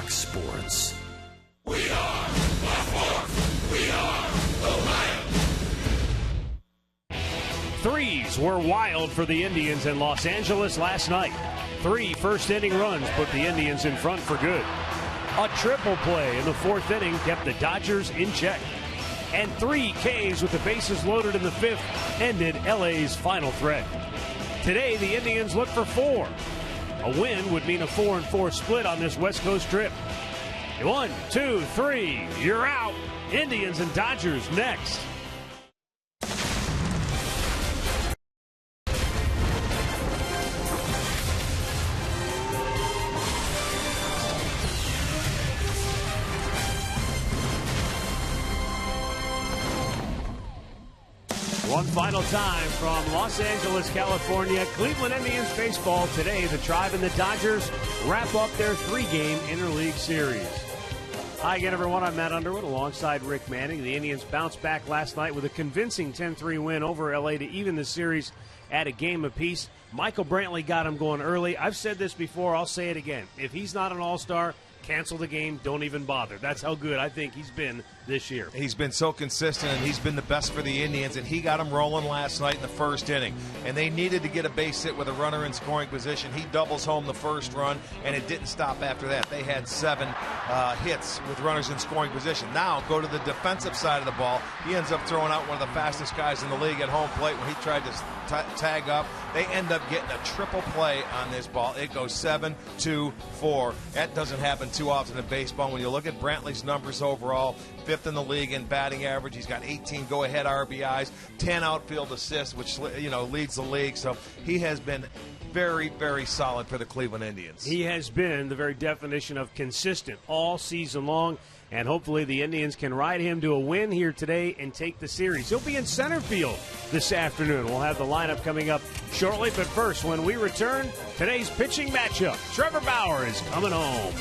Fox Sports. We are Fox. We are Ohio. Threes were wild for the Indians in Los Angeles last night. 3 first-inning runs put the Indians in front for good. A triple play in the 4th inning kept the Dodgers in check. And 3 Ks with the bases loaded in the 5th ended LA's final threat. Today, the Indians look for 4. A win would mean a 4-4 split on this West Coast trip. 1, 2, 3, you're out. Indians and Dodgers next. One final time from Los Angeles, California, Cleveland Indians baseball. Today, the Tribe and the Dodgers wrap up their 3-game interleague series. Hi again, everyone. I'm Matt Underwood alongside Rick Manning. The Indians bounced back last night with a convincing 10-3 win over L.A. to even the series at a game apiece. Michael Brantley got him going early. I've said this before. I'll say it again. If he's not an all-star, cancel the game. Don't even bother. That's how good I think he's been this year. He's been so consistent, and he's been the best for the Indians, and he got them rolling last night in the 1st inning. And they needed to get a base hit with a runner in scoring position. He doubles home the first run, and it didn't stop after that. They had 7 hits with runners in scoring position. Now go to the defensive side of the ball. He ends up throwing out one of the fastest guys in the league at home plate when he tried to tag up. They end up getting a triple play on this ball. It goes 7-2-4. That doesn't happen too often in baseball. When you look at Brantley's numbers overall, 5th in the league in batting average. He's got 18 go-ahead RBIs, 10 outfield assists, which leads the league. So he has been very, very solid for the Cleveland Indians. He has been the very definition of consistent all season long, and hopefully the Indians can ride him to a win here today and take the series. He'll be in center field this afternoon. We'll have the lineup coming up shortly, but first, when we return, today's pitching matchup. Trevor Bauer is coming home.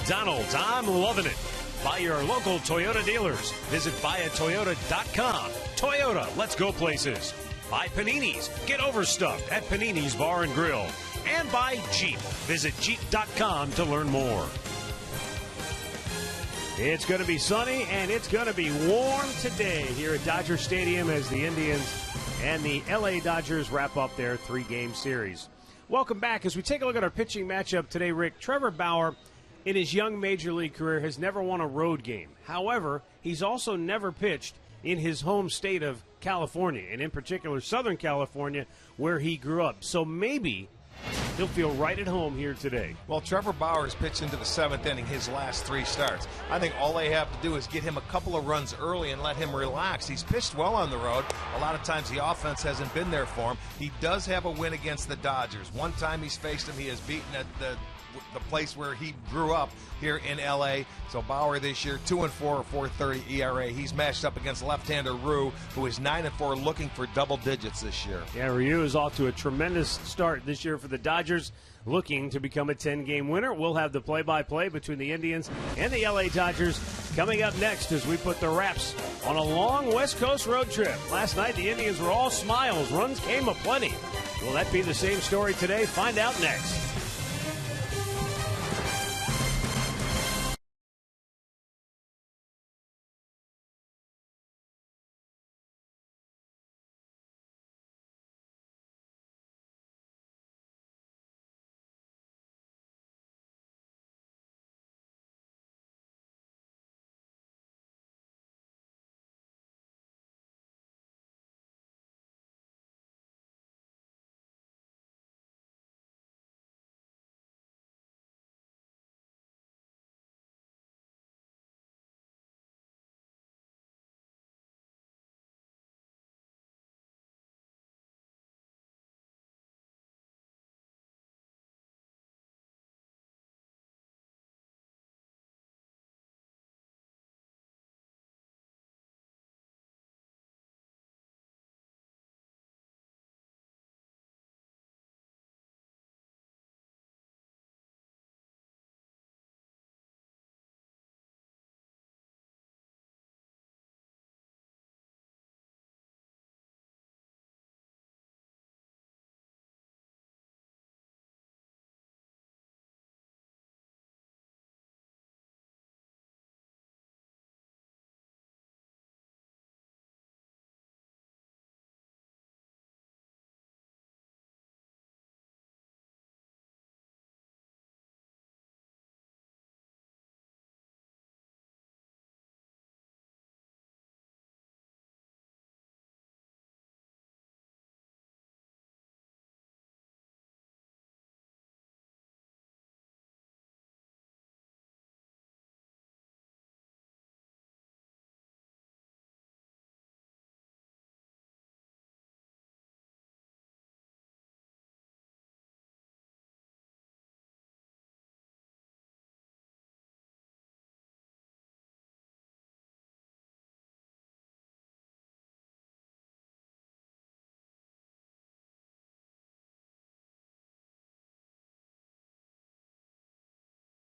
McDonald's, I'm loving it. By your local Toyota dealers. Visit buyatoyota.com. Toyota, let's go places. By Panini's, get overstuffed at Panini's Bar and Grill. And by Jeep. Visit Jeep.com to learn more. It's going to be sunny and it's going to be warm today here at Dodger Stadium as the Indians and the LA Dodgers wrap up their 3-game series. Welcome back. As we take a look at our pitching matchup today, Rick, Trevor Bauer, in his young major league career, has never won a road game. However, he's also never pitched in his home state of California, and in particular Southern California, where he grew up. So maybe he'll feel right at home here today. Well, Trevor Bauer's pitched into the 7th inning his last 3 starts. I think all they have to do is get him a couple of runs early and let him relax. He's pitched well on the road. A lot of times the offense hasn't been there for him. He does have a win against the Dodgers. One time he's faced him, he has beaten at the place where he grew up here in L.A. So Bauer this year, 2-4, a 4.30 ERA. He's matched up against left-hander Ryu, who is 9-4, looking for double digits this year. Yeah, Ryu is off to a tremendous start this year for the Dodgers, looking to become a 10-game winner. We'll have the play-by-play between the Indians and the L.A. Dodgers coming up next as we put the wraps on a long West Coast road trip. Last night, the Indians were all smiles. Runs came aplenty. Will that be the same story today? Find out next.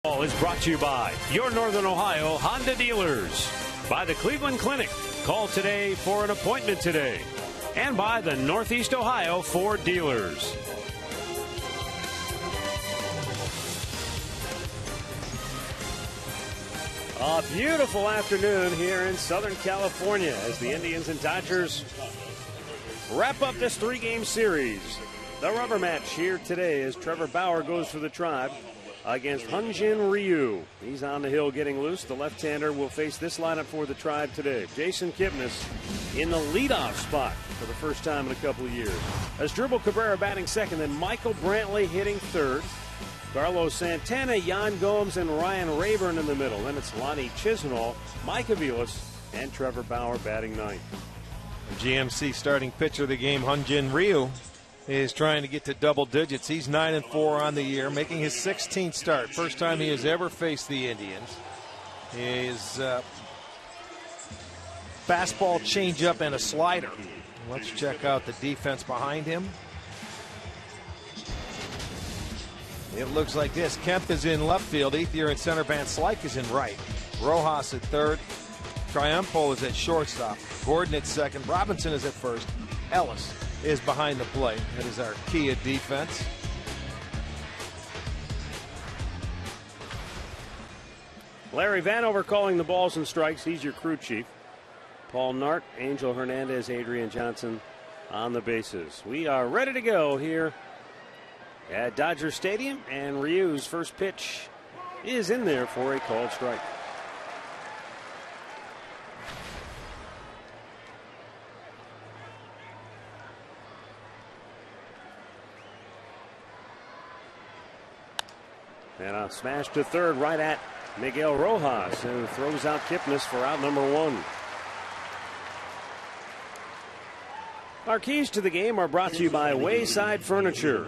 Ball is brought to you by your Northern Ohio Honda dealers, by the Cleveland Clinic. Call today for an appointment today. And by the Northeast Ohio Ford dealers. A beautiful afternoon here in Southern California as the Indians and Dodgers wrap up this 3-game series. The rubber match here today as Trevor Bauer goes for the Tribe against Hyun-Jin Ryu. He's on the hill getting loose. The left-hander will face this lineup for the Tribe today. Jason Kipnis in the leadoff spot for the first time in a couple of years. Asdrubal Cabrera batting second, then Michael Brantley hitting third. Carlos Santana, Yan Gomes, and Ryan Rayburn in the middle. Then it's Lonnie Chisenhall, Mike Aviles, and Trevor Bauer batting ninth. GMC starting pitcher of the game, Hyun-Jin Ryu, is trying to get to double digits. He's 9-4 on the year, making his 16th start. First time he has ever faced the Indians. His fastball, changeup, and a slider. Let's check out the defense behind him. It looks like this. Kemp is in left field. Ethier in center. Van Slyke is in right. Rojas at third. Triumphal is at shortstop. Gordon at second. Robinson is at first. Ellis is behind the plate. That is our key at defense. Larry Vanover calling the balls and strikes. He's your crew chief. Paul Nart, Angel Hernandez, Adrian Johnson on the bases. We are ready to go here at Dodger Stadium, and Ryu's first pitch is in there for a called strike. And a smash to third right at Miguel Rojas, who throws out Kipnis for out number one. Our keys to the game are brought to you by Wayside Furniture.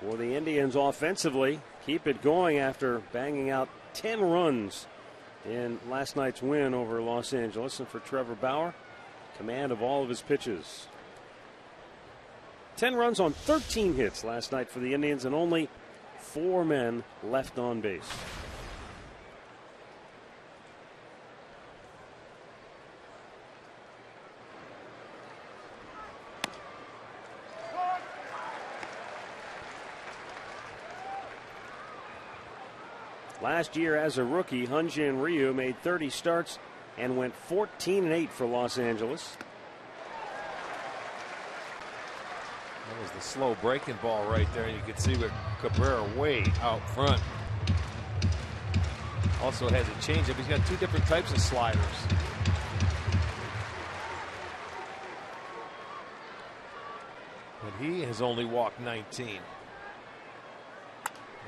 For the Indians offensively, keep it going after banging out 10 runs in last night's win over Los Angeles. And for Trevor Bauer, command of all of his pitches. 10 runs on 13 hits last night for the Indians, and only 4 men left on base. Last year as a rookie, Hyun-Jin Ryu made 30 starts and went 14-8 for Los Angeles. That was the slow breaking ball right there. You can see with Cabrera way out front. Also has a changeup. He's got 2 different types of sliders. And he has only walked 19.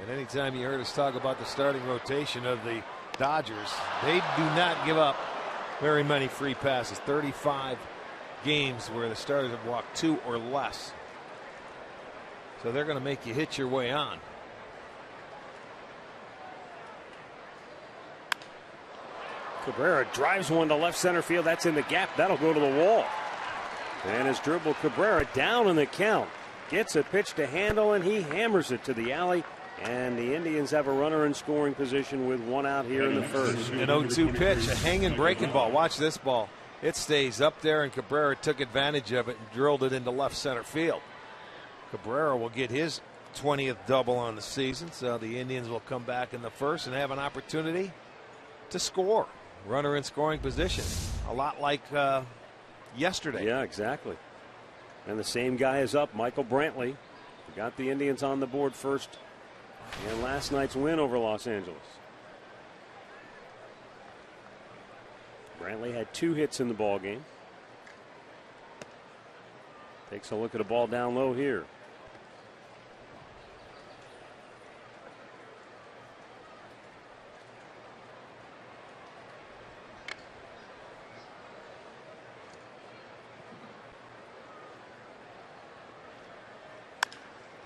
And anytime you heard us talk about the starting rotation of the Dodgers, they do not give up very many free passes. 35 games where the starters have walked 2 or less. So they're going to make you hit your way on. Cabrera drives one to left center field. That's in the gap. That'll go to the wall. And his dribble, Cabrera down in the count. Gets a pitch to handle, and he hammers it to the alley. And the Indians have a runner in scoring position with 1 out here in the first. An 0-2 pitch, a hanging breaking ball. Watch this ball. It stays up there, and Cabrera took advantage of it and drilled it into left center field. Cabrera will get his 20th double on the season, so the Indians will come back in the first and have an opportunity to score. Runner in scoring position, a lot like yesterday. Yeah, exactly. And the same guy is up, Michael Brantley. Got the Indians on the board first in last night's win over Los Angeles. Brantley had 2 hits in the ball game. Takes a look at a ball down low here.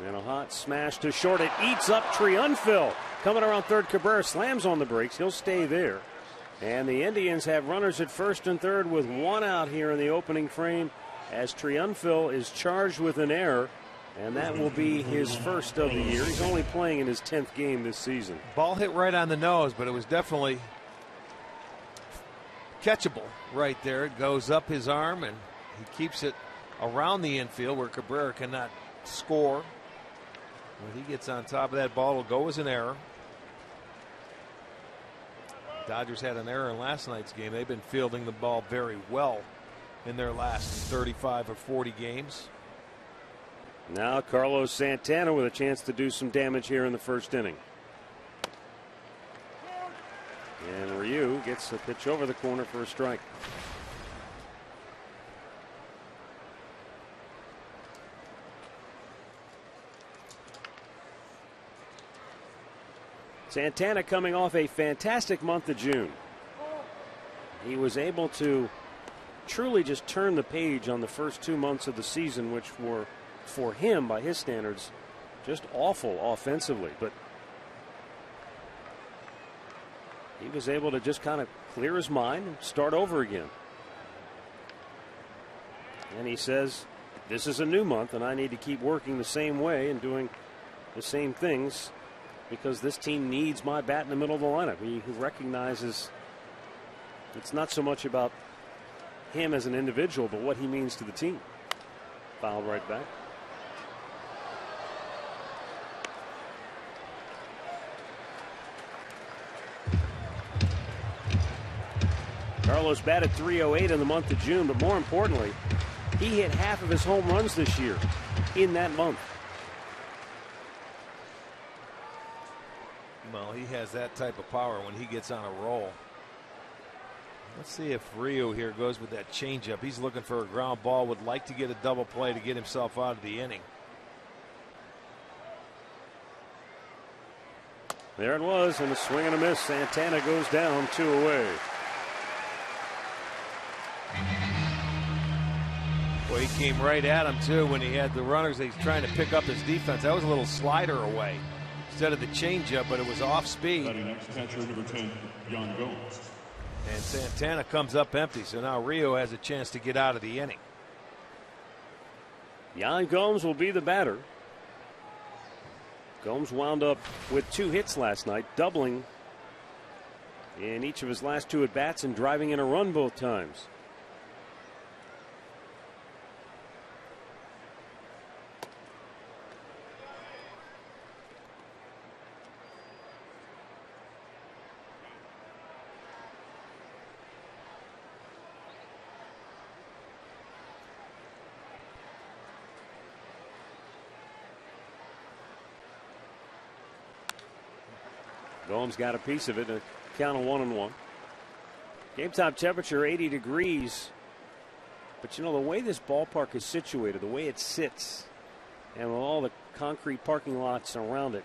And a hot smash to short. It eats up Triunphal. Coming around third, Cabrera slams on the brakes. He'll stay there. And the Indians have runners at first and third with 1 out here in the opening frame as Triunphal is charged with an error. And that will be his first of the year. He's only playing in his 10th game this season. Ball hit right on the nose, but it was definitely catchable right there. It goes up his arm, and he keeps it around the infield where Cabrera cannot score. When he gets on top of that ball, it'll go as an error. Dodgers had an error in last night's game. They've been fielding the ball very well in their last 35 or 40 games. Now Carlos Santana with a chance to do some damage here in the first inning. And Ryu gets a pitch over the corner for a strike. Santana coming off a fantastic month of June. He was able to truly just turn the page on the first 2 months of the season, which were, for him, by his standards, just awful offensively. But he was able to just kind of clear his mind and start over again. And he says this is a new month, and I need to keep working the same way and doing the same things because this team needs my bat in the middle of the lineup. He recognizes it's not so much about him as an individual, but what he means to the team. Fouled right back. Carlos batted .308 in the month of June, but more importantly, he hit half of his home runs this year in that month. Well, he has that type of power when he gets on a roll. Let's see if Rio here goes with that changeup. He's looking for a ground ball, would like to get a double play to get himself out of the inning. There it was, and a swing and a miss. Santana goes down, 2 away. Well, he came right at him, too, when he had the runners. He's trying to pick up his defense. That was a little slider away instead of the changeup, but it was off speed. Next catcher, number 10, Yan Gomes. And Santana comes up empty, so now Rio has a chance to get out of the inning. Yan Gomes will be the batter. Gomes wound up with 2 hits last night, doubling in each of his last 2 at-bats and driving in a run both times. Gomes got a piece of it, a count of 1-1. Game time temperature 80 degrees. But you know, the way this ballpark is situated, the way it sits, and with all the concrete parking lots around it,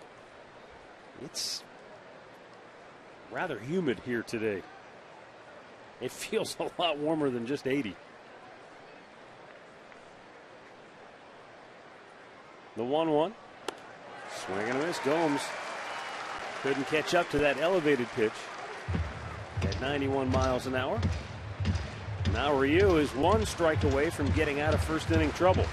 it's rather humid here today. It feels a lot warmer than just 80. The 1-1. Swing and a miss. Gomes couldn't catch up to that elevated pitch at 91 miles an hour. Now Ryu is 1 strike away from getting out of first inning trouble.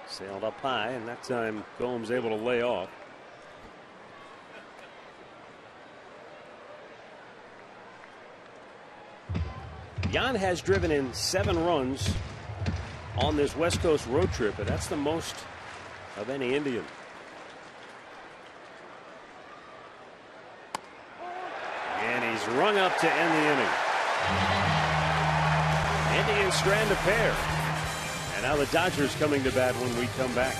Sailed up high, and that time Gomes able to lay off. Yan has driven in 7 runs on this West Coast road trip, and that's the most of any Indian. And he's rung up to end the inning. Indians strand a pair. And now the Dodgers coming to bat when we come back.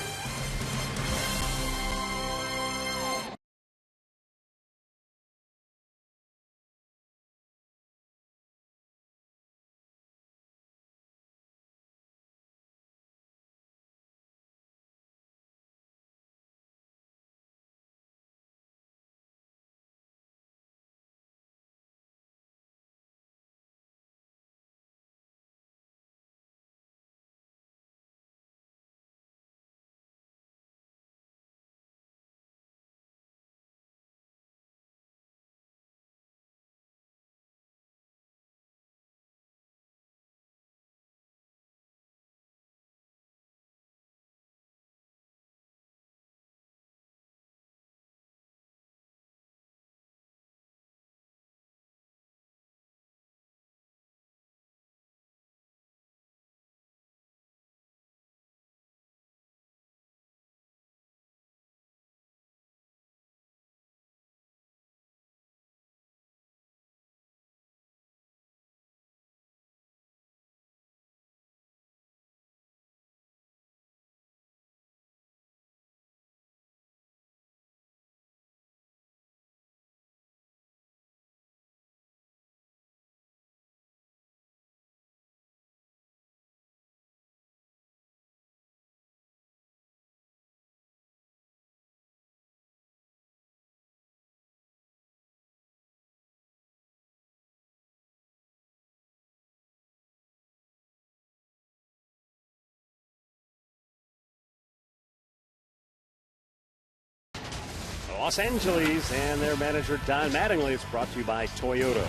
Los Angeles and their manager Don Mattingly. It's brought to you by Toyota.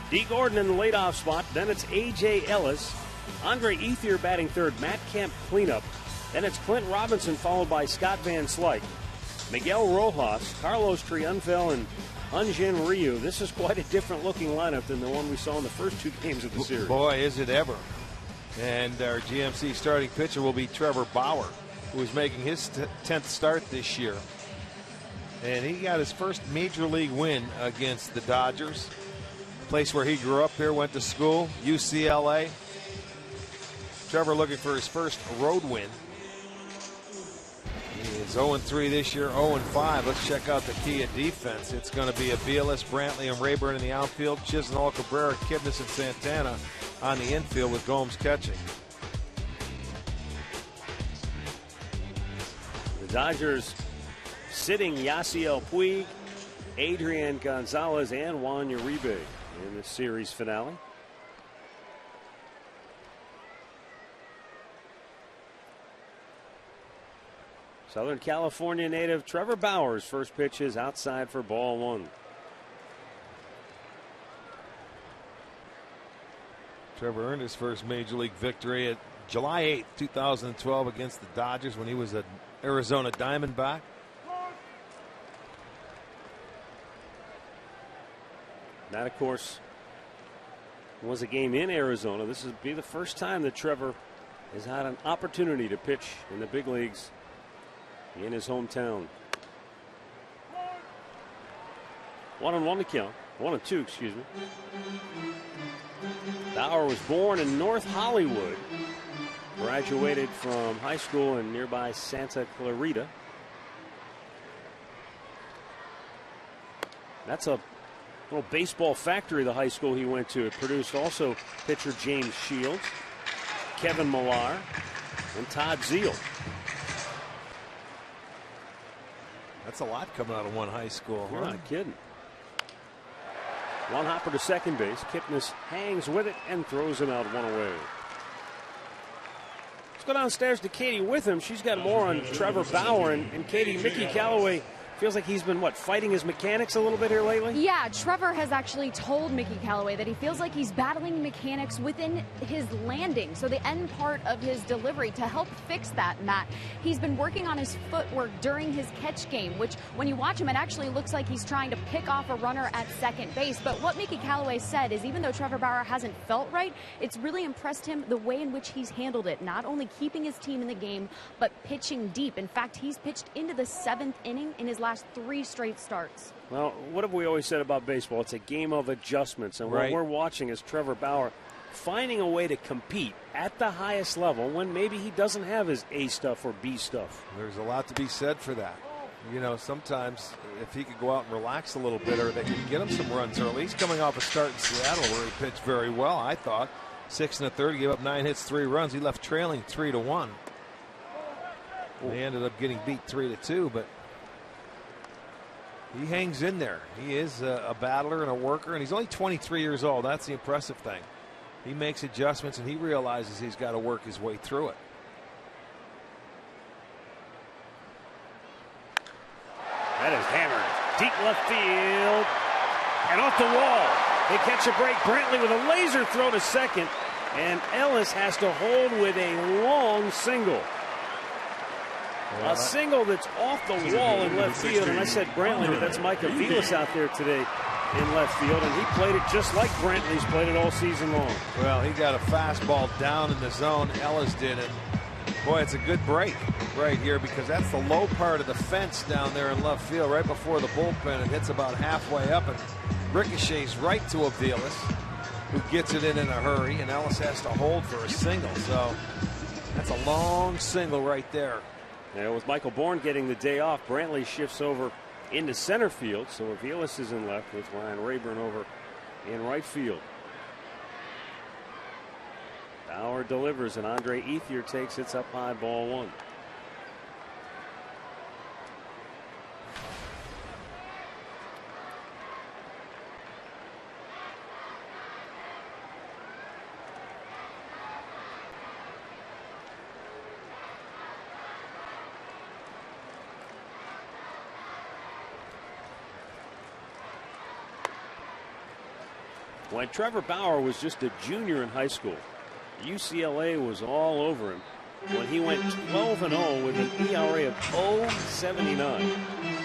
D. Gordon in the leadoff spot. Then it's A.J. Ellis. Andre Ethier batting third. Matt Kemp cleanup. Then it's Clint Robinson followed by Scott Van Slyke. Miguel Rojas, Carlos Triunfel, and Hyun-Jin Ryu. This is quite a different looking lineup than the one we saw in the first 2 games of the series. Boy, is it ever. And our GMC starting pitcher will be Trevor Bauer, who is making his 10th start this year. And he got his first major league win against the Dodgers, place where he grew up here, went to school, UCLA. Trevor looking for his first road win. He is 0-3 this year, 0-5. Let's check out the Kia defense. It's going to be Aviles, Brantley, and Rayburn in the outfield. Chisenhall, Cabrera, Kipnis, and Santana on the infield with Gomes catching. The Dodgers sitting Yasiel Puig, Adrian Gonzalez, and Juan Uribe in the series finale. Southern California native Trevor Bauer's first pitch is outside for ball 1. Trevor earned his first major league victory at July 8, 2012 against the Dodgers when he was an Arizona Diamondback. That, of course, was a game in Arizona. This would be the first time that Trevor has had an opportunity to pitch in the big leagues in his hometown. 1-1 to count. 1-2, excuse me. Bauer was born in North Hollywood. Graduated from high school in nearby Santa Clarita. That's a little baseball factory, the high school he went to. It produced also pitcher James Shields, Kevin Millar, and Todd Zeile. That's a lot coming out of one high school. You're not kidding. One hopper to second base. Kipnis hangs with it and throws him out, 1 away. Let's go downstairs to Katie with him. She's got more on Trevor Bauer. And Katie, Mickey Callaway feels like he's been, fighting his mechanics a little bit here lately? Yeah, Trevor has actually told Mickey Callaway that he feels like he's battling mechanics within his landing, so the end part of his delivery. To help fix that, Matt, he's been working on his footwork during his catch game, which when you watch him, it actually looks like he's trying to pick off a runner at second base. But what Mickey Callaway said is even though Trevor Bauer hasn't felt right, it's really impressed him the way in which he's handled it, not only keeping his team in the game, but pitching deep. In fact, he's pitched into the 7th inning in his last 3 straight starts. Well, what have we always said about baseball? It's a game of adjustments. And what we're watching is Trevor Bauer finding a way to compete at the highest level when maybe he doesn't have his A stuff or B stuff. There's a lot to be said for that. You know, sometimes if he could go out and relax a little bit, or they could get him some runs early. He's coming off a start in Seattle where he pitched very well, I thought. 6 1/3, gave up 9 hits, 3 runs. He left trailing 3-1. They ended up getting beat 3-2, but he hangs in there. He is a battler and a worker, and he's only 23 years old. That's the impressive thing. He makes adjustments, and he realizes he's got to work his way through it. That is hammered deep left field and off the wall. They catch a break. Brantley with a laser throw to second, and Ellis has to hold with a long single. A single that's off the wall in left field, and I said Brantley, but that's Mike Aviles out there today in left field, and he played it just like Brantley's played it all season long. Well, he got a fastball down in the zone. Ellis did it. Boy, it's a good break right here because that's the low part of the fence down there in left field right before the bullpen. It hits about halfway up and ricochets right to Aviles, who gets it in a hurry, and Ellis has to hold for a single. So that's a long single right there. Now, with Michael Bourne getting the day off, Brantley shifts over into center field. So Aviles is in left with Ryan Rayburn over in right field. Bauer delivers, and Andre Ethier takes it up high, ball 1. When Trevor Bauer was just a junior in high school, UCLA was all over him when he went 12-0 with an ERA of 0.79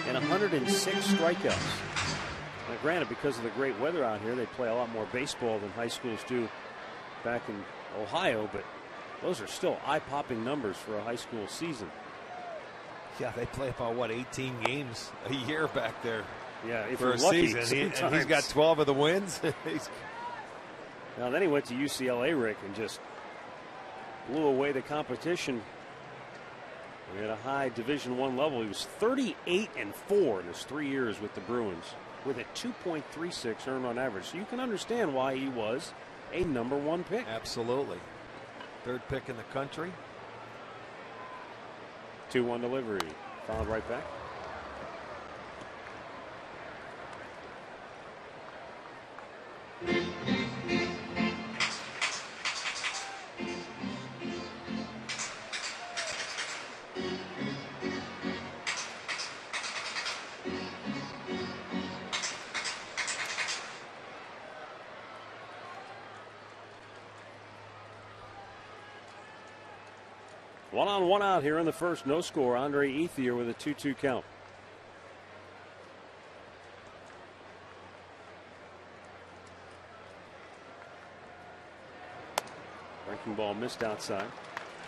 and 106 strikeouts. Now, granted, because of the great weather out here, they play a lot more baseball than high schools do back in Ohio, but those are still eye-popping numbers for a high school season. Yeah, they play about, what, 18 games a year back there. Yeah, if for a lucky, season. And he's got 12 of the wins. Now, then he went to UCLA, Rick, and just blew away the competition. At a high Division I level, he was 38-4 in his 3 years with the Bruins, with a 2.36 earned on average. So you can understand why he was a #1 pick. Absolutely. 3rd pick in the country. 2-1 delivery. Fouled right back. One on, one out here in the first. No score. Andre Ethier with a 2-2 count. Breaking ball missed outside.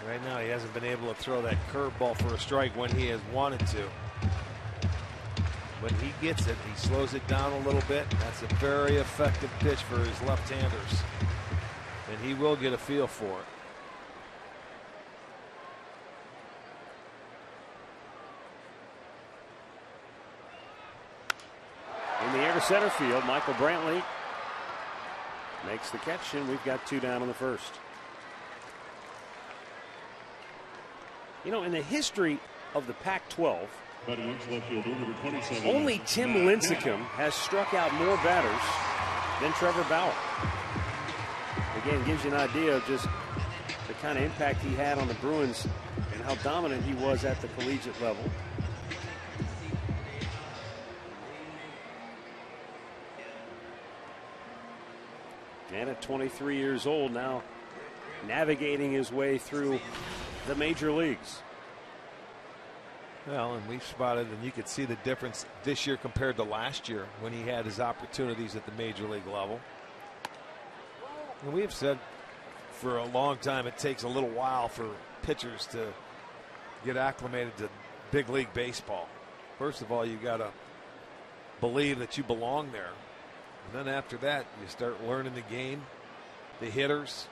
Right now he hasn't been able to throw that curveball for a strike when he has wanted to. When he gets it, he slows it down a little bit. That's a very effective pitch for his left-handers. And he will get a feel for it. In the air to center field, Michael Brantley makes the catch, and we've got 2 down in the first. You know, in the history of the Pac-12, only Tim Lincecum has struck out more batters than Trevor Bauer. Again, gives you an idea of just the kind of impact he had on the Bruins and how dominant he was at the collegiate level. And at 23 years old now, navigating his way through the major leagues. Well, and we spotted, and you could see the difference this year compared to last year when he had his opportunities at the major league level. And we have said for a long time it takes a little while for pitchers to get acclimated to big league baseball. First of all, you got to believe that you belong there. And then after that, you start learning the game, the hitters.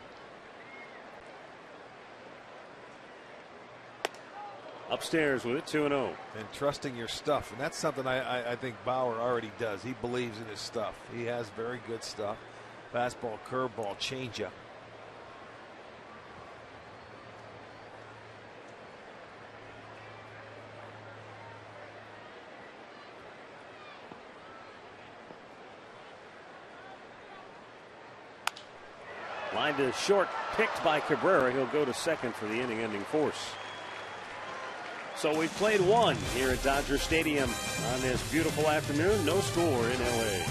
Upstairs with it, 2-0. And trusting your stuff. And that's something I think Bauer already does. He believes in his stuff. He has very good stuff. Fastball, curveball, changeup. Line to short, picked by Cabrera. He'll go to second for the inning-ending force. So we've played 1 here at Dodger Stadium on this beautiful afternoon. No score in LA.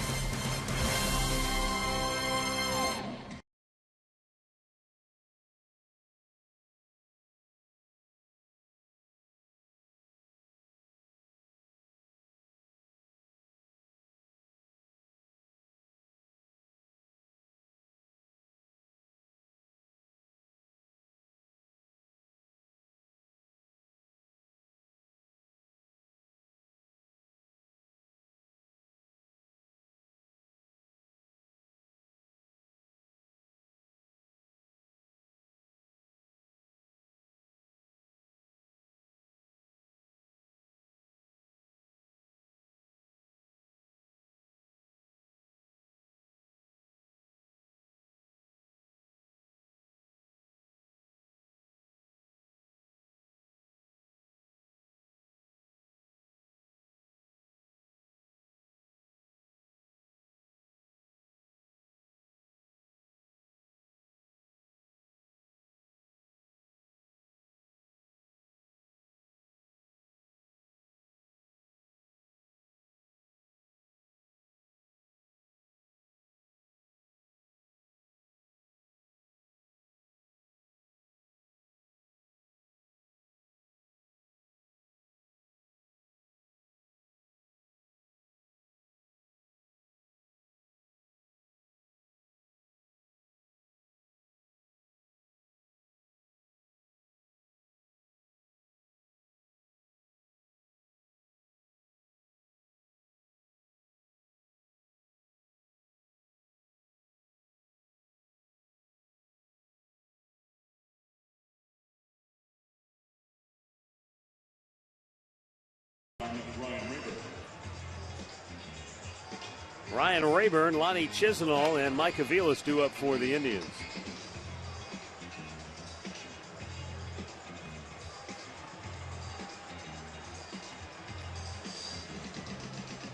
Ryan Rayburn, Lonnie Chisenhall, and Mike Aviles due up for the Indians.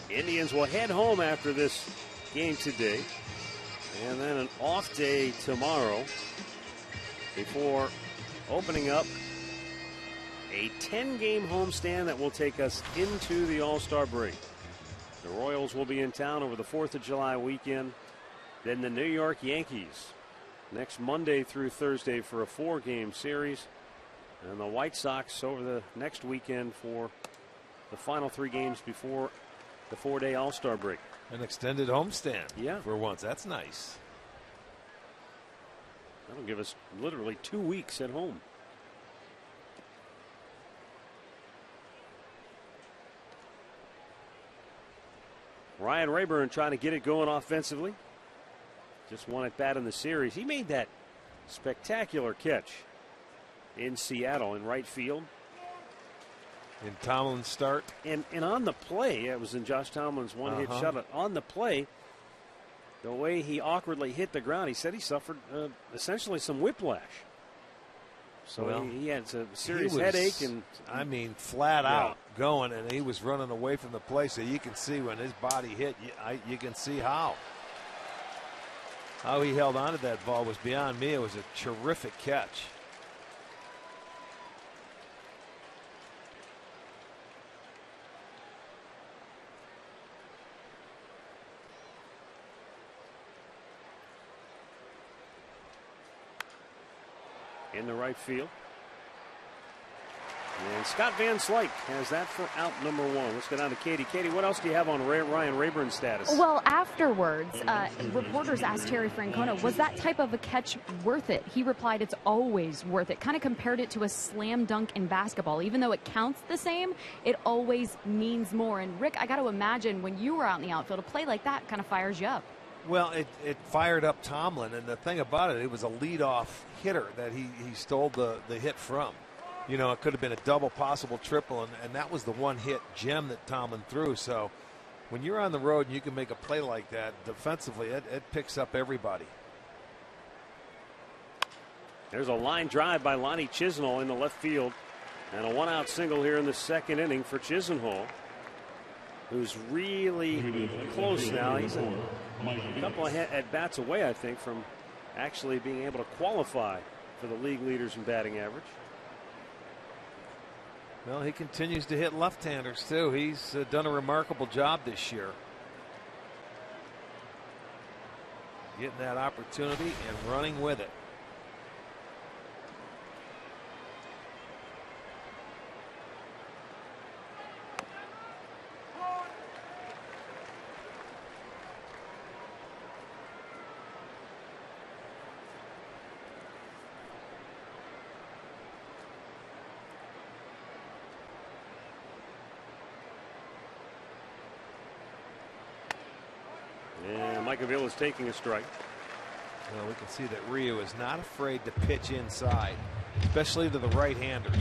Indians will head home after this game today, and then an off day tomorrow before opening up a 10-game homestand that will take us into the All-Star break. The Royals will be in town over the 4th of July weekend. Then the New York Yankees next Monday through Thursday for a 4-game series. And the White Sox over the next weekend for the final 3 games before the 4-day All-Star break. An extended homestand. Yeah. For once. That's nice. That'll give us literally 2 weeks at home. Ryan Rayburn trying to get it going offensively. Just one at bat in the series. He made that spectacular catch in Seattle in right field. In Tomlin's start. And on the play, it was in Josh Tomlin's one-hit shot. On the play, the way he awkwardly hit the ground, he said he suffered essentially some whiplash. So he had a serious headache. And I mean, flat out going, and he was running away from the play, so you can see when his body hit, you can see how he held on to that ball was beyond me. It was a terrific catch. In the right field. And Scott Van Slyke has that for out number 1. Let's go down to Katie. Katie, what else do you have on Ryan Rayburn's status? Well, afterwards, reporters asked Terry Francona, was that type of a catch worth it? He replied, it's always worth it. Kind of compared it to a slam dunk in basketball. Even though it counts the same, it always means more. And Rick, I got to imagine when you were out in the outfield, a play like that kind of fires you up. Well, it fired up Tomlin, and the thing about it was a leadoff hitter that he stole the hit from. You know, it could have been a double, possible triple, and that was the one-hit gem that Tomlin threw. So when you're on the road and you can make a play like that defensively, it picks up everybody. There's a line drive by Lonnie Chisenhall in the left field, and a one-out single here in the second inning for Chisenhall, who's really close now. He's a couple of at-bats away, I think, from actually being able to qualify for the league leaders in batting average. Well, he continues to hit left-handers, too. He's done a remarkable job this year. Getting that opportunity and running with it. Mike Aviles is taking a strike. Well, we can see that Ryu is not afraid to pitch inside, especially to the right-handers.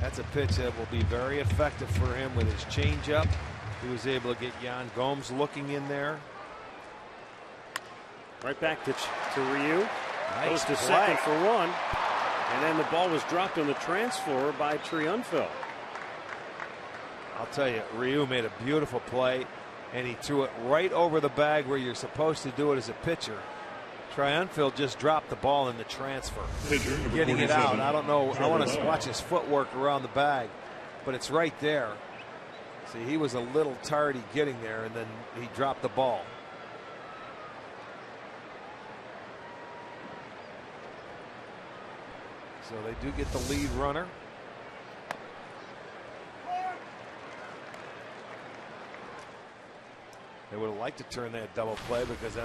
That's a pitch that will be very effective for him with his changeup. He was able to get Yan Gomes looking in there. Right back to Ryu. Nice goes to play. second for 1. And then the ball was dropped on the transfer by Triunfo. I'll tell you, Ryu made a beautiful play, and he threw it right over the bag where you're supposed to do it as a pitcher. Triunfo just dropped the ball in the transfer. Getting it out. I don't know. I want to watch his footwork around the bag, but it's right there. See, he was a little tardy getting there, and then he dropped the ball. So they do get the lead runner. They would have liked to turn that double play because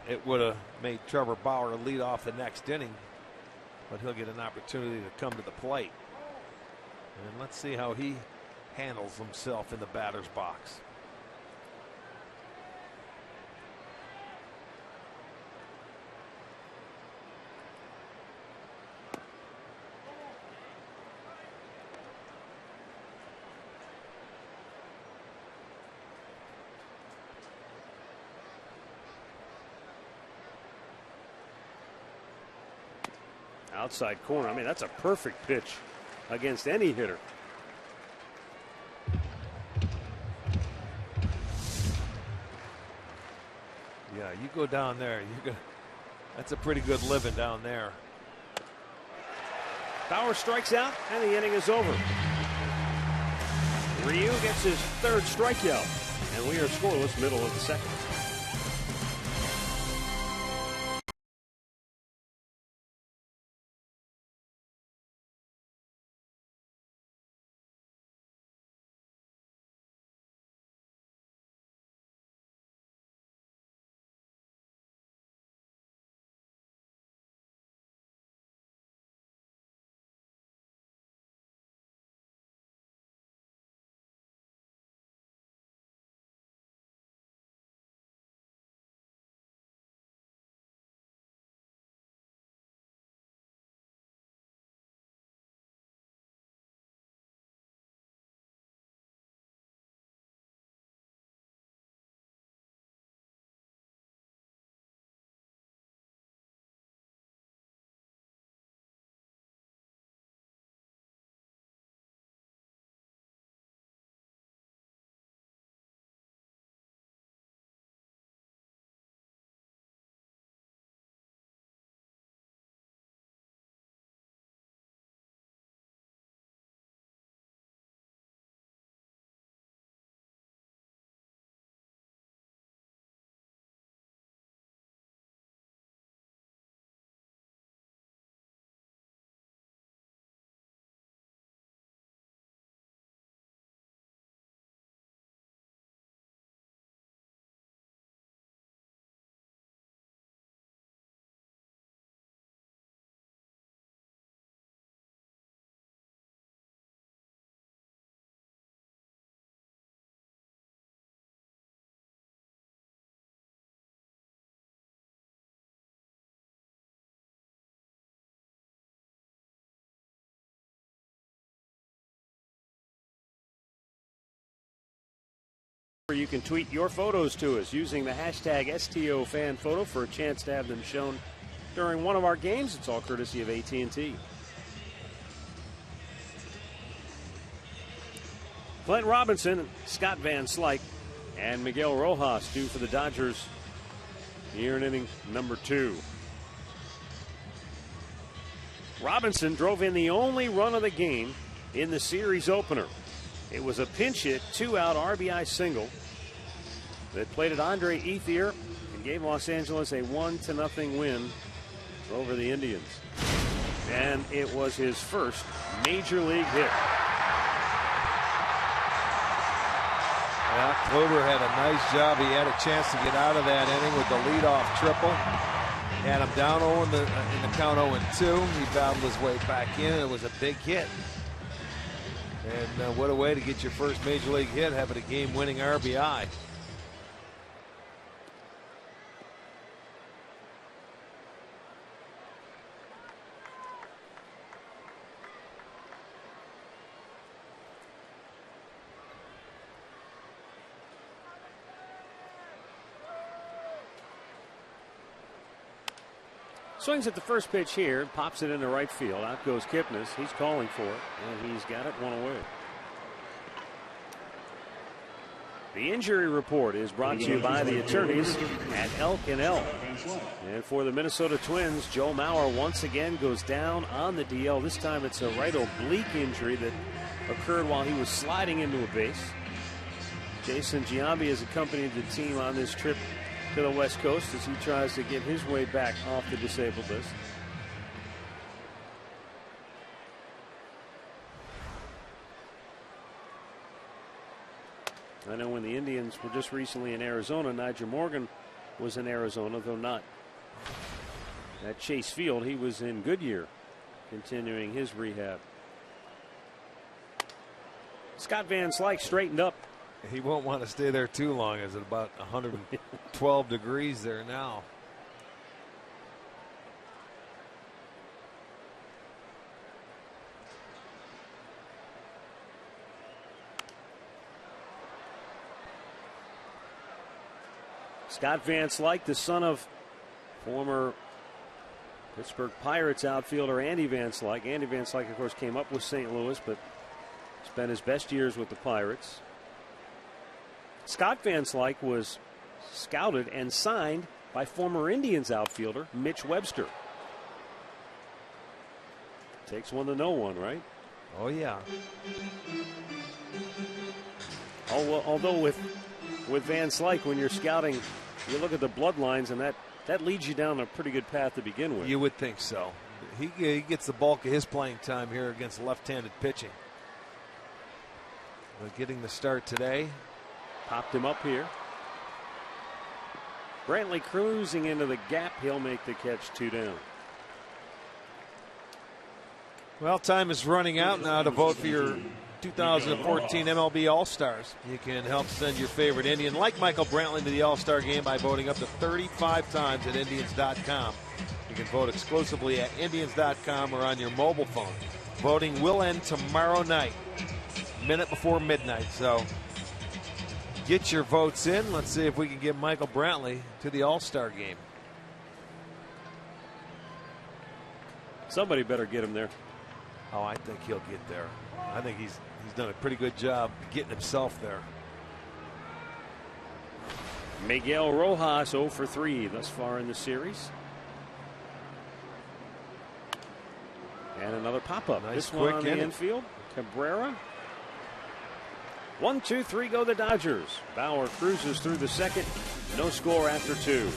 it would have made Trevor Bauer lead off the next inning. But he'll get an opportunity to come to the plate. And let's see how he handles himself in the batter's box. Outside corner. I mean, that's a perfect pitch against any hitter. Yeah, you go down there. That's a pretty good living down there. Bauer strikes out, and the inning is over. Ryu gets his third strikeout, and we are scoreless middle of the second. You can tweet your photos to us using the hashtag STOFanPhoto for a chance to have them shown during one of our games. It's all courtesy of AT&T. Clint Robinson, Scott Van Slyke, and Miguel Rojas due for the Dodgers here in inning number 2. Robinson drove in the only run of the game in the series opener. It was a pinch hit, 2-out RBI single that played at Andre Ethier and gave Los Angeles a 1-0 win over the Indians. And it was his first major league hit. Yeah, Kluber had a nice job. He had a chance to get out of that inning with the leadoff triple. Had him down 0 in the count 0-2. He battled his way back in, and it was a big hit. And what a way to get your first major league hit, having a game-winning RBI. Swings at the first pitch here, pops it into right field. Out goes Kipnis. He's calling for it, and he's got it one away. The injury report is brought to you by the attorneys at Elk & Elk. And for the Minnesota Twins, Joe Mauer once again goes down on the DL. This time it's a right oblique injury that occurred while he was sliding into a base. Jason Giambi has accompanied the team on this trip to the West Coast as he tries to get his way back off the disabled list. I know when the Indians were just recently in Arizona, Nigel Morgan was in Arizona, though not at Chase Field. He was in Goodyear, continuing his rehab. Scott Van Slyke straightened up. He won't want to stay there too long. It's at about 112 degrees there now. Scott Van Slyke, the son of former Pittsburgh Pirates outfielder Andy Van Slyke. Andy Van Slyke, of course, came up with St. Louis, but spent his best years with the Pirates. Scott Van Slyke was scouted and signed by former Indians outfielder Mitch Webster. Takes one to know one, right? Oh, yeah. Although with Van Slyke, when you're scouting, you look at the bloodlines, and that leads you down a pretty good path to begin with. You would think so. He gets the bulk of his playing time here against left-handed pitching. But getting the start today. Popped him up here. Brantley cruising into the gap. He'll make the catch, 2 down. Well, time is running out now to vote for your 2014 MLB All-Stars. You can help send your favorite Indian like Michael Brantley to the All-Star game by voting up to 35 times at Indians.com. You can vote exclusively at Indians.com or on your mobile phone. Voting will end tomorrow night, minute before midnight. So get your votes in. Let's see if we can get Michael Brantley to the All-Star game. Somebody better get him there. Oh, I think he'll get there. I think he's done a pretty good job getting himself there. Miguel Rojas 0 for 3 thus far in the series. And another pop-up. Nice, this one on the inning. infield. Cabrera. 1, 2, 3 go the Dodgers. Bauer cruises through the second. No score after 2.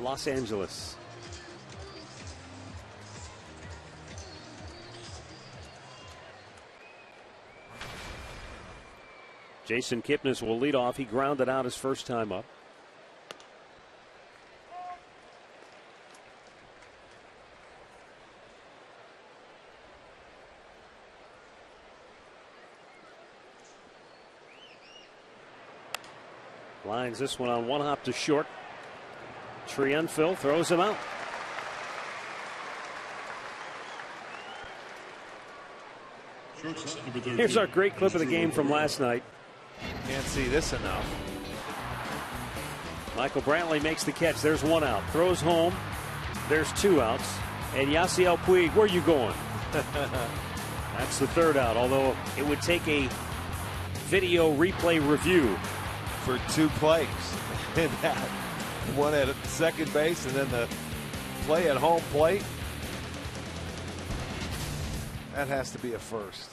Los Angeles. Jason Kipnis will lead off. He grounded out his first time up. Lines this one on one hop to short. Trienfil throws him out. Here's our great clip of the game from last night. Can't see this enough. Michael Brantley makes the catch. There's one out. Throws home. There's 2 outs. And Yasiel Puig, where are you going? That's the 3rd out, although it would take a video replay review for 2 plays. And that one at second base and then the play at home plate. That has to be a first.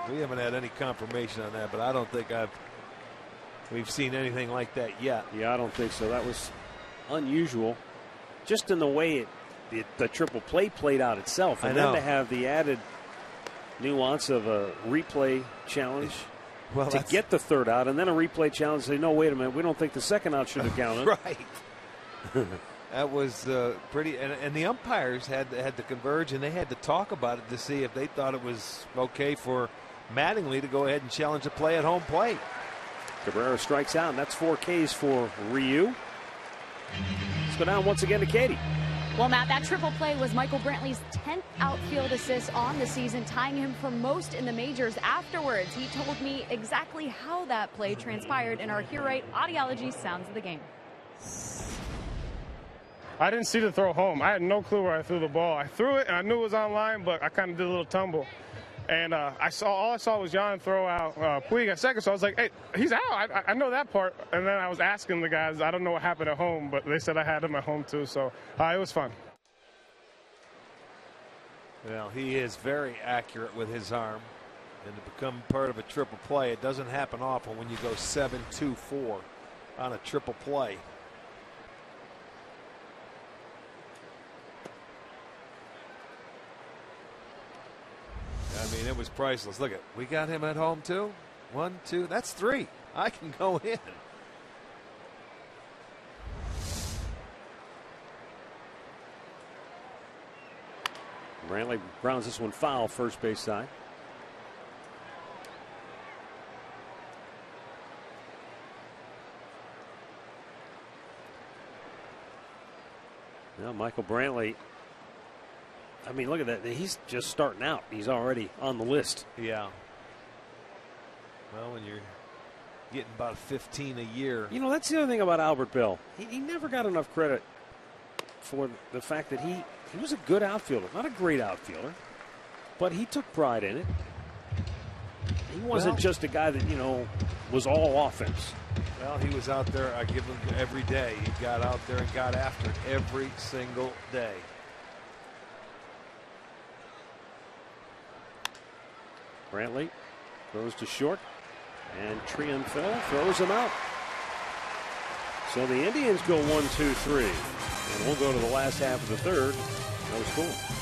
We haven't had any confirmation on that, but I don't think we've seen anything like that yet. Yeah, I don't think so. That was unusual. just in the way the triple play played out itself, and then to have the added nuance of a replay challenge to get the third out, and then a replay challenge. Say, no, wait a minute, we don't think the second out should have counted. Right. That was pretty, and the umpires had to converge, and they had to talk about it to see if they thought it was okay for Mattingly to go ahead and challenge a play at home plate. Cabrera strikes out, and that's 4 Ks for Ryu. Let's go down once again to Katie. Well, Matt, that triple play was Michael Brantley's 10th outfield assist on the season, tying him for most in the majors. Afterwards, he told me exactly how that play transpired in our Here Right Audiology Sounds of the Game. I didn't see the throw home. I had no clue where I threw the ball. I threw it, and I knew it was on line, but I kind of did a little tumble. And all I saw was Jan throw out Puig at second, so I was like, hey, he's out. I know that part. And then I was asking the guys, I don't know what happened at home, but they said I had him at home too, so it was fun. Well, he is very accurate with his arm. And to become part of a triple play, it doesn't happen often when you go 7-2-4 on a triple play. I mean, it was priceless. Look at, we got him at home too. 1, 2, that's 3. I can go in. Brantley grounds this one foul, first base side. Now Michael Brantley, I mean, look at that. He's just starting out. He's already on the list. Yeah. Well, when you're getting about 15 a year. You know, that's the other thing about Albert Bell. He never got enough credit for the fact that he was a good outfielder. Not a great outfielder, but he took pride in it. He wasn't just a guy that, you know, was all offense. Well, he was out there, I give him every day. He got out there and got after it every single day. Brantley throws to short, and Triunfel throws him out. So the Indians go 1-2-3, and we'll go to the last half of the third. No score.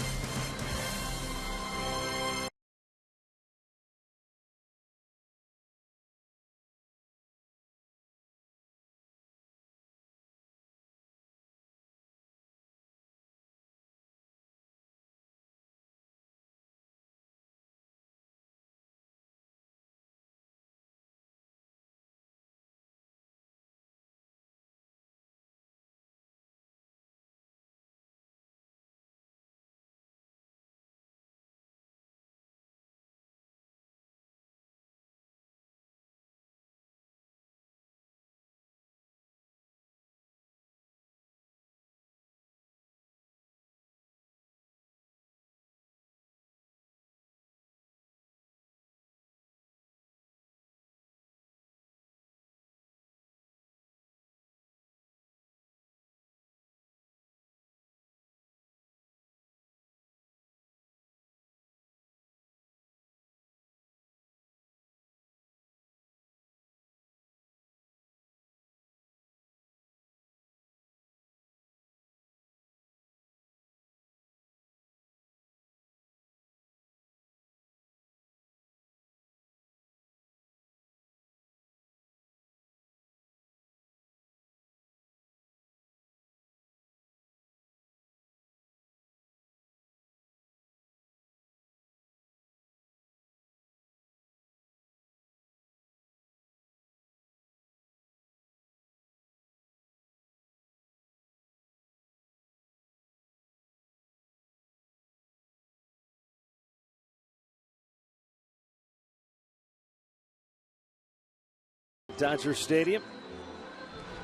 Dodger Stadium.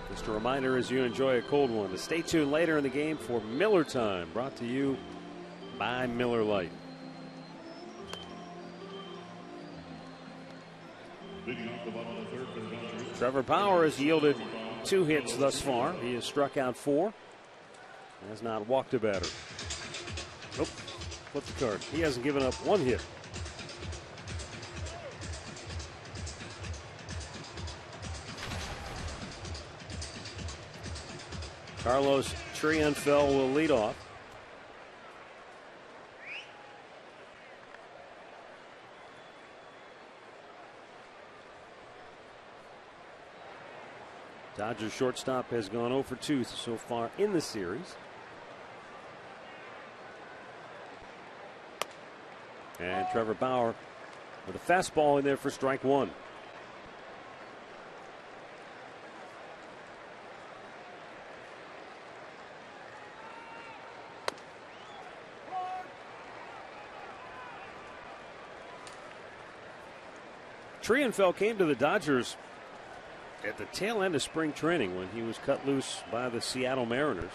Just a reminder as you enjoy a cold one to stay tuned later in the game for Miller Time, brought to you by Miller Lite. Trevor Bauer has yielded 2 hits thus far. He has struck out 4. Has not walked a batter. Nope. Flip the card. He hasn't given up 1 hit. Carlos Trienfeld will lead off. Dodgers shortstop has gone 0 for 2 so far in the series. And Trevor Bauer with a fastball in there for strike one. Trienfeld came to the Dodgers at the tail end of spring training when he was cut loose by the Seattle Mariners.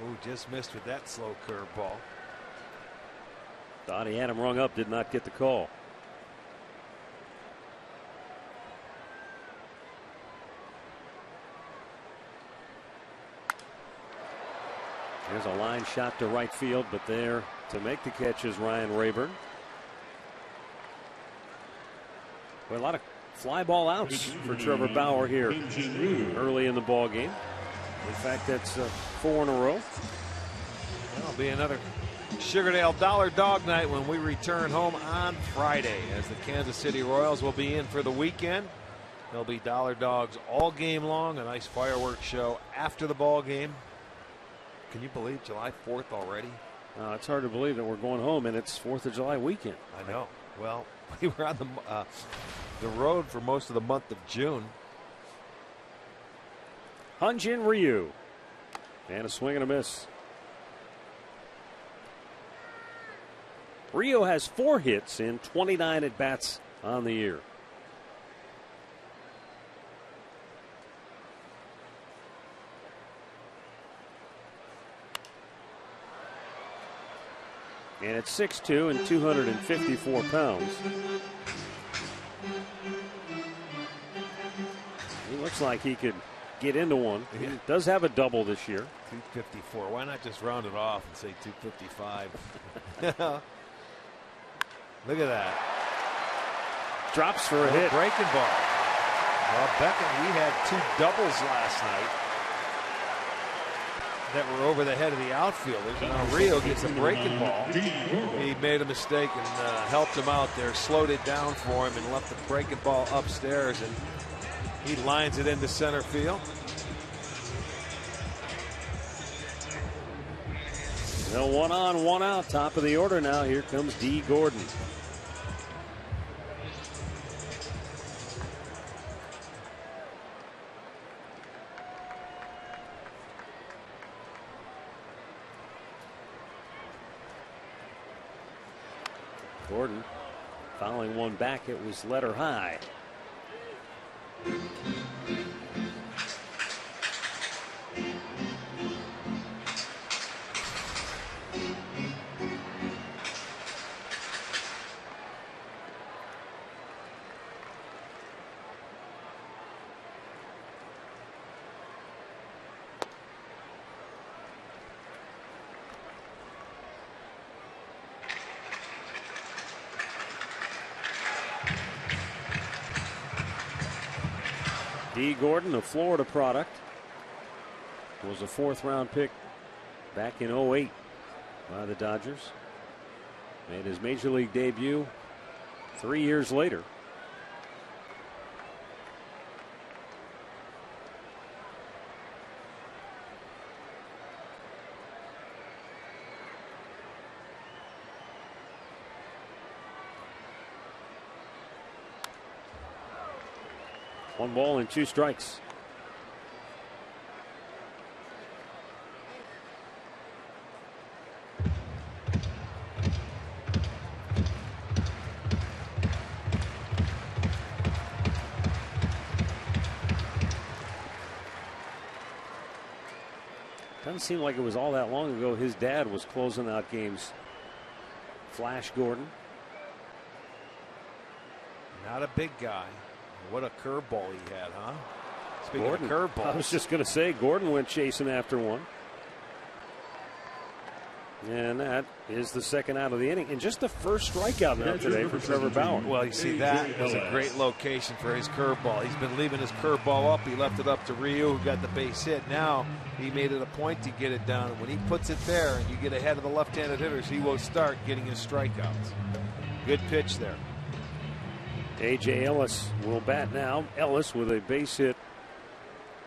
Ooh, just missed with that slow curveball. Thought he had him rung up, did not get the call. There's a line shot to right field, but there to make the catch is Ryan Rayburn. Well, a lot of fly ball outs for Trevor Bauer here early in the ball game. In fact, that's 4 in a row. That'll be another Sugardale Dollar Dog Night when we return home on Friday, as the Kansas City Royals will be in for the weekend. There'll be Dollar Dogs all game long, a nice fireworks show after the ball game. Can you believe July 4th already? It's hard to believe that we're going home and it's 4th of July weekend. I know. Well, we were on the road for most of the month of June. Hyun-Jin Ryu. And a swing and a miss. Ryu has 4 hits in 29 at-bats on the year. And at 6'2" and 254 pounds. He looks like he could get into one. He does have a double this year. 254. Why not just round it off and say 255? Look at that. Drops for a hit. Breaking ball. Well, Beckham, we had 2 doubles last night that were over the head of the outfielders. Now Rio gets a breaking ball. He made a mistake and helped him out there, slowed it down for him, and left the breaking ball upstairs, and he lines it into center field. Well, 1 on, 1 out, top of the order now. Here comes D. Gordon. Gordon fouling one back. It was letter high. D. Gordon, a Florida product, was a 4th round pick back in 08 by the Dodgers. Made his major league debut 3 years later. One ball and 2 strikes. Doesn't seem like it was all that long ago his dad was closing out games. Flash Gordon. Not a big guy. What a curveball he had, huh? Speaking Gordon, of curveballs. I was just going to say, Gordon went chasing after one. And that is the second out of the inning. And just the first strikeout now today for Trevor Bauer. Well, you see, that was a great location for his curveball. He's been leaving his curveball up. He left it up to Ryu, who got the base hit. Now he made it a point to get it down. And when he puts it there and you get ahead of the left-handed hitters, he will start getting his strikeouts. Good pitch there. A.J. Ellis will bat now. Ellis with a base hit.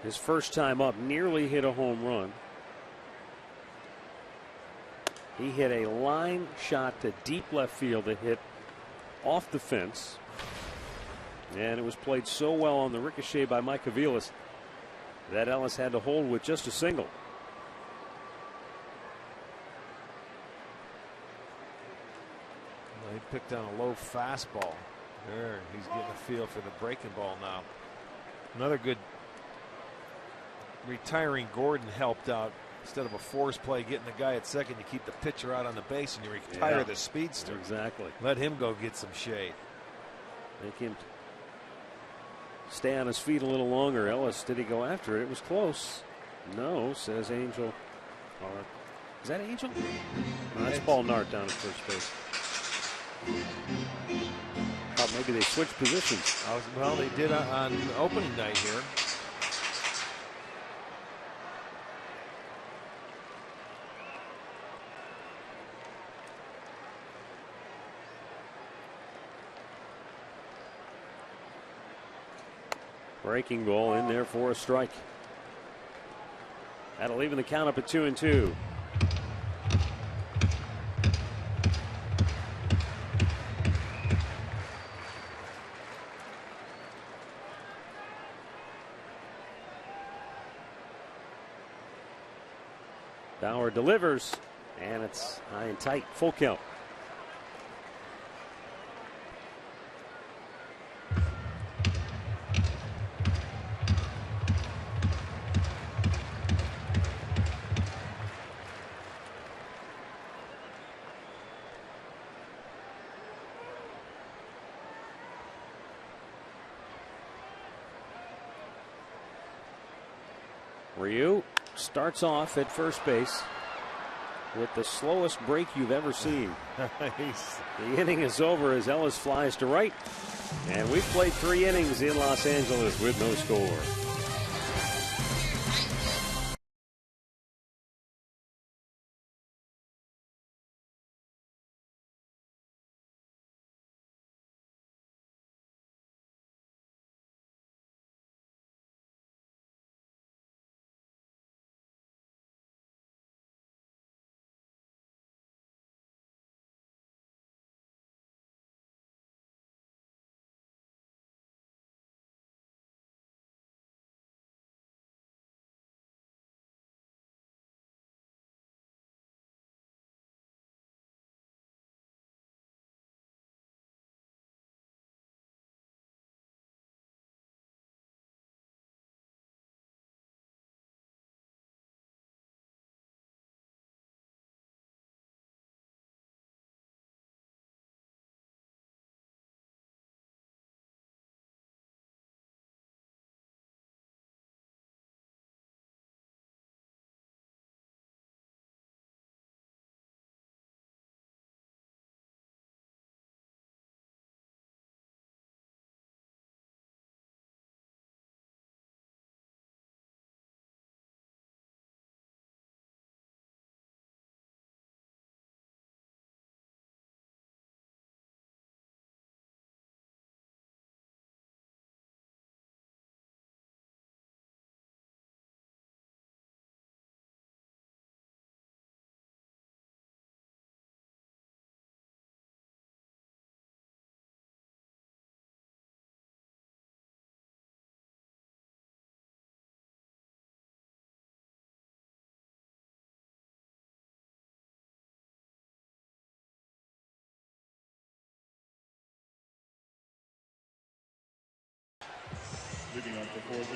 His first time up, nearly hit a home run. He hit a line shot to deep left field that hit off the fence. And it was played so well on the ricochet by Mike Aviles that Ellis had to hold with just a single. Well, he picked on a low fastball. There, he's getting a feel for the breaking ball now. Another good retiring Gordon helped out. Instead of a force play, getting the guy at second, you keep the pitcher out on the base and you retire the speedster. Exactly. Let him go get some shade. Make him stay on his feet a little longer. Ellis, did he go after it? It was close. No, says Angel. Is that Angel? No, that's Paul Nart down at first base. Thought maybe they switched positions. Well, they did on opening night here. Breaking ball in there for a strike. That'll even the count up at 2-2. Bauer delivers, and it's high and tight. Full count. Ryu starts off at first base with the slowest break you've ever seen. The inning is over as Ellis flies to right. And we've played 3 innings in Los Angeles with no score.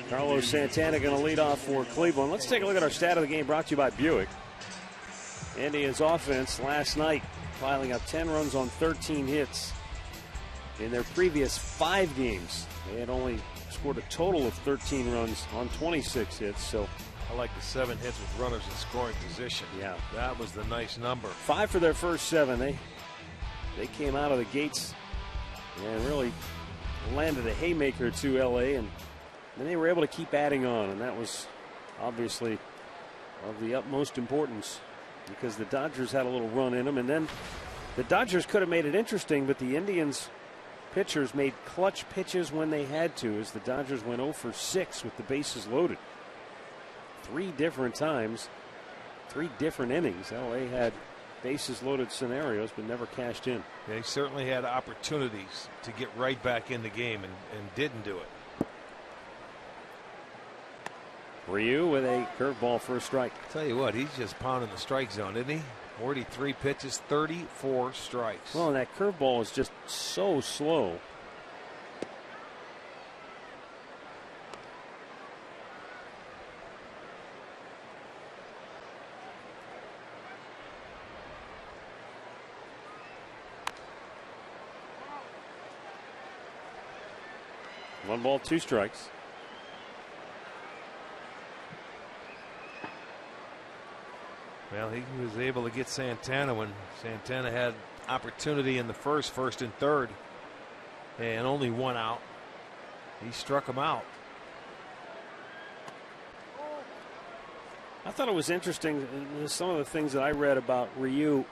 Carlos Santana going to lead off for Cleveland. Let's take a look at our stat of the game brought to you by Buick. Indians offense last night piling up 10 runs on 13 hits. In their previous 5 games, they had only scored a total of 13 runs on 26 hits. So I like the 7 hits with runners in scoring position. Yeah. That was the nice number. 5 for their first 7. They came out of the gates and really landed a haymaker to LA, and then they were able to keep adding on, and that was obviously of the utmost importance because the Dodgers had a little run in them, and then the Dodgers could have made it interesting, but the Indians pitchers made clutch pitches when they had to, as the Dodgers went 0 for 6 with the bases loaded. 3 different times, 3 different innings. LA had bases loaded scenarios but never cashed in. They certainly had opportunities to get right back in the game and didn't do it. Ryu with a curveball for a strike. Tell you what, he's just pounding the strike zone, isn't he? 43 pitches, 34 strikes. Well, and that curveball is just so slow. One ball, 2 strikes. Well, he was able to get Santana when Santana had opportunity in the first and third, and only 1 out. He struck him out. I thought it was interesting, some of the things that I read about Ryu.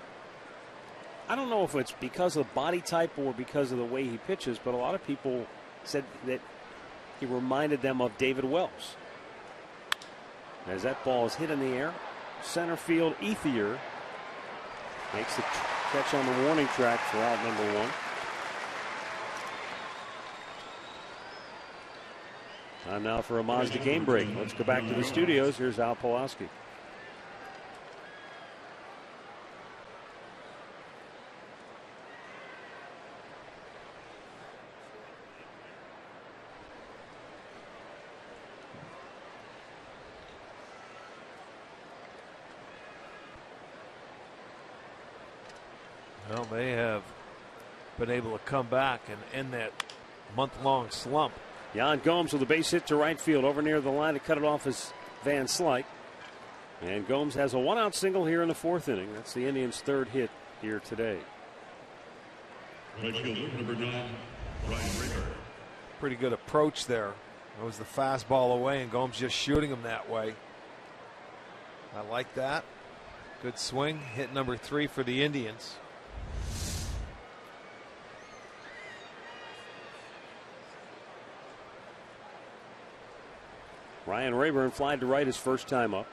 I don't know if it's because of the body type or because of the way he pitches, but a lot of people said that he reminded them of David Wells. As that ball is hit in the air, center field, Ethier makes the catch on the warning track for out number 1. Time now for a Mazda game break. Let's go back to the studios. Here's Al Pawlowski. Well, they have been able to come back and end that month-long slump. Yan Gomes with a base hit to right field over near the line to cut it off as Van Slyke. And Gomes has a 1-out single here in the 4th inning. That's the Indians' 3rd hit here today. Right fielder, number 9, Ryan Rager. Pretty good approach there. That was the fastball away, and Gomes just shooting him that way. I like that. Good swing. Hit number 3 for the Indians. Ryan Rayburn flied to right his first time up.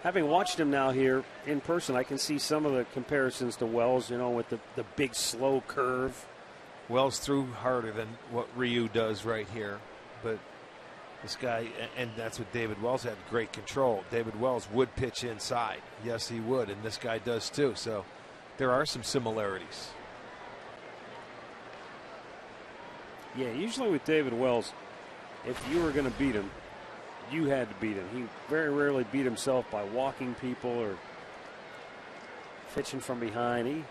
Having watched him now here in person, I can see some of the comparisons to Wells, you know, with the big slow curve. Wells threw harder than what Ryu does right here. But this guy, and that's what David Wells had, great control. David Wells would pitch inside. Yes, he would, and this guy does too. So there are some similarities. Yeah, usually with David Wells, if you were going to beat him, you had to beat him. He very rarely beat himself by walking people or pitching from behind.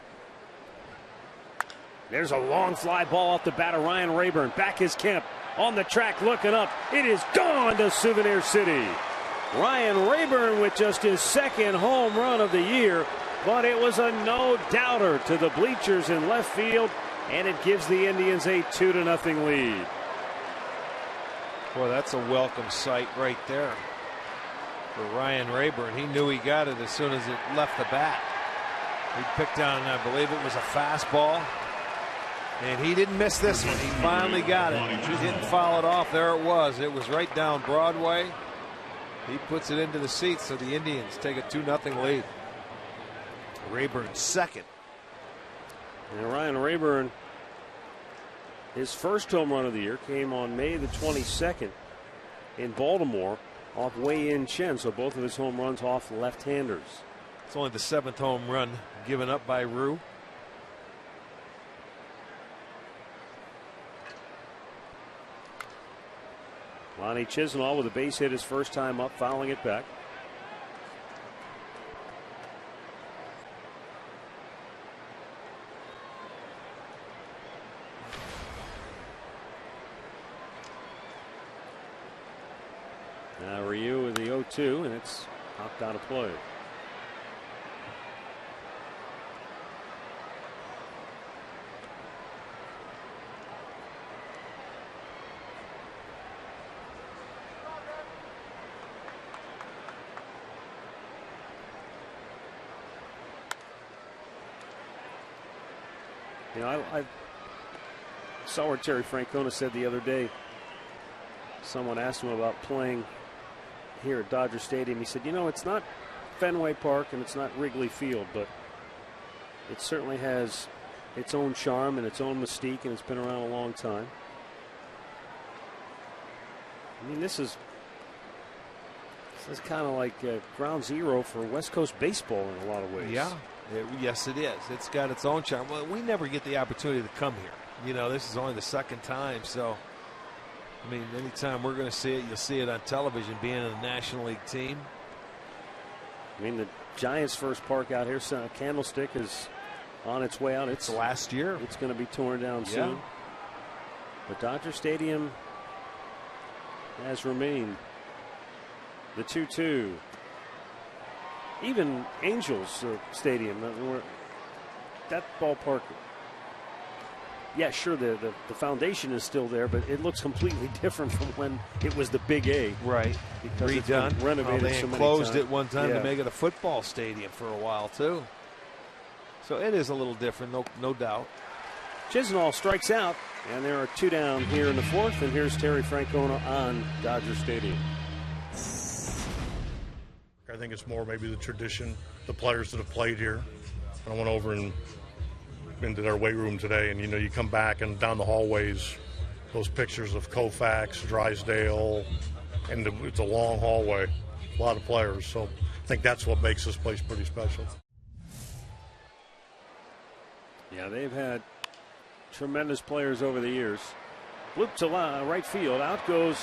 There's a long fly ball off the bat of Ryan Rayburn. Back is Kemp on the track looking up. It is gone to Souvenir City. Ryan Rayburn with just his 2nd home run of the year, but it was a no-doubter to the bleachers in left field, and it gives the Indians a 2-0 lead. Boy, that's a welcome sight right there for Ryan Rayburn. He knew he got it as soon as it left the bat. He picked down, I believe it was a fastball, and he didn't miss this one. He finally got it. He didn't foul it off. There it was. It was right down Broadway. He puts it into the seats, so the Indians take a 2-0 lead. Rayburn 2nd. And Ryan Rayburn, his first home run of the year came on May the 22nd in Baltimore off Wei-In Chen. So both of his home runs off left-handers. It's only the 7th home run given up by Rue. Lonnie Chisenhall with a base hit his first time up, fouling it back. Ryu with the 0-2, and it's knocked out of play. You know, I saw where Terry Francona said the other day, someone asked him about playing here at Dodger Stadium. He said, you know, it's not Fenway Park and it's not Wrigley Field, but it certainly has its own charm and its own mystique, and it's been around a long time. I mean, this is kind of like ground zero for West Coast baseball in a lot of ways. Yeah. Yes, it is. It's got its own charm. Well, we never get the opportunity to come here. You know, this is only the second time. So, I mean, anytime we're going to see it, you'll see it on television, being in a National League team. I mean, the Giants' first park out here, Candlestick, is on its way out. It's last year. It's going to be torn down soon. But Dodger Stadium has remained. The 2-2. Even Angels Stadium, that ballpark, yeah, sure, the foundation is still there, but it looks completely different from when it was the Big A. Right. Because redone. It's been renovated they so many enclosed times. it one time to make it a football stadium for a while, too. So it is a little different, no doubt. Chisenhall strikes out, and there are 2 down here in the 4th, and here's Terry Francona on Dodger Stadium. I think it's more maybe the tradition, the players that have played here. I went over and into their weight room today, and, you know, you come back and down the hallways, those pictures of Koufax, Drysdale, and it's a long hallway, a lot of players. So I think that's what makes this place pretty special. Yeah, they've had tremendous players over the years. Loop to right field, out goes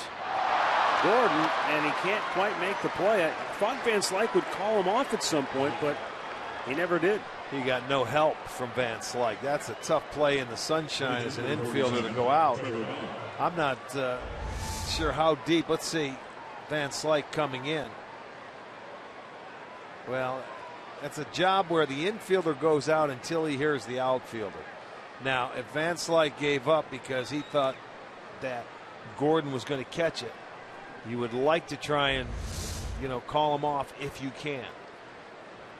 Gordon, and he can't quite make the play. I thought Van Slyke would call him off at some point, but he never did. He got no help from Van Slyke. That's a tough play in the sunshine as an infielder to go out. I'm not sure how deep. Let's see, Van Slyke coming in. Well, that's a job where the infielder goes out until he hears the outfielder. Now, if Van Slyke gave up because he thought that Gordon was going to catch it, you would like to try and, you know, call him off if you can.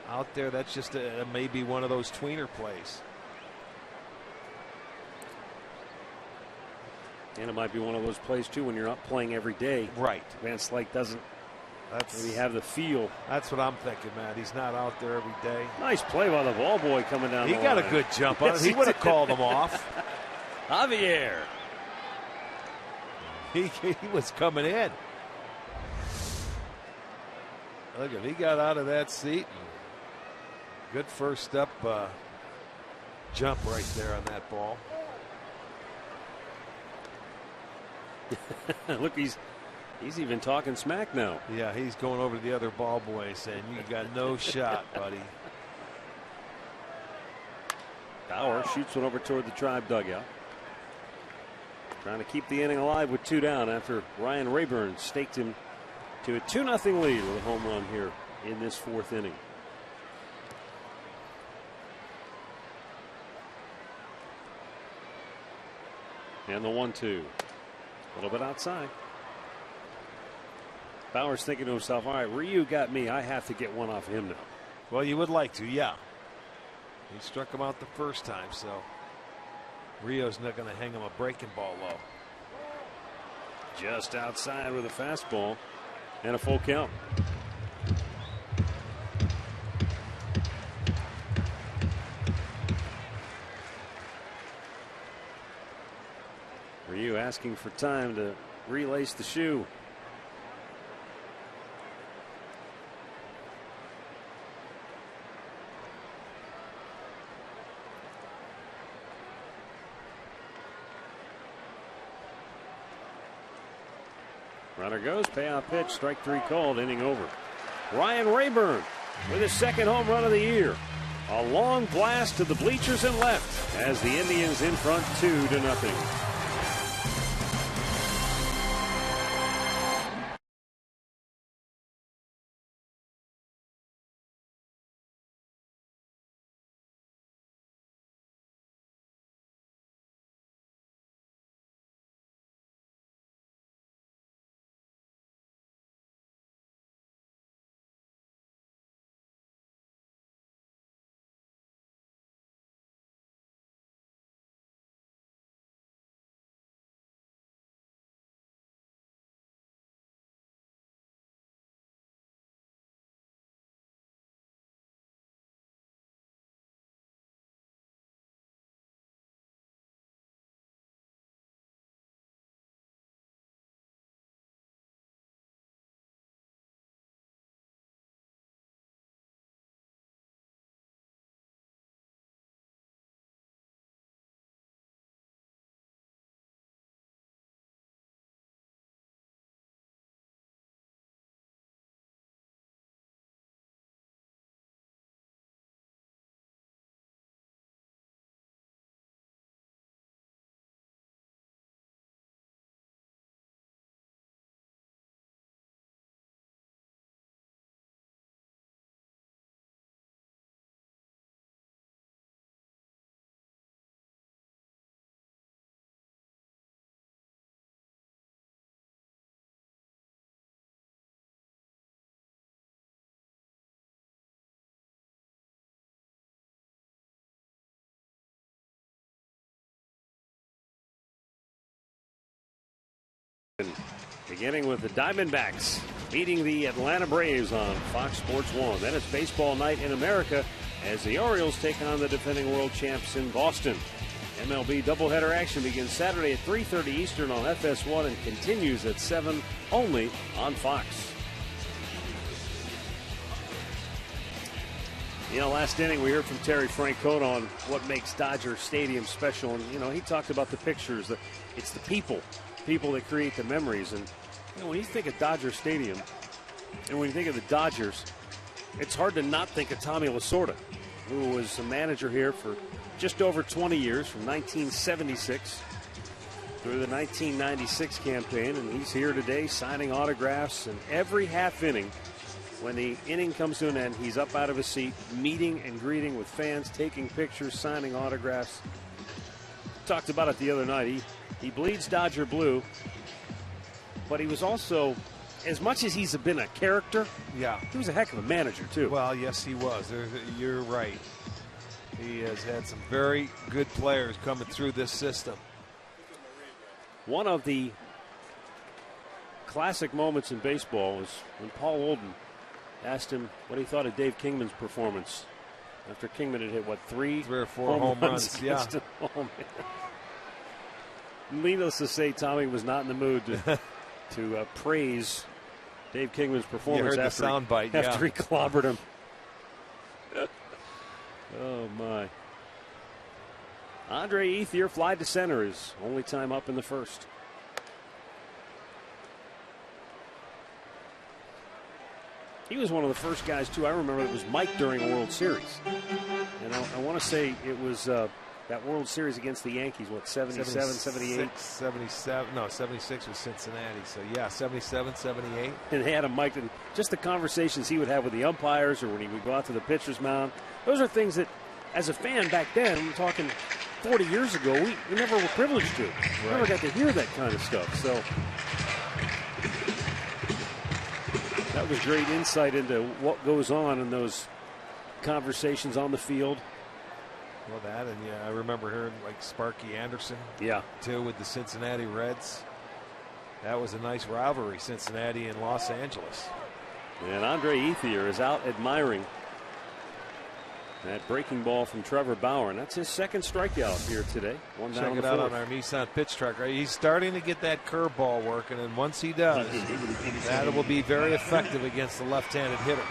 Out there, that's just maybe one of those tweener plays. And it might be one of those plays, too, when you're not playing every day. Right. Van Slyke doesn't maybe have the feel. That's what I'm thinking, Matt. He's not out there every day. Nice play by the ball boy coming down the line. He got a good jump on it. He would have called him off. Javier. He was coming in. Look at, he got out of that seat. Good first step jump right there on that ball. Look, he's even talking smack now. Yeah, he's going over to the other ball boy saying, you got no shot, buddy. Bauer shoots one over toward the Tribe dugout. Trying to keep the inning alive with 2 down after Ryan Rayburn staked him to a 2-0 lead with a home run here in this 4th inning. And the 1-2. A little bit outside. Bauer's thinking to himself, all right, Ryu got me. I have to get one off him now. Well, you would like to, yeah. He struck him out the first time, so Rio's not going to hang him a breaking ball low. Just outside with a fastball and a full count. Ryu asking for time to relace the shoe. Runner goes, payoff pitch, strike 3 called, inning over. Ryan Rayburn with his 2nd home run of the year. A long blast to the bleachers and left as the Indians in front 2-0. Beginning with the Diamondbacks beating the Atlanta Braves on Fox Sports 1. Then it's baseball night in America as the Orioles take on the defending world champs in Boston. MLB doubleheader action begins Saturday at 3:30 Eastern on FS1 and continues at 7 only on Fox. You know, last inning we heard from Terry Francona on what makes Dodger Stadium special. And, you know, he talked about the pictures. It's the people that create the memories. And, you know, when you think of Dodger Stadium and when you think of the Dodgers, it's hard to not think of Tommy Lasorda, who was a manager here for just over 20 years, from 1976 through the 1996 campaign. And he's here today signing autographs. And every half inning, when the inning comes to an end, he's up out of his seat, meeting and greeting with fans, taking pictures, signing autographs. Talked about it the other night. He bleeds Dodger blue, but he was also, as much as he's been a character, he was a heck of a manager, too. Well, yes, he was. You're right. He has had some very good players coming through this system. One of the classic moments in baseball was when Paul Olden asked him what he thought of Dave Kingman's performance after Kingman had hit, three or four home runs against him. Oh, needless to say, Tommy was not in the mood to praise Dave Kingman's performance after he clobbered him. Oh, my. Andre Ethier flied to center, his only time up in the first. He was one of the first guys, too. I remember it was Mike during a World Series. And I want to say it was that World Series against the Yankees, 77, 78? 77. No, 76 was Cincinnati. So, yeah, 77, 78. And they had a Mike, and just the conversations he would have with the umpires or when he would go out to the pitcher's mound. Those are things that, as a fan back then, we're talking 40 years ago, we never were privileged to. We never got to hear that kind of stuff. So that was great insight into what goes on in those conversations on the field. Well, that, and I remember hearing like Sparky Anderson, too, with the Cincinnati Reds. That was a nice rivalry, Cincinnati and Los Angeles. And Andre Ethier is out admiring that breaking ball from Trevor Bauer, and that's his second strikeout here today. One down. Check it out on our Nissan pitch track. Right? He's starting to get that curveball working, and once he does, that will be very effective against the left-handed hitters.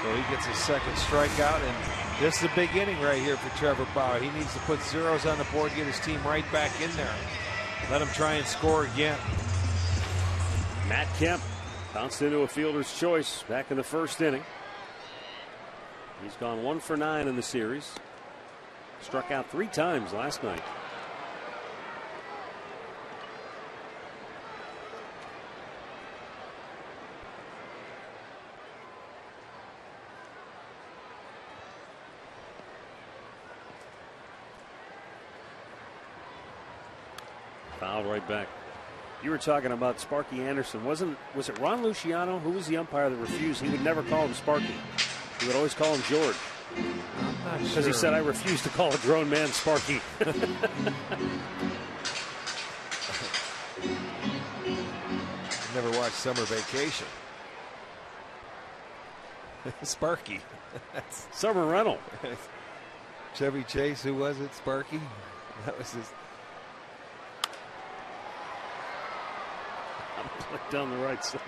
So he gets his second strikeout, and this is a big inning right here for Trevor Bauer. He needs to put zeros on the board, get his team right back in there. Let him try and score again. Matt Kemp bounced into a fielder's choice back in the first inning. He's gone 1 for 9 in the series. Struck out 3 times last night. Fouled right back. You were talking about Sparky Anderson. Was it Ron Luciano? Who was the umpire that refused? He would never call him Sparky. He would always call him George. Because he said, I refuse to call a grown man Sparky. Never watched Summer Vacation. Sparky. Summer Rental. Chevy Chase, who was it? Sparky? That was his. I'm flicked down the right side.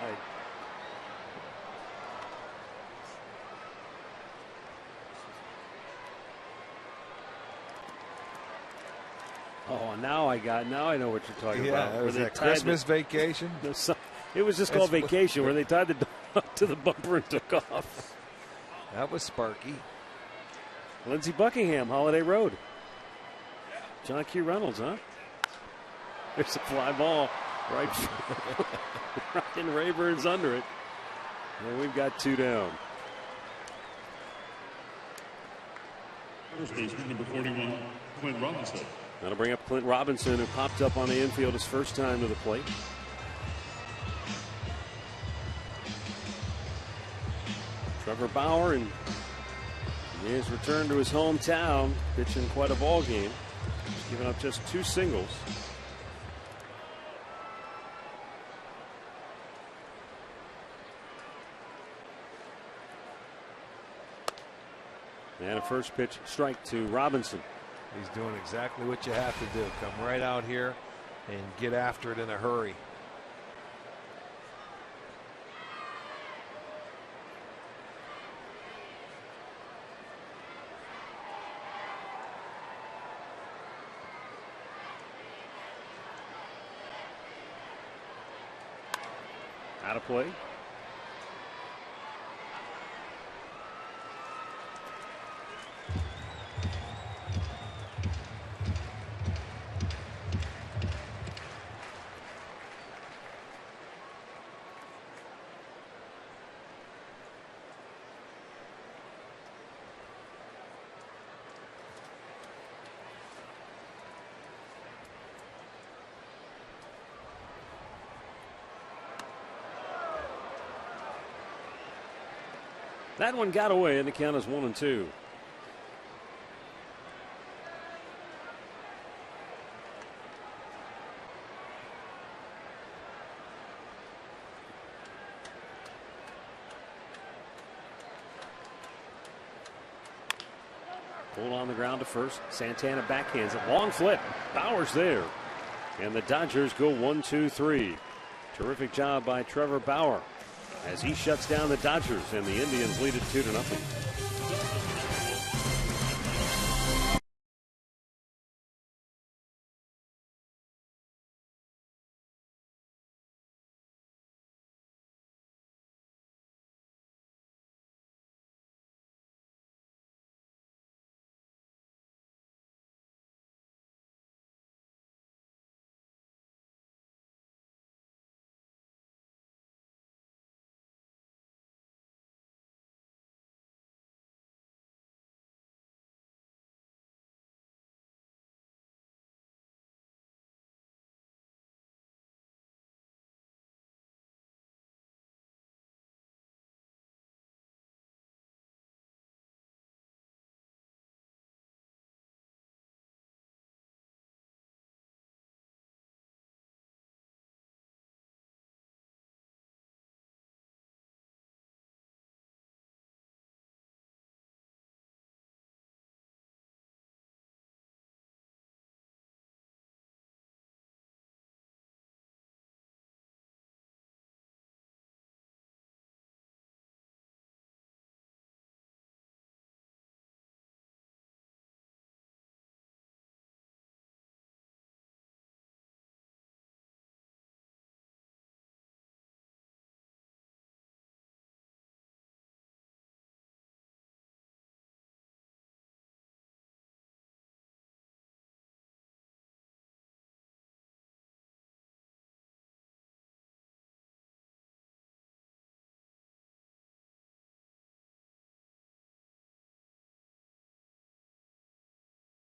Oh, now I know what you're talking about. Yeah, was that Christmas Vacation? It was just called Vacation, where they tied the dog to the bumper and took off. That was Sparky. Lindsey Buckingham, Holiday Road. John Q. Reynolds, huh? There's a fly ball right in Rayburn's under it. And we've got 2 down. First baseman, number 41, Clint Robinson. That'll bring up Clint Robinson, who popped up on the infield his first time to the plate. Trevor Bauer in his return to his hometown, pitching quite a ball game. He's given up just 2 singles. And a first pitch strike to Robinson. He's doing exactly what you have to do. Come right out here and get after it in a hurry. Out of play. That one got away, and the count is 1-2. Pulled on the ground to first. Santana backhands it. Long flip. Bauer's there. And the Dodgers go 1-2-3. Terrific job by Trevor Bauer as he shuts down the Dodgers, and the Indians lead it 2-0.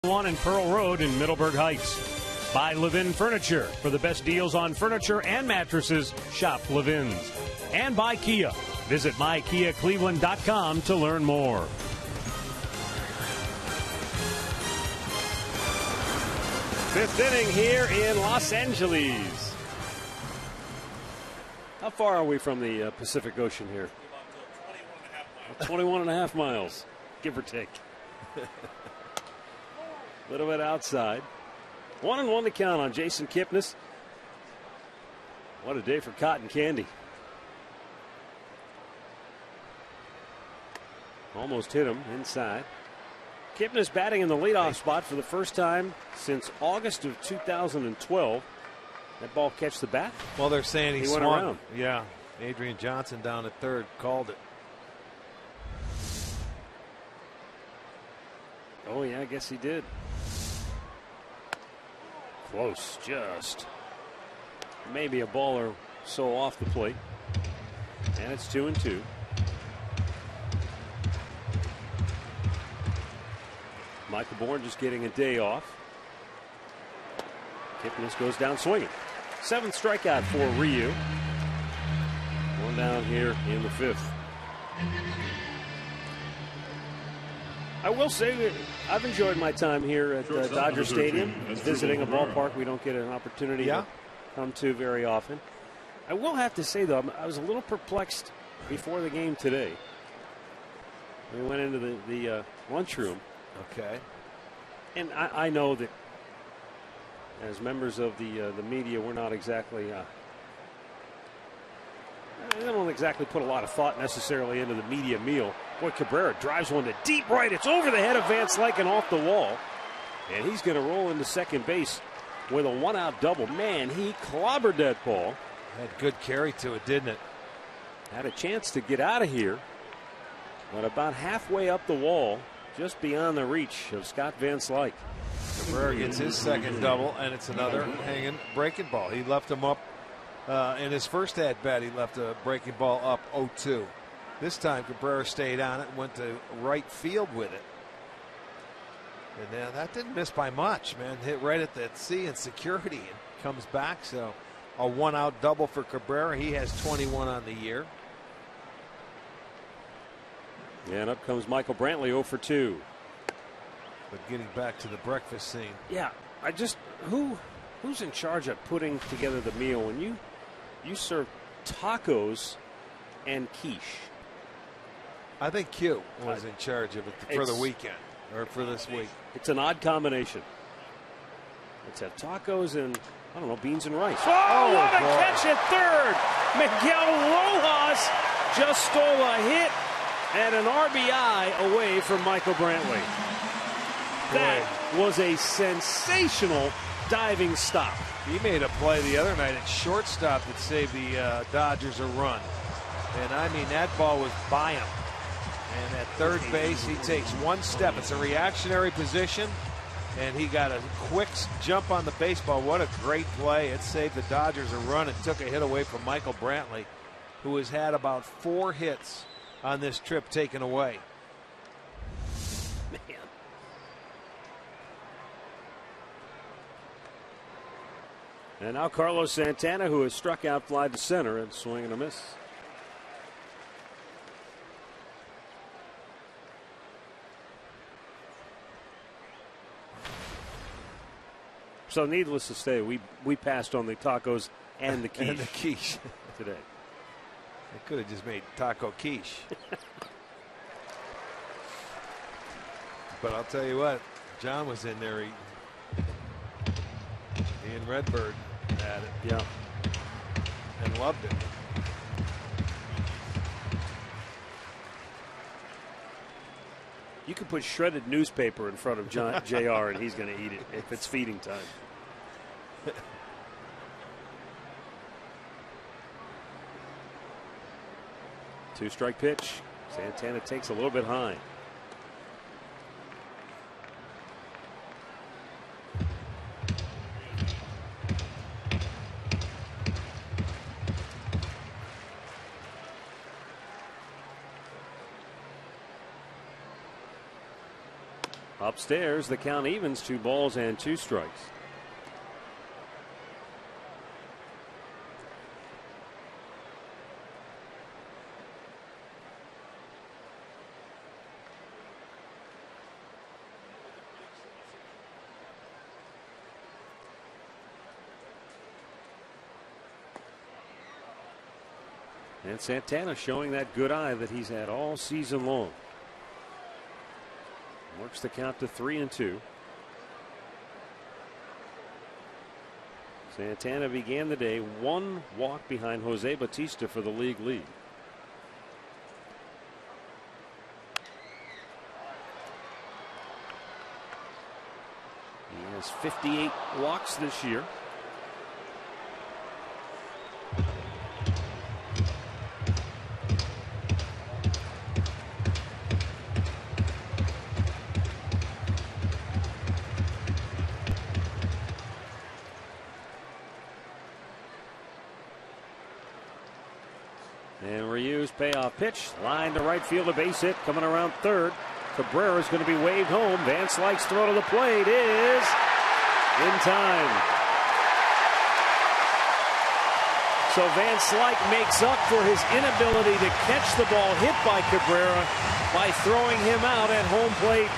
One in Pearl Road in Middleburg Heights. By Levin Furniture. For the best deals on furniture and mattresses, shop Levin's. And by Kia. Visit mykiacleveland.com to learn more. Fifth inning here in Los Angeles. How far are we from the Pacific Ocean here? About 21 and a half miles, give or take. A little bit outside. 1-1 to count on Jason Kipnis. What a day for cotton candy. Almost hit him inside. Kipnis batting in the leadoff spot for the first time since August of 2012. That ball catch the bat? Well, they're saying he went swung. around. Yeah. Adrian Johnson down at third called it. Oh, yeah, I guess he did. Close, just maybe a ball or so off the plate. And it's 2-2. Michael Bourne just getting a day off. Kipnis goes down swinging. Seventh strikeout for Ryu. One down here in the fifth. I will say that I've enjoyed my time here at Dodger Stadium, visiting a ballpark we don't get an opportunity to come to very often. I will have to say, though, I was a little perplexed before the game today. We went into the lunchroom. Okay. And I know that as members of the media, we're not exactly. They don't exactly put a lot of thought necessarily into the media meal. Boy, Cabrera drives one to deep right. It's over the head of Van Slyke and off the wall. And he's going to roll into second base with a one-out double. Man, he clobbered that ball. Had good carry to it, didn't it? Had a chance to get out of here, but about halfway up the wall, just beyond the reach of Scott Van Slyke. Cabrera gets his second double, and it's another hanging breaking ball. He left him up in his first at bat. He left a breaking ball up 0-2. This time Cabrera stayed on it and went to right field with it. And then that didn't miss by much, man. Hit right at that C and security and comes back. So a one-out double for Cabrera. He has 21 on the year. And up comes Michael Brantley, 0 for 2. But getting back to the breakfast scene. Yeah, who's in charge of putting together the meal when you serve tacos and quiche? I think Q was in charge of it for the weekend or for this week. It's an odd combination. It's a tacos and, I don't know, beans and rice. Oh, what a catch at third! Miguel Rojas just stole a hit and an RBI away from Michael Brantley. That was a sensational diving stop. He made a play the other night at shortstop that saved the Dodgers a run. And I mean, that ball was by him. And at third base, he takes one step. It's a reactionary position, and he got a quick jump on the baseball. What a great play. It saved the Dodgers a run and took a hit away from Michael Brantley, who has had about 4 hits on this trip taken away. Man. And now Carlos Santana, who has struck out fly to center and swing and a miss. So needless to say, we passed on the tacos and the quiche. And the quiche today. They could have just made taco quiche. But I'll tell you what, John was in there eating. He and Redbird had it. Yeah. And loved it. You could put shredded newspaper in front of JR and he's going to eat it if it's feeding time. Two-strike pitch. Santana takes a little bit high. Upstairs, the count evens, 2 balls and 2 strikes. And Santana showing that good eye that he's had all season long. Works the count to 3-2. Santana began the day 1 walk behind Jose Bautista for the league lead. He has 58 walks this year. Payoff pitch, line to right field, a base hit coming around third. Cabrera is going to be waved home. Van Slyke's throw to the plate is in time. So Van Slyke makes up for his inability to catch the ball hit by Cabrera by throwing him out at home plate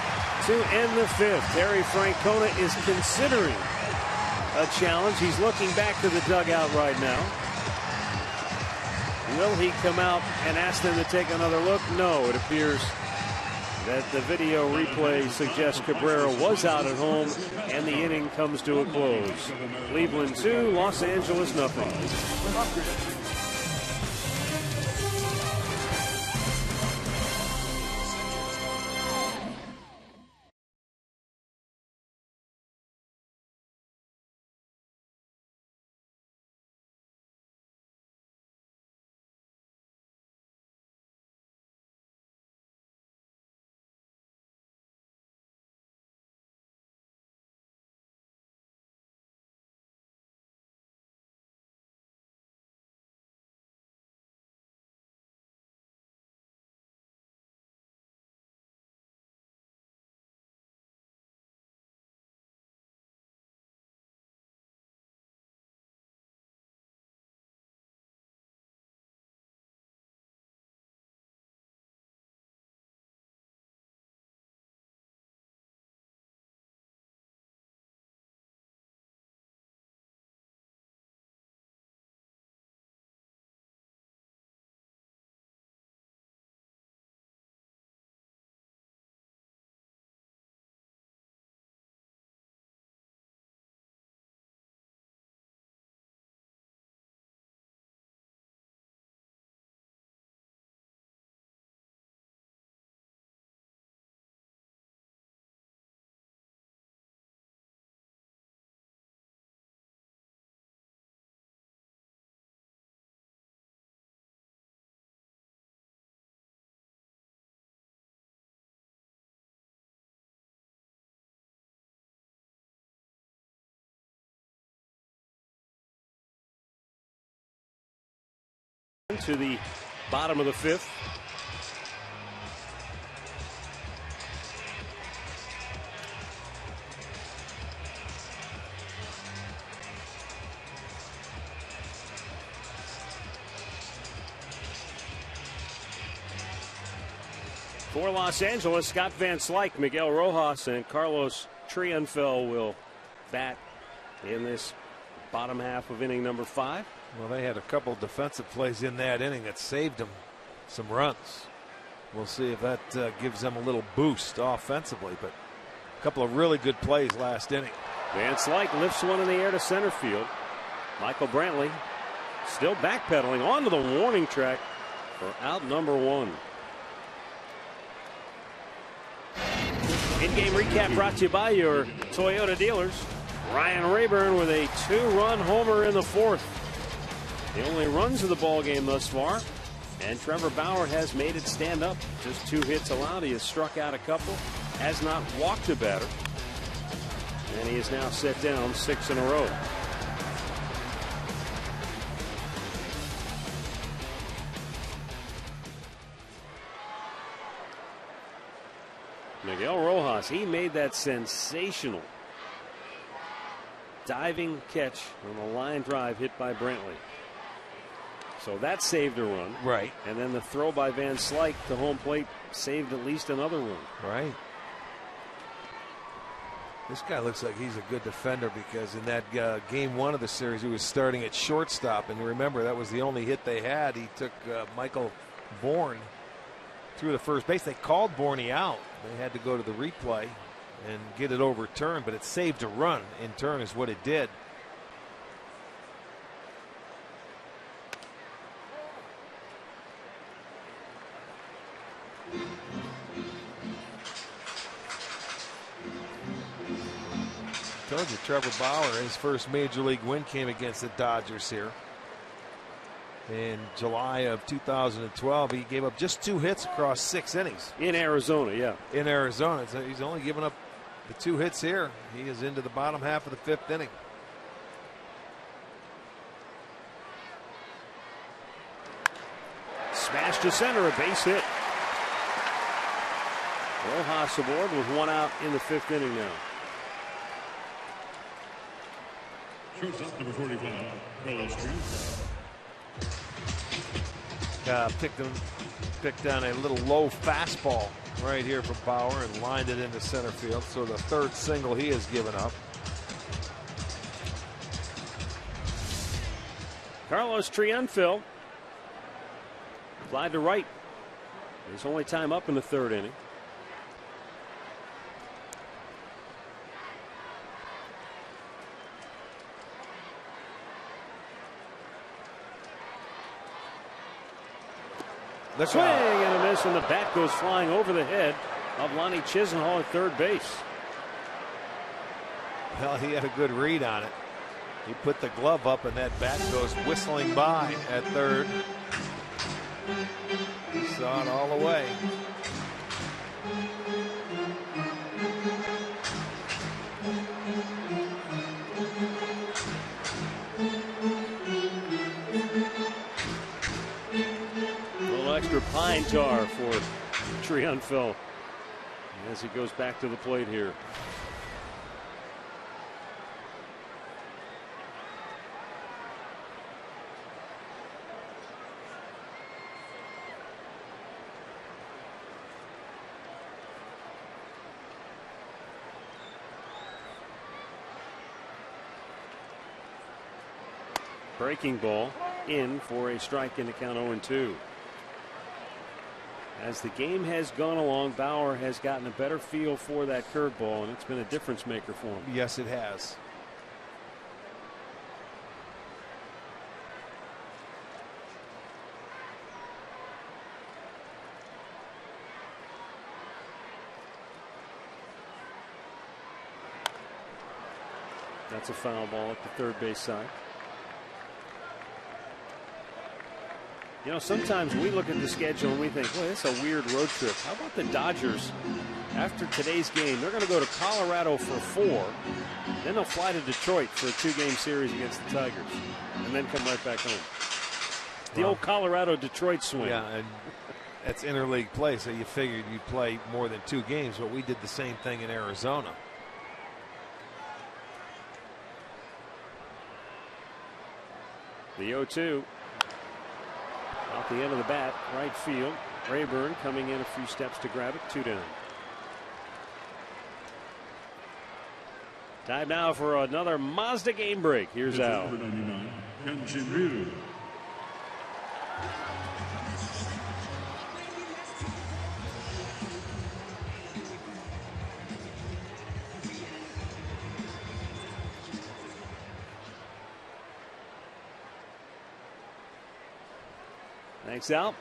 to end the 5th. Terry Francona is considering a challenge. He's looking back to the dugout right now. Will he come out and ask them to take another look? No, it appears that the video replay suggests Cabrera was out at home, and the inning comes to a close. Cleveland 2, Los Angeles nothing. To the bottom of the fifth. For Los Angeles, Scott Van Slyke, Miguel Rojas, and Carlos Triunfel will bat in this bottom half of inning number 5. Well, they had a couple of defensive plays in that inning that saved them some runs. We'll see if that gives them a little boost offensively, but a couple of really good plays last inning. Van Slyke lifts one in the air to center field. Michael Brantley still backpedaling onto the warning track for out number 1. In-game recap brought to you by your Toyota dealers. Ryan Rayburn with a 2-run homer in the 4th. The only runs of the ball game thus far, and Trevor Bauer has made it stand up. Just 2 hits allowed. He has struck out a couple, has not walked a batter, and he is now set down 6 in a row. Miguel Rojas, he made that sensational diving catch on the line drive hit by Brantley. So that saved a run. Right. And then the throw by Van Slyke to home plate saved at least another run. Right. This guy looks like he's a good defender, because in that game 1 of the series, he was starting at shortstop. And you remember, that was the only hit they had. He took Michael Bourne through the first base. They called Bourne out. They had to go to the replay and get it overturned, but it saved a run in turn is what it did. Told you, Trevor Bauer, his first major league win came against the Dodgers here in July of 2012. He gave up just 2 hits across 6 innings. In Arizona, yeah. In Arizona. So he's only given up the 2 hits here. He is into the bottom half of the 5th inning. Smash to center, a base hit. Rojas aboard with 1 out in the 5th inning now. Shortstop number 45, Carlos Triunfel. Picked on a little low fastball right here for Bauer and lined it into center field. So the 3rd single he has given up. Carlos Triunfel applied to right. His only time up in the 3rd inning. Swing and a miss, and the bat goes flying over the head of Lonnie Chisenhall at third base. Well, he had a good read on it. He put the glove up, and that bat goes whistling by at third. He saw it all the way. Extra pine tar for Triunfo as he goes back to the plate here. Breaking ball in for a strike in the count. 0-2. As the game has gone along, Bauer has gotten a better feel for that curveball, and it's been a difference maker for him. Yes, it has. That's a foul ball at the third base side. You know, sometimes we look at the schedule and we think, well, it's a weird road trip. How about the Dodgers? After today's game, they're going to go to Colorado for 4. Then they'll fly to Detroit for a 2-game series against the Tigers. And then come right back home. The old Colorado-Detroit swing. Yeah, and that's interleague play, so you figured you'd play more than 2 games, but we did the same thing in Arizona. The 0-2. Off the end of the bat, right field. Rayburn coming in a few steps to grab it. 2 down. Time now for another Mazda game break. Here's Al. Number 99, Hyun-Jin Ryu. Thanks, Al.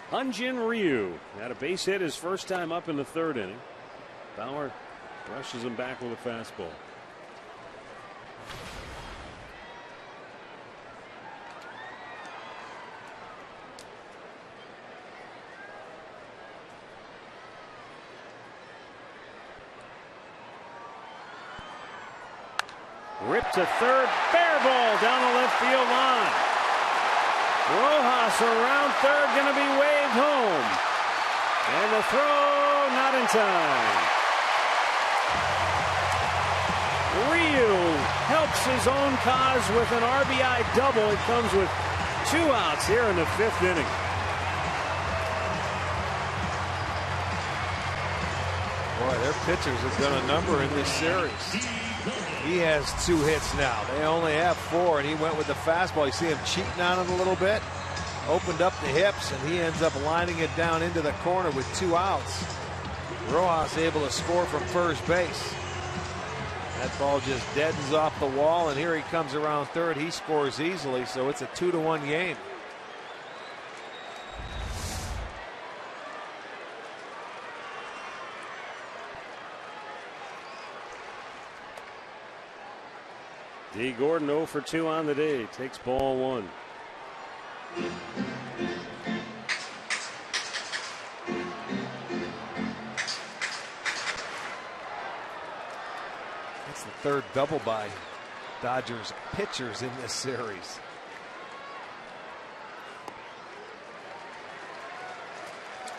Hyun-Jin Ryu had a base hit his first time up in the third inning. Bauer brushes him back with a fastball. Ripped to third, fair ball down the left field line. Rojas around third, going to be waved home. And the throw not in time. Ryu helps his own cause with an RBI double. It comes with 2 outs here in the 5th inning. Boy, their pitchers have done a number in this series. He has 2 hits now. They only have 4, and he went with the fastball. You see him cheating on it a little bit. Opened up the hips, and he ends up lining it down into the corner with 2 outs. Rojas able to score from first base. That ball just deadens off the wall, and here he comes around third. He scores easily, so it's a 2-1 game. D. Gordon 0 for 2 on the day. Takes ball 1. That's the 3rd double by Dodgers pitchers in this series.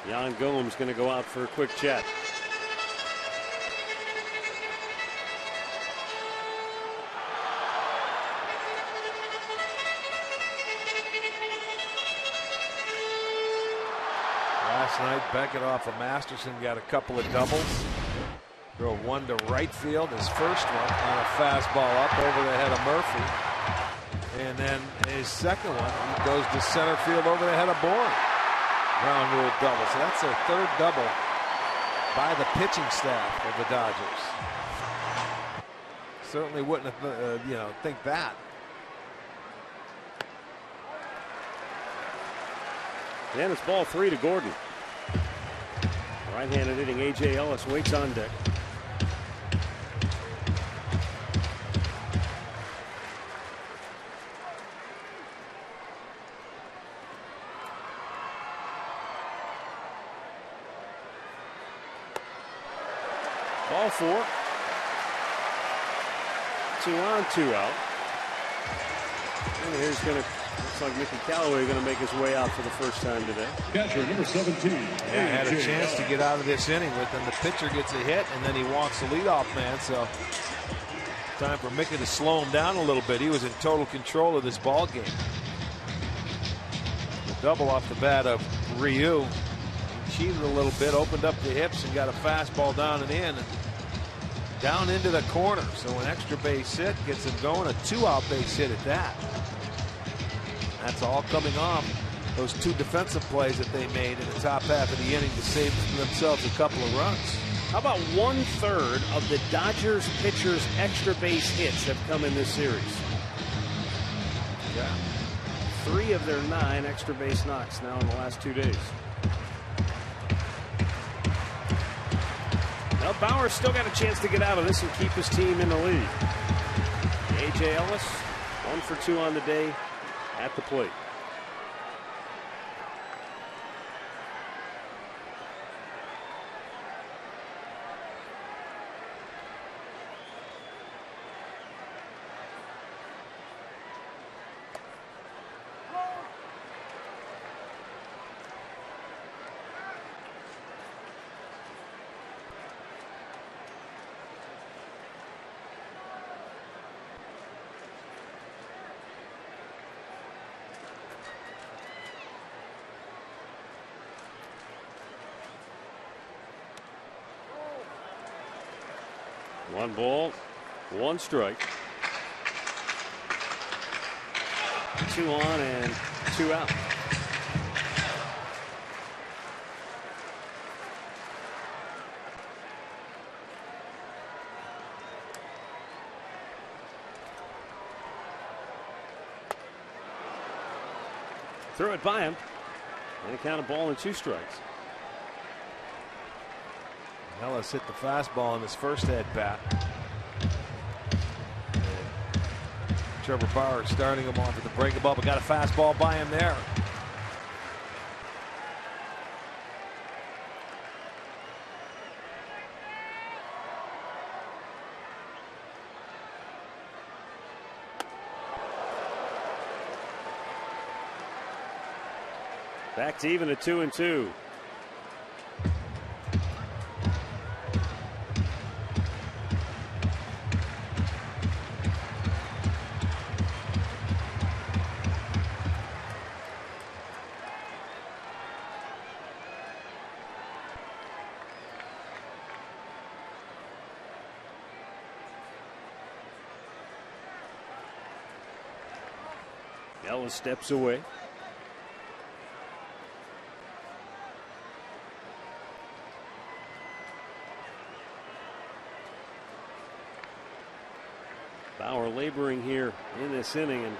Yan Gomes going to go out for a quick chat. Last night, Beckett off of Masterson got a couple of doubles. Drove 1 to right field, his first one on a fastball up over the head of Murphy. And then his second one, he goes to center field over the head of Bourne. Ground rule double. So that's their 3rd double by the pitching staff of the Dodgers. Certainly wouldn't have, think that. And it's ball 3 to Gordon. Right-handed hitting A.J. Ellis waits on deck. Ball 4. 2 on, 2 out. And here's going to, looks like Mickey Callaway going to make his way out for the first time today. Catcher number 17. Yeah, had a chance to get out of this inning with him. The pitcher gets a hit, and then he walks the leadoff man. So time for Mickey to slow him down a little bit. He was in total control of this ball game. The double off the bat of Ryu. He cheated a little bit, opened up the hips, and got a fastball down and in. Down into the corner. So an extra base hit gets him going. A 2-out base hit at that. That's all coming off those 2 defensive plays that they made in the top half of the inning to save themselves a couple of runs. How about 1/3 of the Dodgers pitchers' extra base hits have come in this series? Yeah. 3 of their 9 extra base knocks now in the last 2 days. Now Bauer's still got a chance to get out of this and keep his team in the lead. A.J. Ellis 1 for 2 on the day at the plate. One ball, 1 strike. 2 on and 2 out. Throw it by him. And a count of ball and 2 strikes. Ellis hit the fastball in his first at bat. Trevor Bauer starting him off with the breaking ball, but got a fastball by him there. Back to even at 2-2. Ellis steps away. Bauer laboring here in this inning and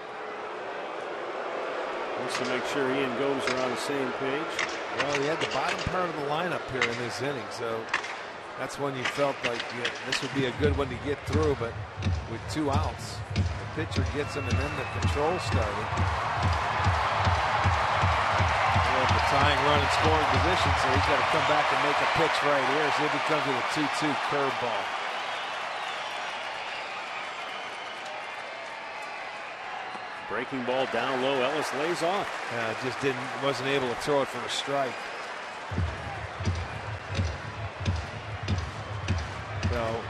wants to make sure he and Gomes are on the same page. Well, he had the bottom part of the lineup here in this inning, so that's when you felt like this would be a good one to get through, but with 2 outs, the pitcher gets him and then the control started. And the tying run in scoring position, so he's got to come back and make a pitch right here, so he comes with a 2-2 curveball. Breaking ball down low. Ellis lays off. Just wasn't able to throw it for a strike. So,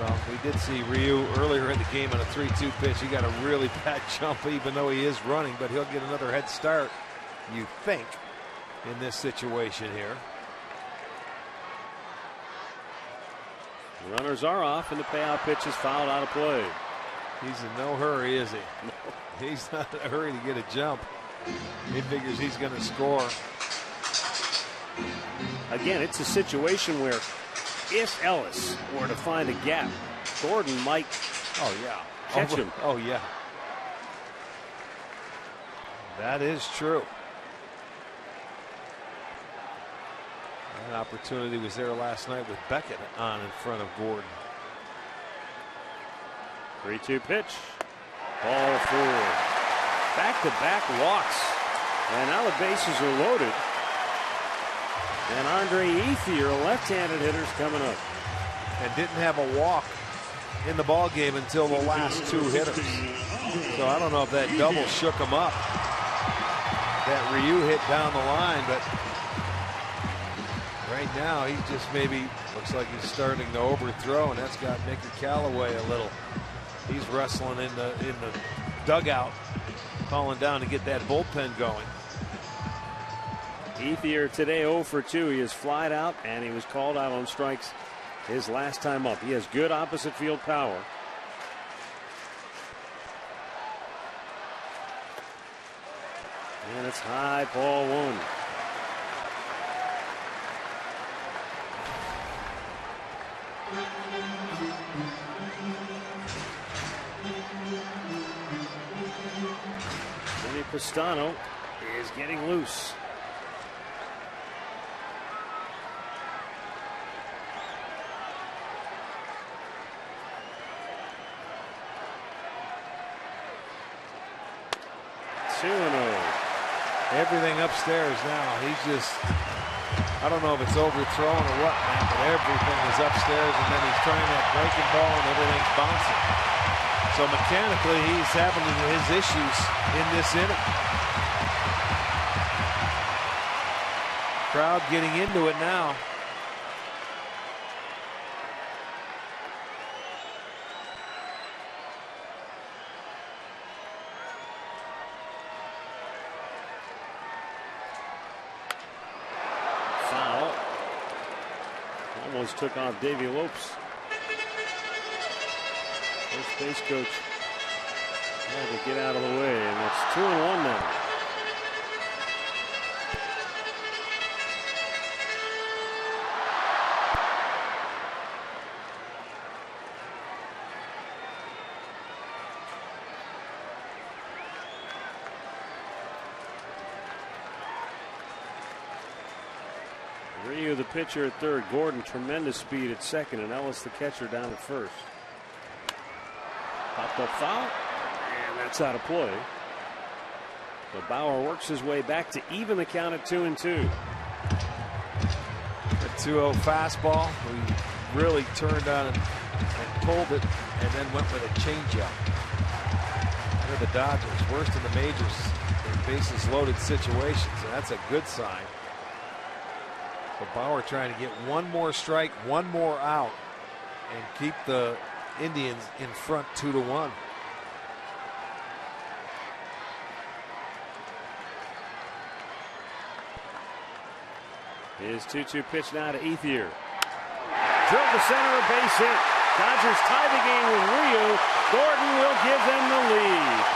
well, we did see Ryu earlier in the game on a 3-2 pitch. He got a really bad jump, even though he is running, but he'll get another head start, you think, in this situation here. The runners are off, and the payout pitch is fouled out of play. He's in no hurry, is he? No. He's not in a hurry to get a jump. He figures he's going to score. Again, it's a situation where if Ellis were to find a gap, Gordon might catch him. Oh, yeah. That is true. opportunity was there last night with Beckett on in front of Gordon. 3-2 pitch. Ball 4. Back-to-back walks. And now the bases are loaded. And Andre Ethier, a left-handed hitter, is coming up. And didn't have a walk in the ball game until the last 2 hitters. So I don't know if that double shook him up. That Ryu hit down the line, but right now he just maybe looks like he's starting to overthrow, and that's got Mickey Callaway a little. He's wrestling in the dugout, calling down to get that bullpen going. Ethier today 0 for 2. He is flied out, and he was called out on strikes his last time up. He has good opposite field power. And it's high, ball 1. Vinny Pistano is getting loose. Everything upstairs now. He's just, I don't know if it's overthrown or what, man, but everything is upstairs, and then he's trying that breaking ball and everything's bouncing. So mechanically, he's having his issues in this inning. Crowd getting into it now. Almost took off Davey Lopes. First base coach had to get out of the way, and it's 2-1 now. Ryu, the pitcher, at third. Gordon, tremendous speed at second, and Ellis, the catcher, down at first. Popped up foul, and that's out of play. But Bauer works his way back to even the count at 2-2. A 2-0 fastball. He really turned on it and pulled it, and then went with a changeup. They're the Dodgers, worst in the majors in bases loaded situations, and that's a good sign. But Bauer trying to get one more strike, one more out, and keep the Indians in front 2-1. His 2-2 pitch now to Ethier. Drilled to center, a base hit. Dodgers tie the game with Ryu. Gordon will give them the lead.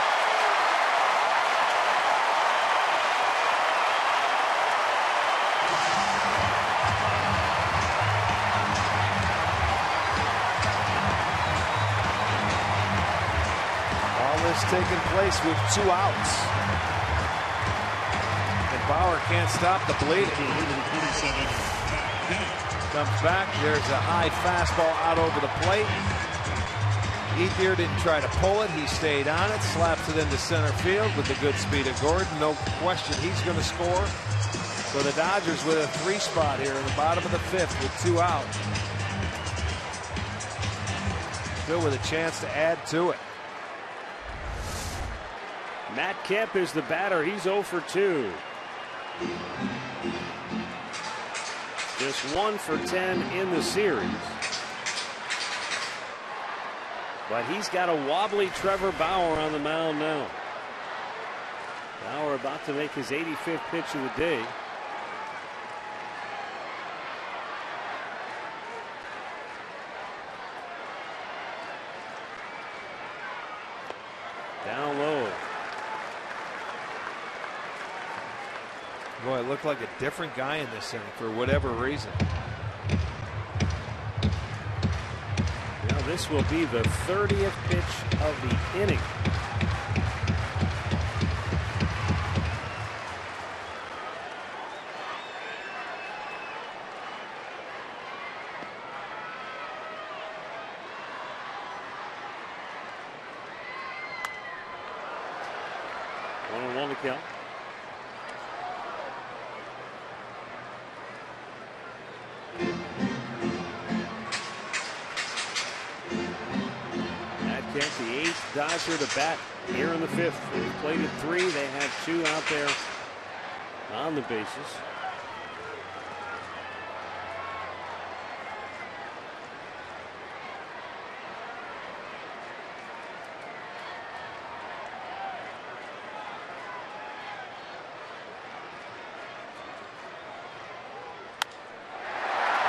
Taking place with 2 outs. And Bauer can't stop the bleeding. Comes back. There's a high fastball out over the plate. Ethier didn't try to pull it. He stayed on it. Slaps it into center field with the good speed of Gordon. No question he's going to score. So the Dodgers with a 3 spot here in the bottom of the 5th with 2 out. Still with a chance to add to it. Matt Kemp is the batter. He's 0 for 2. Just 1 for 10 in the series. But he's got a wobbly Trevor Bauer on the mound now. Bauer about to make his 85th pitch of the day. Down low. Boy, it looked like a different guy in this inning for whatever reason. Now this will be the 30th pitch of the inning. 1 to count. That kept the 8th Dodger to bat here in the 5th. They played at 3. They have 2 out there on the bases.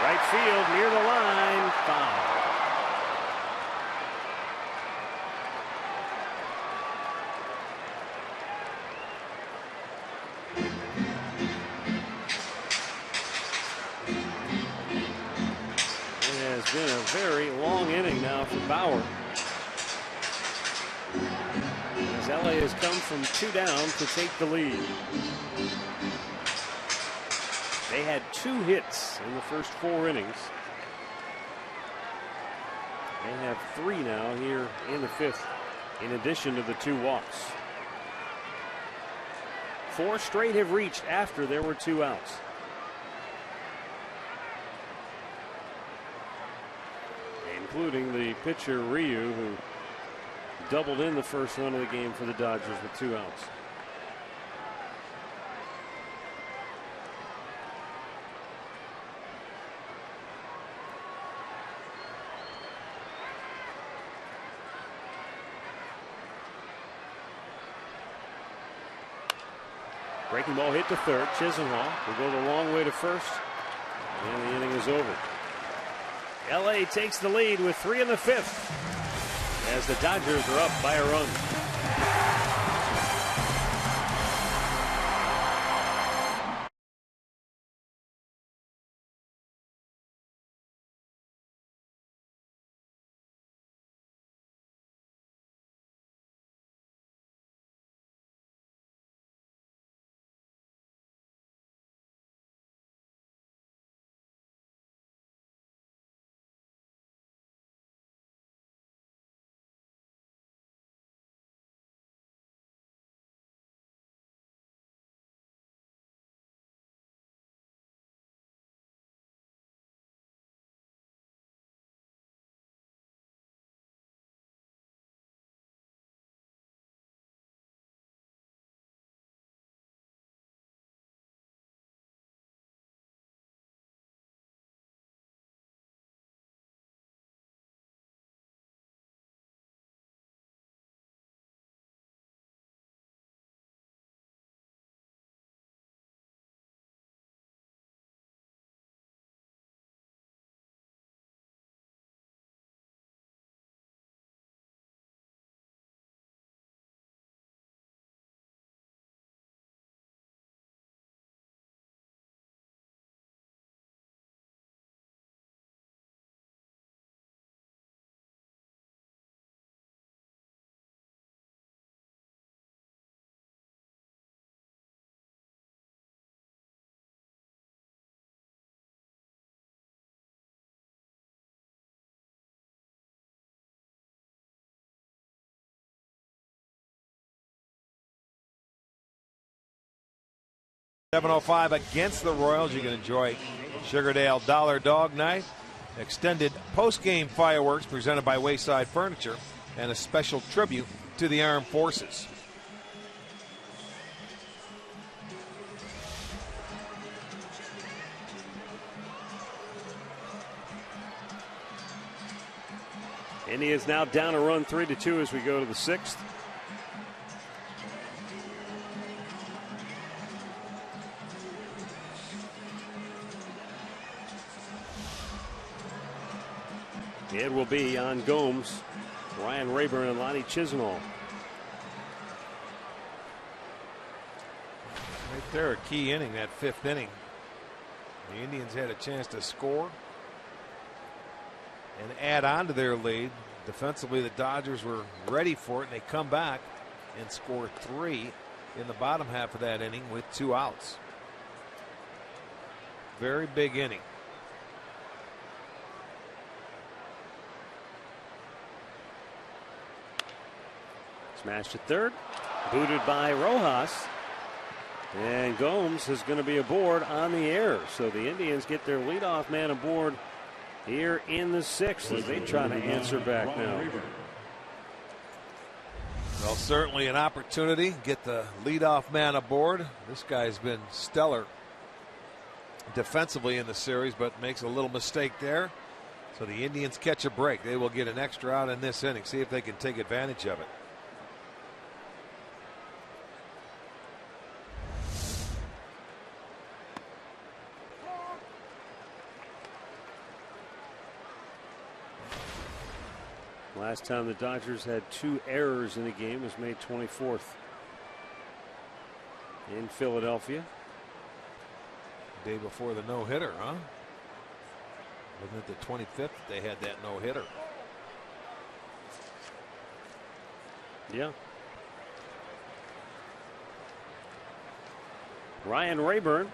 Right field near the line, foul. Been a very long inning now for Bauer, as LA has come from 2 down to take the lead. They had 2 hits in the first 4 innings. They have 3 now here in the 5th, in addition to the 2 walks. 4 straight have reached after there were 2 outs. Including the pitcher Ryu, who doubled in the first run of the game for the Dodgers with 2 outs. Breaking ball hit to third. Chisenhall will go the long way to first, and the inning is over. LA takes the lead with 3 in the 5th, as the Dodgers are up by a run. $7:05 against the Royals. You can enjoy Sugardale Dollar Dog Night, extended post-game fireworks presented by Wayside Furniture, and a special tribute to the Armed Forces. Indians now down a run 3-2 as we go to the 6th. It will be on Gomes, Ryan Rayburn, and Lonnie Chisenhall. Right there, a key inning, that 5th inning. The Indians had a chance to score and add on to their lead. Defensively, the Dodgers were ready for it, and they come back and score 3 in the bottom half of that inning with 2 outs. Very big inning. Smashed to third. Booted by Rojas. And Gomes is going to be aboard on the air. So the Indians get their leadoff man aboard here in the 6th as they try to answer back now. Well, certainly an opportunity. Get the leadoff man aboard. This guy's been stellar defensively in the series, but makes a little mistake there. So the Indians catch a break. They will get an extra out in this inning. See if they can take advantage of it. Last time the Dodgers had 2 errors in a game was May 24th in Philadelphia. Day before the no-hitter, huh? Wasn't it the 25th they had that no-hitter? Yeah. Ryan Rayburn,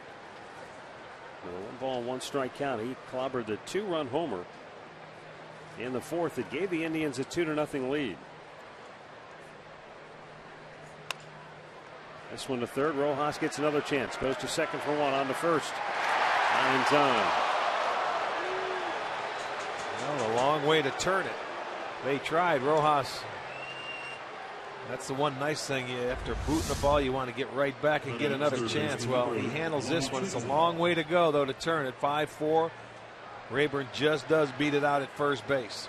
with a 1 ball, 1 strike count. He clobbered the 2-run homer in the 4th. It gave the Indians a 2-0 lead. This one to third. Rojas gets another chance. Goes to second for 1 on to first. Not in time. Well, a long way to turn it. They tried. Rojas. That's the one nice thing. After booting the ball, you want to get right back and get another chance. Well, he handles this one. It's a long way to go, though, to turn it. 5-4. Rayburn just does beat it out at first base.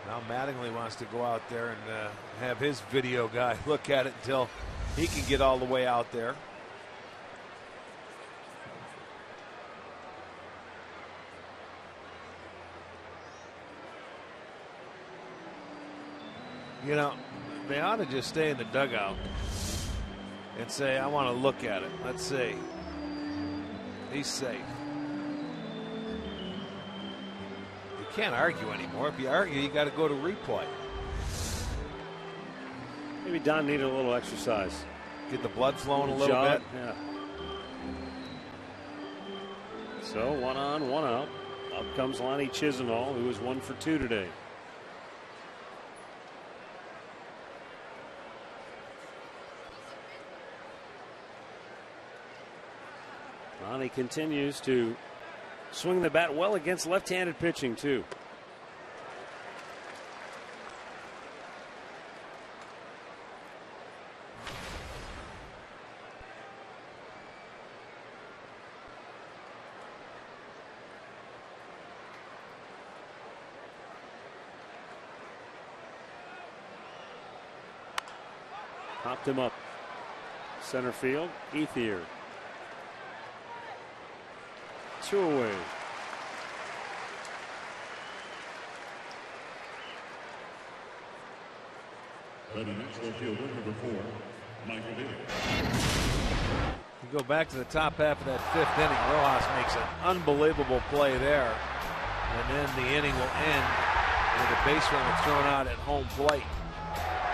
Now Mattingly wants to go out there and have his video guy look at it until he can get all the way out there. You know, they ought to just stay in the dugout and say, I want to look at it. Let's see. He's safe. You can't argue anymore. If you argue, you got to go to replay. Maybe Don needed a little exercise. Get the blood flowing a little bit. Yeah. So 1 on, 1 out. Up comes Lonnie Chisenhall, who was 1 for 2 today. Lonnie continues to swing the bat well against left-handed pitching, too. Popped him up. Center field, Ethier. 2 away. The next fielder, number 4, Michael Davis. You go back to the top half of that 5th inning. Rojas makes an unbelievable play there. And then the inning will end with a base runner thrown out at home plate.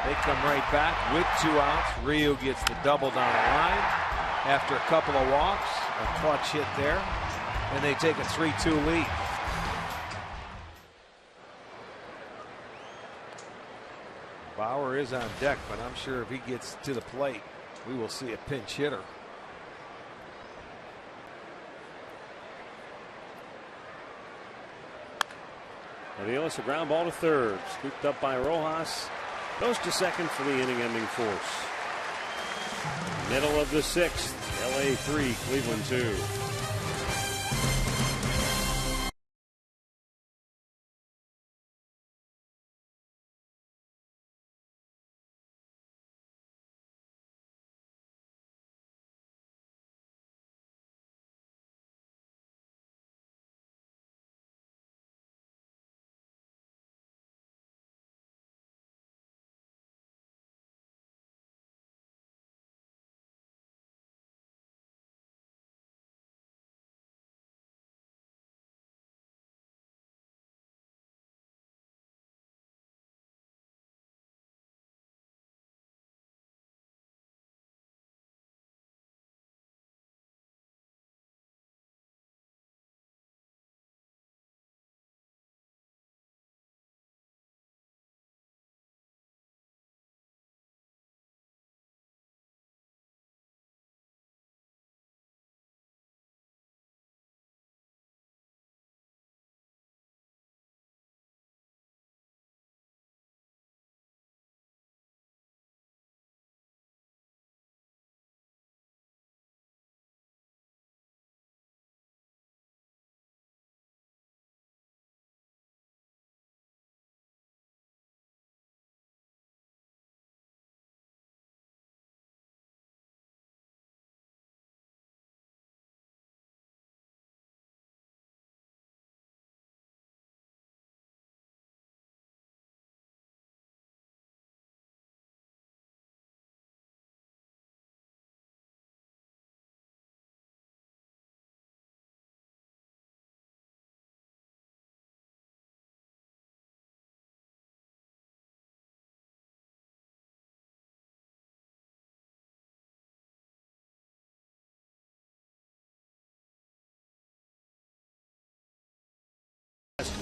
They come right back with 2 outs. Ryu gets the double down the line after a couple of walks. A clutch hit there. And they take a 3-2 lead. Bauer is on deck, but I'm sure if he gets to the plate, we will see a pinch hitter. Aviles, a ground ball to third. Scooped up by Rojas. Goes to second for the inning-ending force. Middle of the 6th. LA 3, Cleveland 2.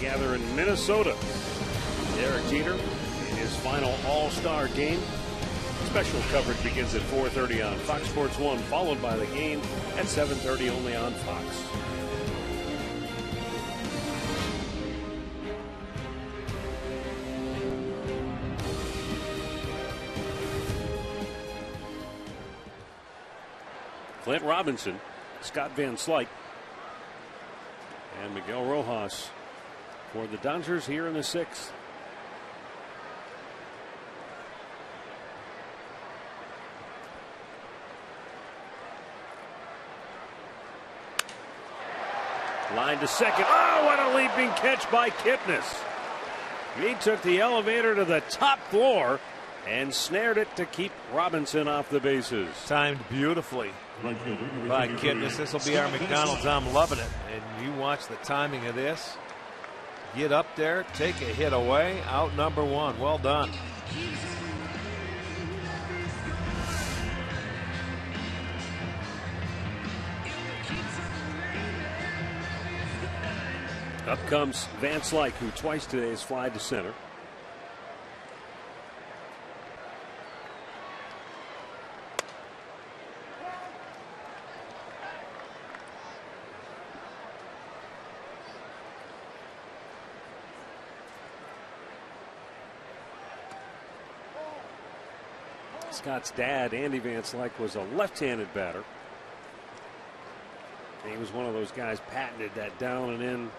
gather in Minnesota. Derek Jeter in his final All-Star game. Special coverage begins at 4:30 on Fox Sports 1, followed by the game at 7:30 only on Fox. Clint Robinson, Scott Van Slyke, and Miguel Rojas for the Dodgers here in the 6th. Line to second. Oh, what a leaping catch by Kipnis. He took the elevator to the top floor and snared it to keep Robinson off the bases. Timed beautifully by Kipnis. This will be our McDonald's. I'm loving it. And you watch the timing of this. Get up there, take a hit away, out number 1. Well done. Up comes Van Slyke, who twice today has flied to center. Scott's dad, Andy Van Slyke, was a left-handed batter. And he was one of those guys patented that down and in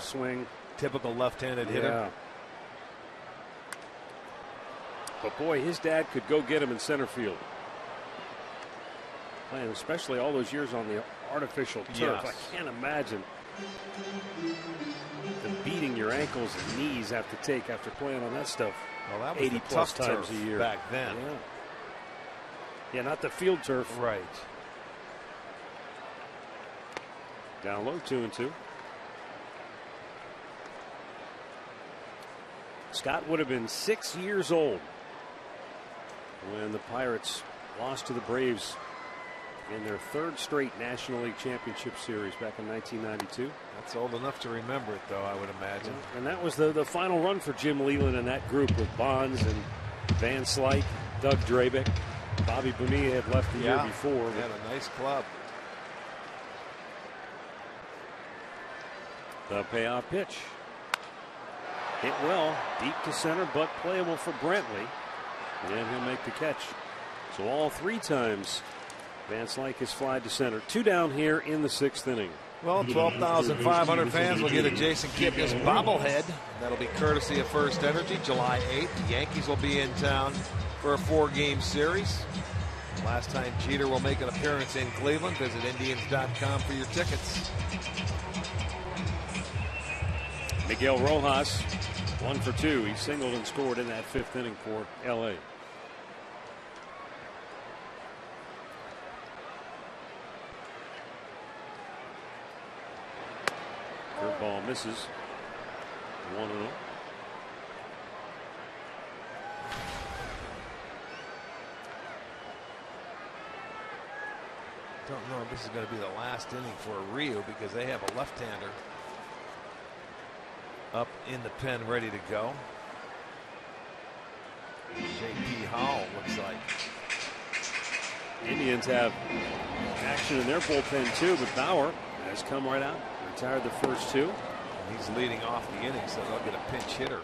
swing. Typical left-handed hitter. But boy, his dad could go get him in center field. Playing especially all those years on the artificial turf. Yes. I can't imagine the beating your ankles and knees have to take after playing on that stuff. Well, that was 80 plus times a year back then. Yeah, not the field turf. Right. Down low, 2-2. Scott would have been 6 years old when the Pirates lost to the Braves in their 3rd straight National League Championship Series back in 1992. That's old enough to remember it, though, I would imagine. And that was the final run for Jim Leyland and that group with Bonds and Van Slyke, Doug Drabeck. Bobby Bonilla had left the year before. He had a nice club. The payoff pitch. Hit well, deep to center, but playable for Brantley. And he'll make the catch. So all 3 times Van Slyke has flied to center. 2 down here in the 6th inning. Well, 12,500 fans will get a Jason Kipnis bobblehead. That'll be courtesy of First Energy, July 8th. The Yankees will be in town for a 4-game series. Last time Jeter will make an appearance in Cleveland. Visit Indians.com for your tickets. Miguel Rojas, 1 for 2. He singled and scored in that 5th inning for L.A. Curveball misses. 1-0. Don't know if this is going to be the last inning for Rio because they have a left-hander up in the pen ready to go. J.P. Howell looks like. Indians have action in their bullpen too, but Bauer has come right out, retired the first 2. He's leading off the inning, so they'll get a pinch hitter.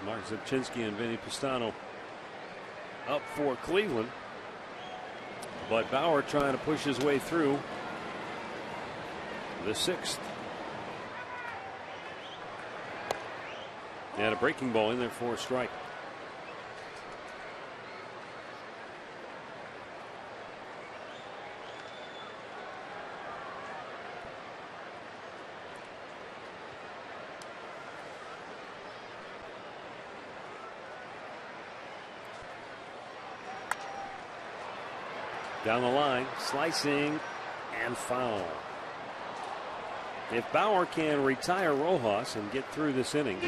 Mark Zubczynski and Vinny Pistano up for Cleveland, but Bauer trying to push his way through the 6th. And a breaking ball in there for a strike. Down the line, slicing and foul. If Bauer can retire Rojas and get through this inning,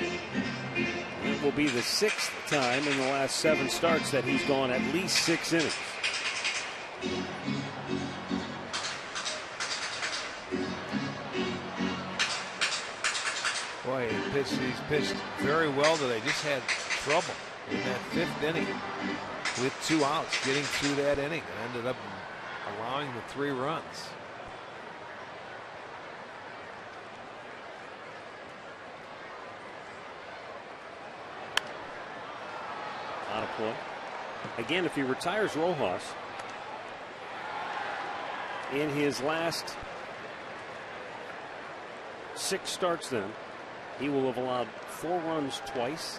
it will be the 6th time in the last 7 starts that he's gone at least 6 innings. He's pitched very well today. Just had trouble in that 5th inning with 2 outs, getting through that inning, and ended up allowing the 3 runs. Out of play. Again, if he retires Rojas in his last 6 starts, then he will have allowed 4 runs twice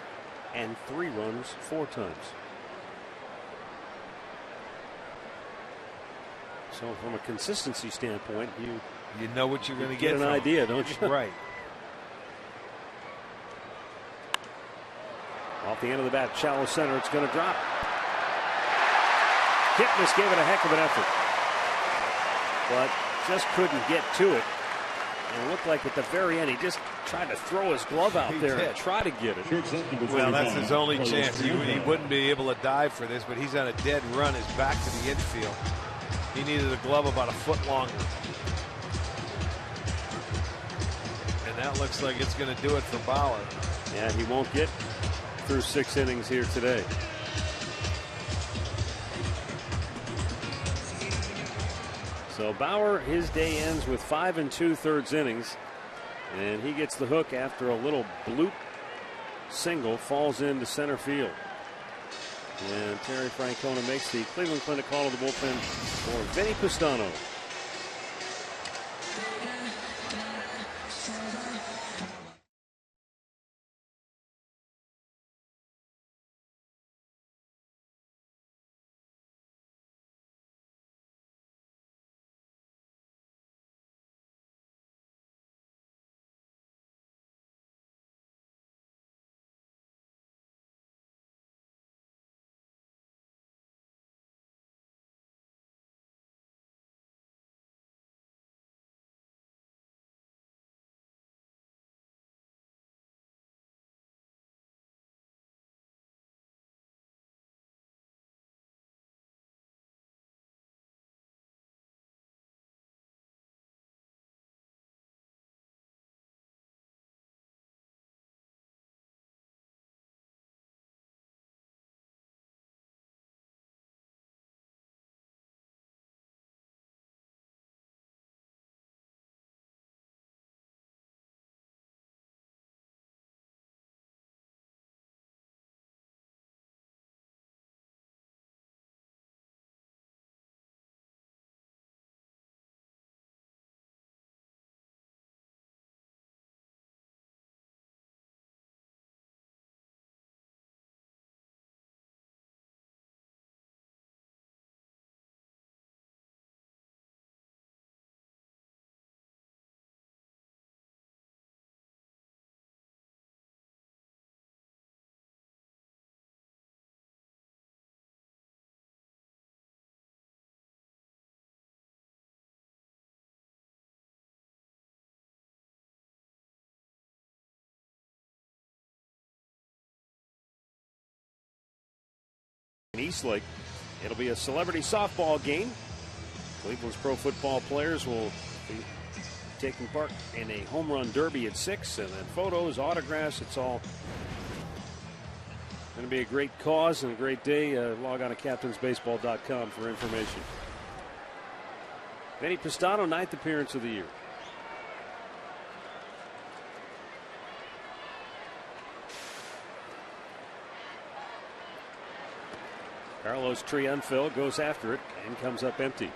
and 3 runs 4 times. So from a consistency standpoint, you know what you're going to get an idea, don't you? Right. Off the end of the bat, shallow center, it's going to drop. Kipnis gave it a heck of an effort, but just couldn't get to it. And it looked like at the very end, he just tried to throw his glove out there and try to get it. Well, that's his only chance. He wouldn't be able to dive for this, but he's on a dead run. His back to the infield. He needed a glove about a foot longer. And that looks like it's going to do it for Bauer. Yeah, he won't get through 6 innings here today. So Bauer, his day ends with 5 2/3 innings, and he gets the hook after a little bloop single falls into center field. And Terry Francona makes the Cleveland Clinic call to the bullpen for Vinny Pistano. In Eastlake, it'll be a celebrity softball game. Cleveland's pro football players will be taking part in a home run derby at 6, and then photos, autographs. It's all going to be a great cause and a great day. Log on to captainsbaseball.com for information. Vinny Pistano, 9th appearance of the year. Carlos Triunfil goes after it and comes up empty.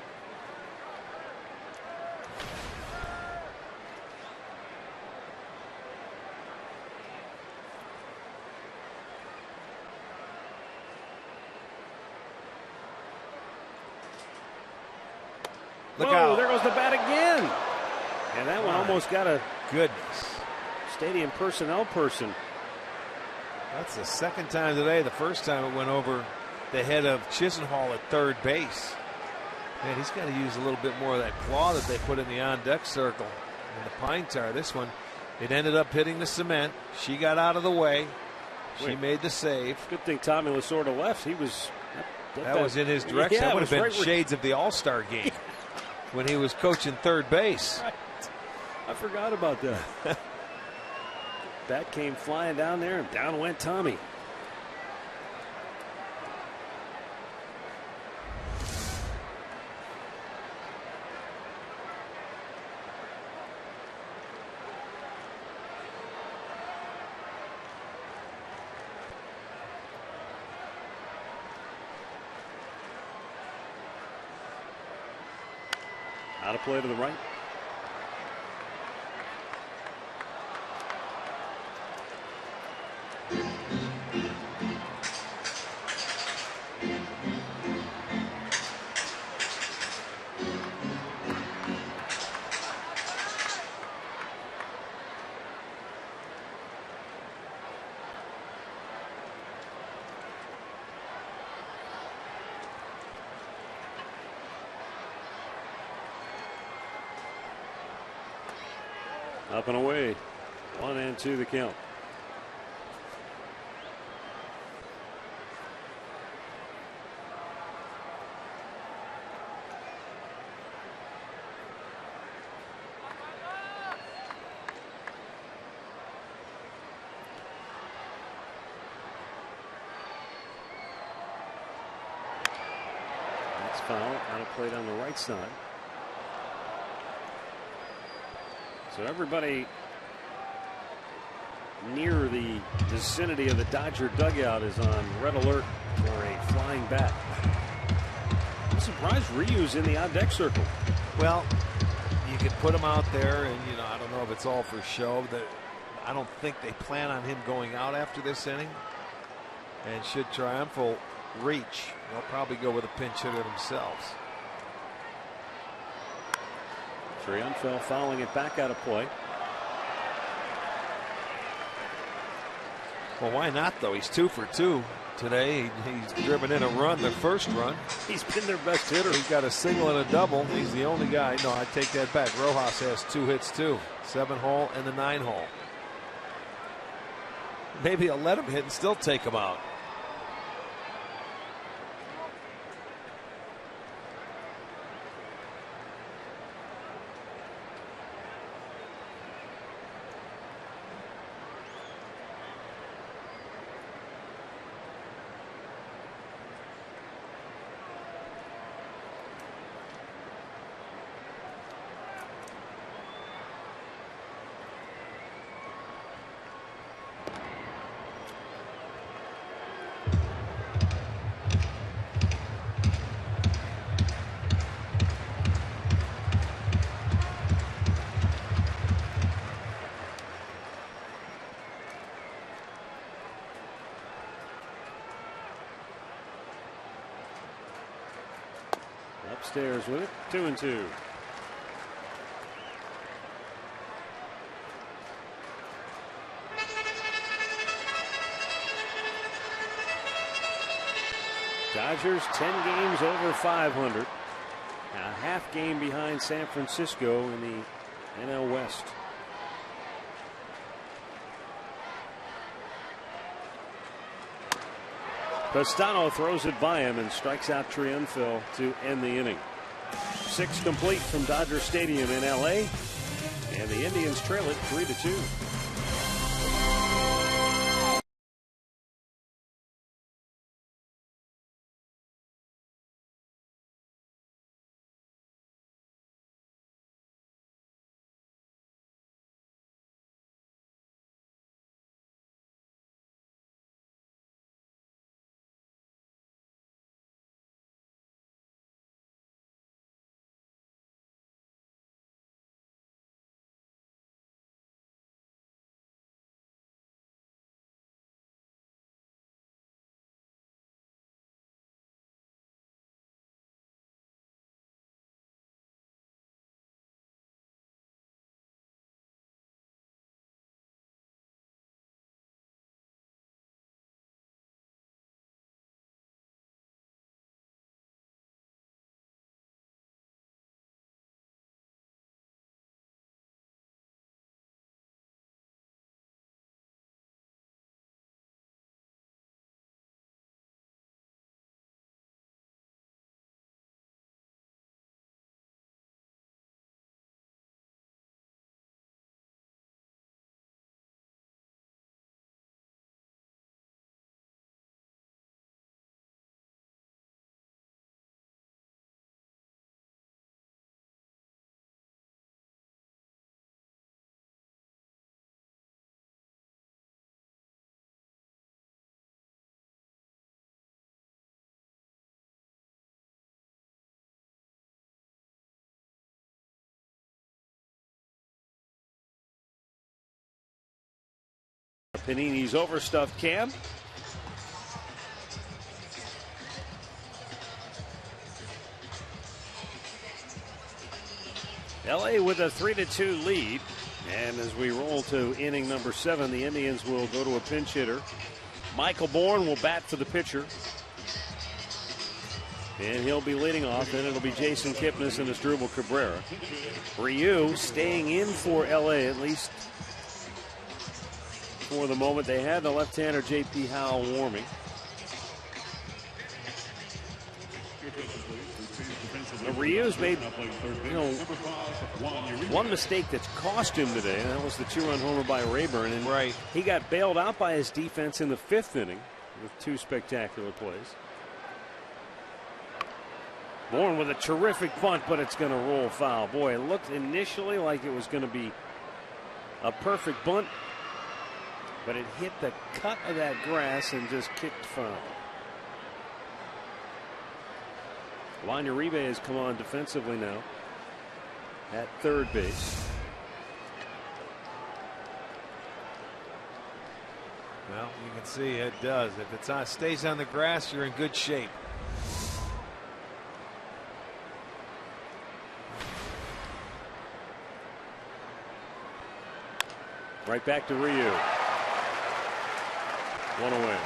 Look Whoa, out. There goes the bat again. And that one almost got a Goodness. stadium personnel person. That's the 2nd time today. The first time it went over the head of Chisenhall at 3rd base. Man, he's got to use a little bit more of that claw that they put in the on-deck circle in the pine tar. This one, it ended up hitting the cement. She got out of the way. She made the save. Good thing Tommy Lasorda left. He was that was in his direction. Yeah, that would have been right shades of the All-Star game when he was coaching 3rd base. Right. I forgot about that. Bat came flying down there, and down went Tommy. Out of play to the right. Up and away. 1-2 the count. That's foul. Out of play down the right side. So everybody near the vicinity of the Dodger dugout is on red alert for a flying bat. I'm surprised Ryu's in the on-deck circle. Well, you could put him out there, and I don't know if it's all for show. I don't think they plan on him going out after this inning. And should Triumphal reach, they'll probably go with a pinch hitter themselves. Triumphal fouling it back out of play. Well, why not, though? He's 2 for 2 today. He's driven in a run, the first run. He's been their best hitter. He's got a single and a double. He's the only guy. No, I take that back. Rojas has 2 hits, too. 7-hole and the 9-hole. Maybe I'll let him hit and still take him out. Upstairs with it. 2-2. Dodgers 10 games over 500. A half game behind San Francisco in the NL West. Castano throws it by him and strikes out Triumphal to end the inning. 6 complete from Dodger Stadium in LA, and the Indians trail it 3-2. Panini's overstuffed cam. LA with a 3-2 lead. And as we roll to inning number 7, the Indians will go to a pinch hitter. Michael Bourne will bat for the pitcher. And he'll be leading off, and it'll be Jason Kipnis and Asdrubal Cabrera. Ryu staying in for LA, at least for the moment. They had the left-hander J.P. Howell warming. Ryu's made, one mistake that's cost him today, and that was the 2-run homer by Rayburn. And he got bailed out by his defense in the 5th inning with 2 spectacular plays. Bourne with a terrific bunt, but it's going to roll foul. Boy, it looked initially like it was going to be a perfect bunt, but it hit the cut of that grass and just kicked foul. Lanya Uribe has come on defensively now at third base. Well, you can see it does. If it stays on the grass, you're in good shape. Right back to Ryu. 1 away.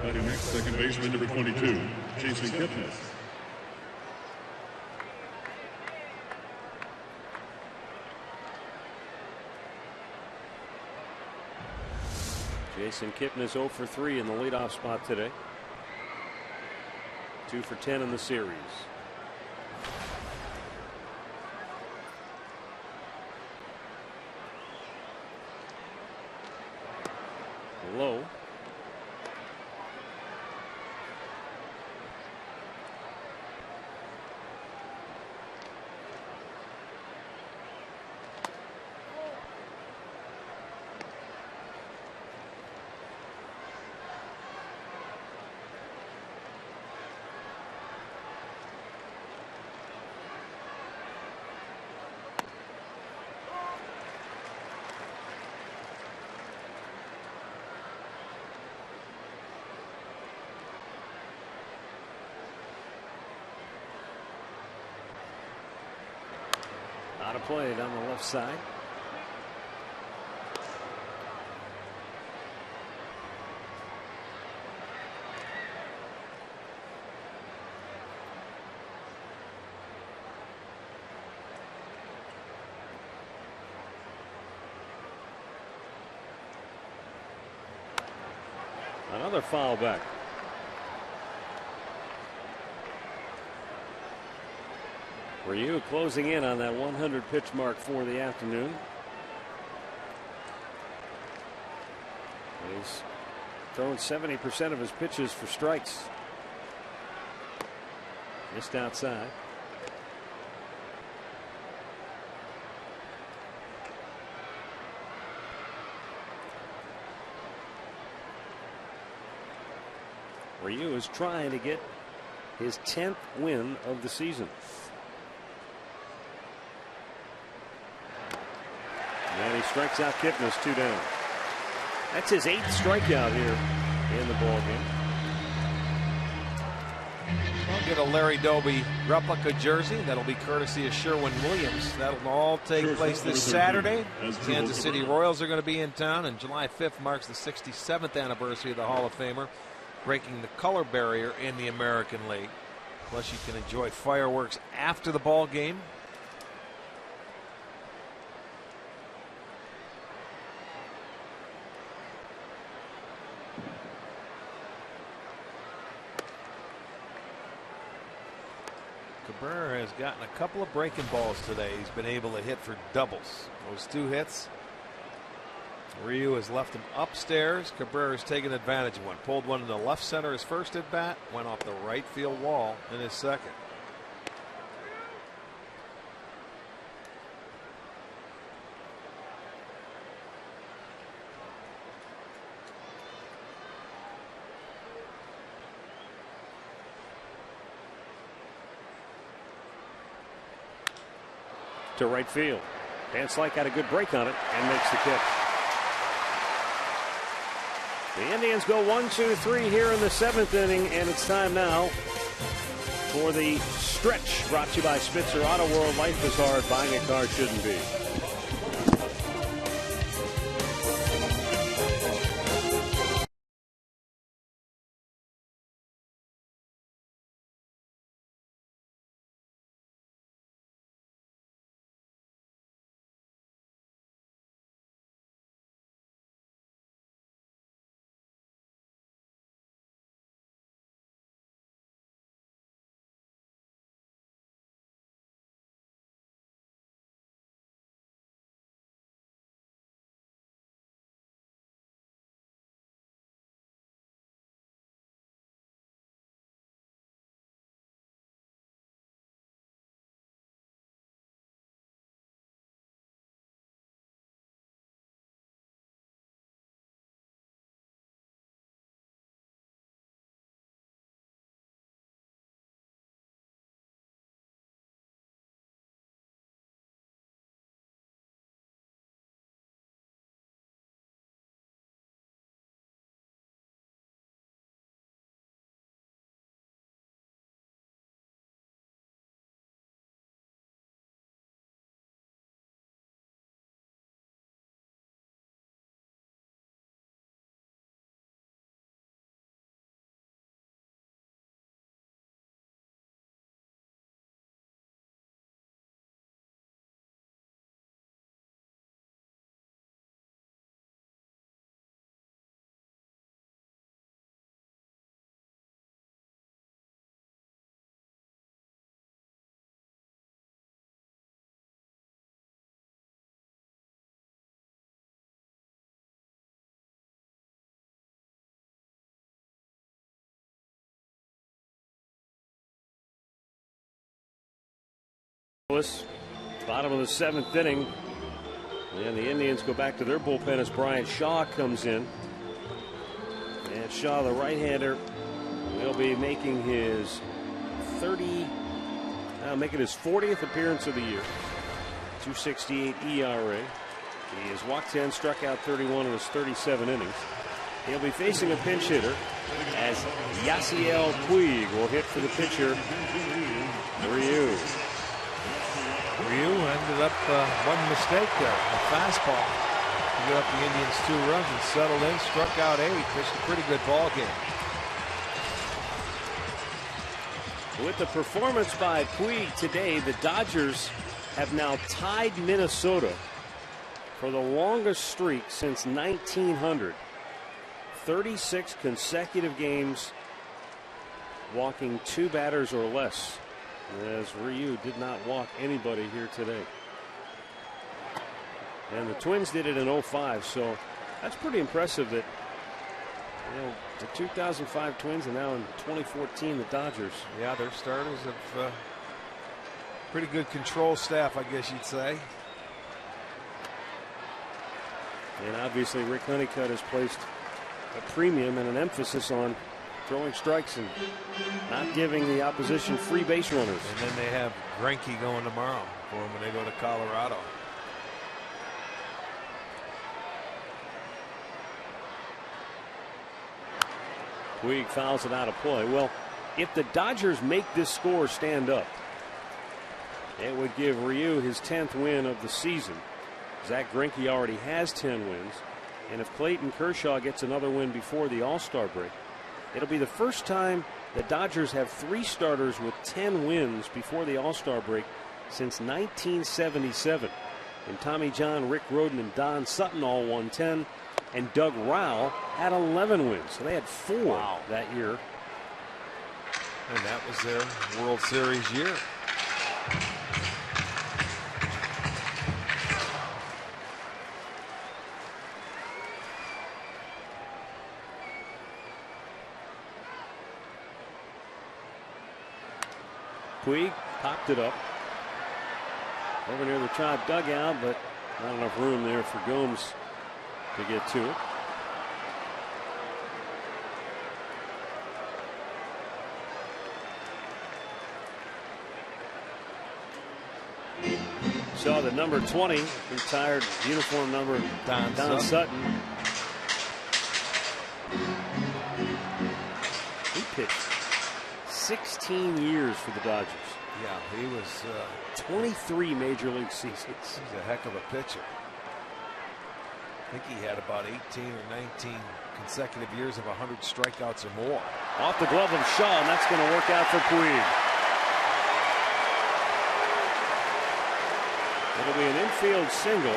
Batting next, second baseman, number 22, Jason Kipnis. Jason Kipnis 0 for 3 in the leadoff spot today. 2 for 10 in the series. Low. Out of play down the left side. Another foul back. Ryu closing in on that 100 pitch mark for the afternoon. He's thrown 70% of his pitches for strikes. Missed outside. Ryu is trying to get his 10th win of the season. And he strikes out Kipnis, 2 down. That's his 8th strikeout here in the ballgame. We'll get a Larry Doby replica jersey. That'll be courtesy of Sherwin-Williams. That'll all take place this Saturday. Kansas City Royals are going to be in town, and July 5th marks the 67th anniversary of the Hall of Famer, breaking the color barrier in the American League. Plus, you can enjoy fireworks after the ball game. Cabrera has gotten a couple of breaking balls today. He's been able to hit for doubles. Those 2 hits. Ryu has left him upstairs. Cabrera's taken advantage of one. Pulled one in the left center his first at bat. Went off the right field wall in his second. to right field. Dan Slyke got a good break on it and makes the catch. The Indians go 1-2-3 here in the 7th inning, and it's time now for the stretch. Brought to you by Spitzer Auto World. Life is hard. Buying a car shouldn't be. Bottom of the 7th inning, and the Indians go back to their bullpen as Brian Shaw comes in. And Shaw, the right-hander, will be making his 40th appearance of the year. 2.68 ERA. He has walked 10, struck out 31 in his 37 innings. He'll be facing a pinch hitter as Yasiel Puig will hit for the pitcher, Ryu. Ryu ended up one mistake there, a fastball to give up the Indians 2 runs and settled in, struck out 8, pitched a pretty good ball game. With the performance by Puig today, the Dodgers have now tied Minnesota for the longest streak since 1900. 36 consecutive games walking 2 batters or less, as Ryu did not walk anybody here today. And the Twins did it in 05, so that's pretty impressive that, you know, the 2005 Twins and now in 2014 the Dodgers. Yeah, their starters have pretty good control staff, I guess you'd say. And obviously Rick Honeycutt has placed a premium and an emphasis on throwing strikes and not giving the opposition free base runners. And then they have Greinke going tomorrow for them when they go to Colorado. Puig fouls it out of play. Well, if the Dodgers make this score stand up, it would give Ryu his 10th win of the season. Zach Greinke already has 10 wins. And if Clayton Kershaw gets another win before the All-Star break, it'll be the first time the Dodgers have 3 starters with 10 wins before the All-Star break since 1977. And Tommy John, Rick Rhoden, and Don Sutton all won 10. And Doug Rowell had 11 wins. So they had 4 that year. And that was their World Series year. Puig popped it up over near the Tribe dugout, but not enough room there for Gomes to get to it. saw the number 20 retired uniform number Don Sutton. He pitched 16 years for the Dodgers. Yeah, he was 23 major league seasons. He's a heck of a pitcher. I think he had about 18 or 19 consecutive years of 100 strikeouts or more. Off the glove of Shaw, and that's going to work out for Puig. It'll be an infield single.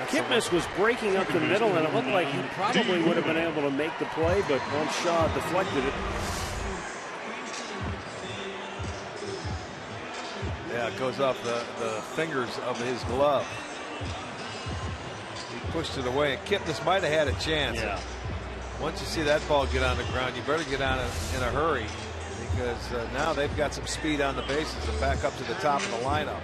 Kipnis was breaking up the middle, and it looked like he probably would have been able to make the play, but once Shaw deflected it. Yeah, it goes off the fingers of his glove. He pushed it away, and Kipnis might have had a chance. Yeah. Once you see that ball get on the ground, you better get on it in a hurry, because now they've got some speed on the bases and back up to the top of the lineup.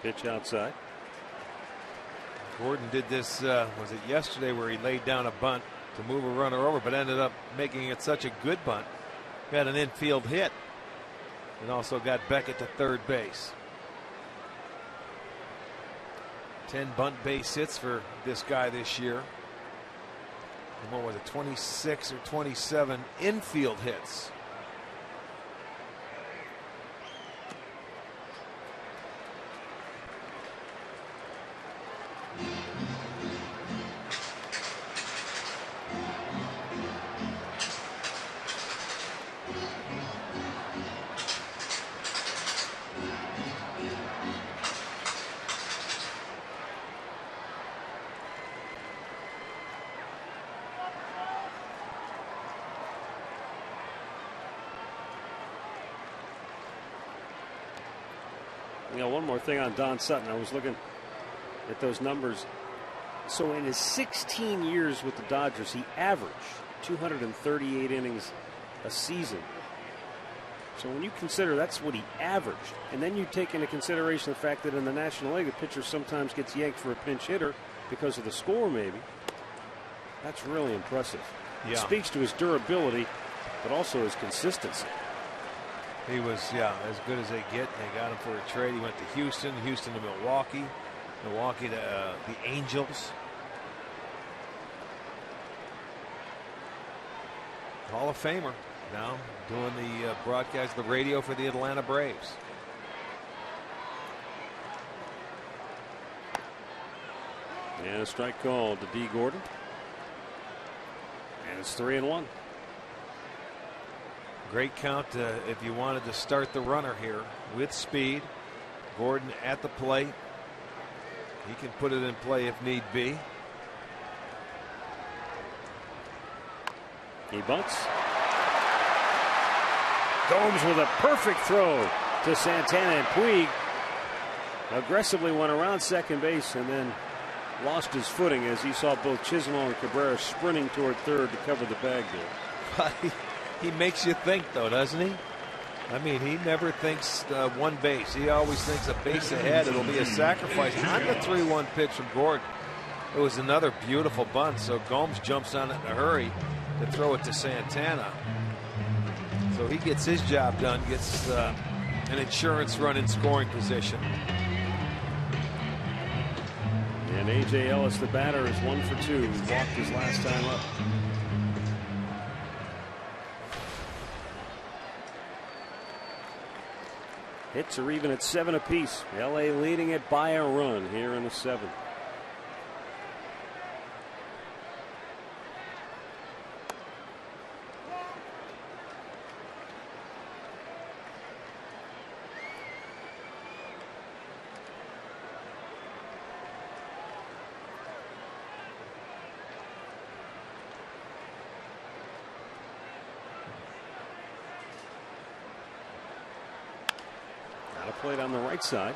Pitch outside. Gordon did this, was it yesterday, where he laid down a bunt to move a runner over, but ended up making it such a good bunt. Got an infield hit and also got Beckett to third base. 10 bunt base hits for this guy this year. And what was it, 26 or 27 infield hits. One more thing on Don Sutton. I was looking at those numbers. So in his 16 years with the Dodgers, he averaged 238 innings a season. So when you consider that's what he averaged, and then you take into consideration the fact that in the National League, a pitcher sometimes gets yanked for a pinch hitter because of the score, maybe. That's really impressive. Yeah. It speaks to his durability, but also his consistency. He was, as good as they get. They got him for a trade. He went to Houston to Milwaukee, Milwaukee to the Angels. Hall of Famer now doing the broadcast, the radio for the Atlanta Braves. And a strike called to D. Gordon. And it's 3-1. Great count if you wanted to start the runner here with speed. Gordon at the plate. He can put it in play if need be. He bunts. Gomes with a perfect throw to Santana, and Puig aggressively went around second base and then lost his footing as he saw both Chisholm and Cabrera sprinting toward third to cover the bag there. He makes you think, though, doesn't he? I mean, he never thinks one base. He always thinks a base ahead. It'll be a sacrifice. On the 3-1 pitch from Gordon, it was another beautiful bunt. So Gomes jumps on it in a hurry to throw it to Santana. So he gets his job done, gets an insurance run in scoring position. And A.J. Ellis, the batter, is 1 for 2. He walked his last time up. Hits are even at 7 apiece. L.A. leading it by a run here in the 7th. Played on the right side.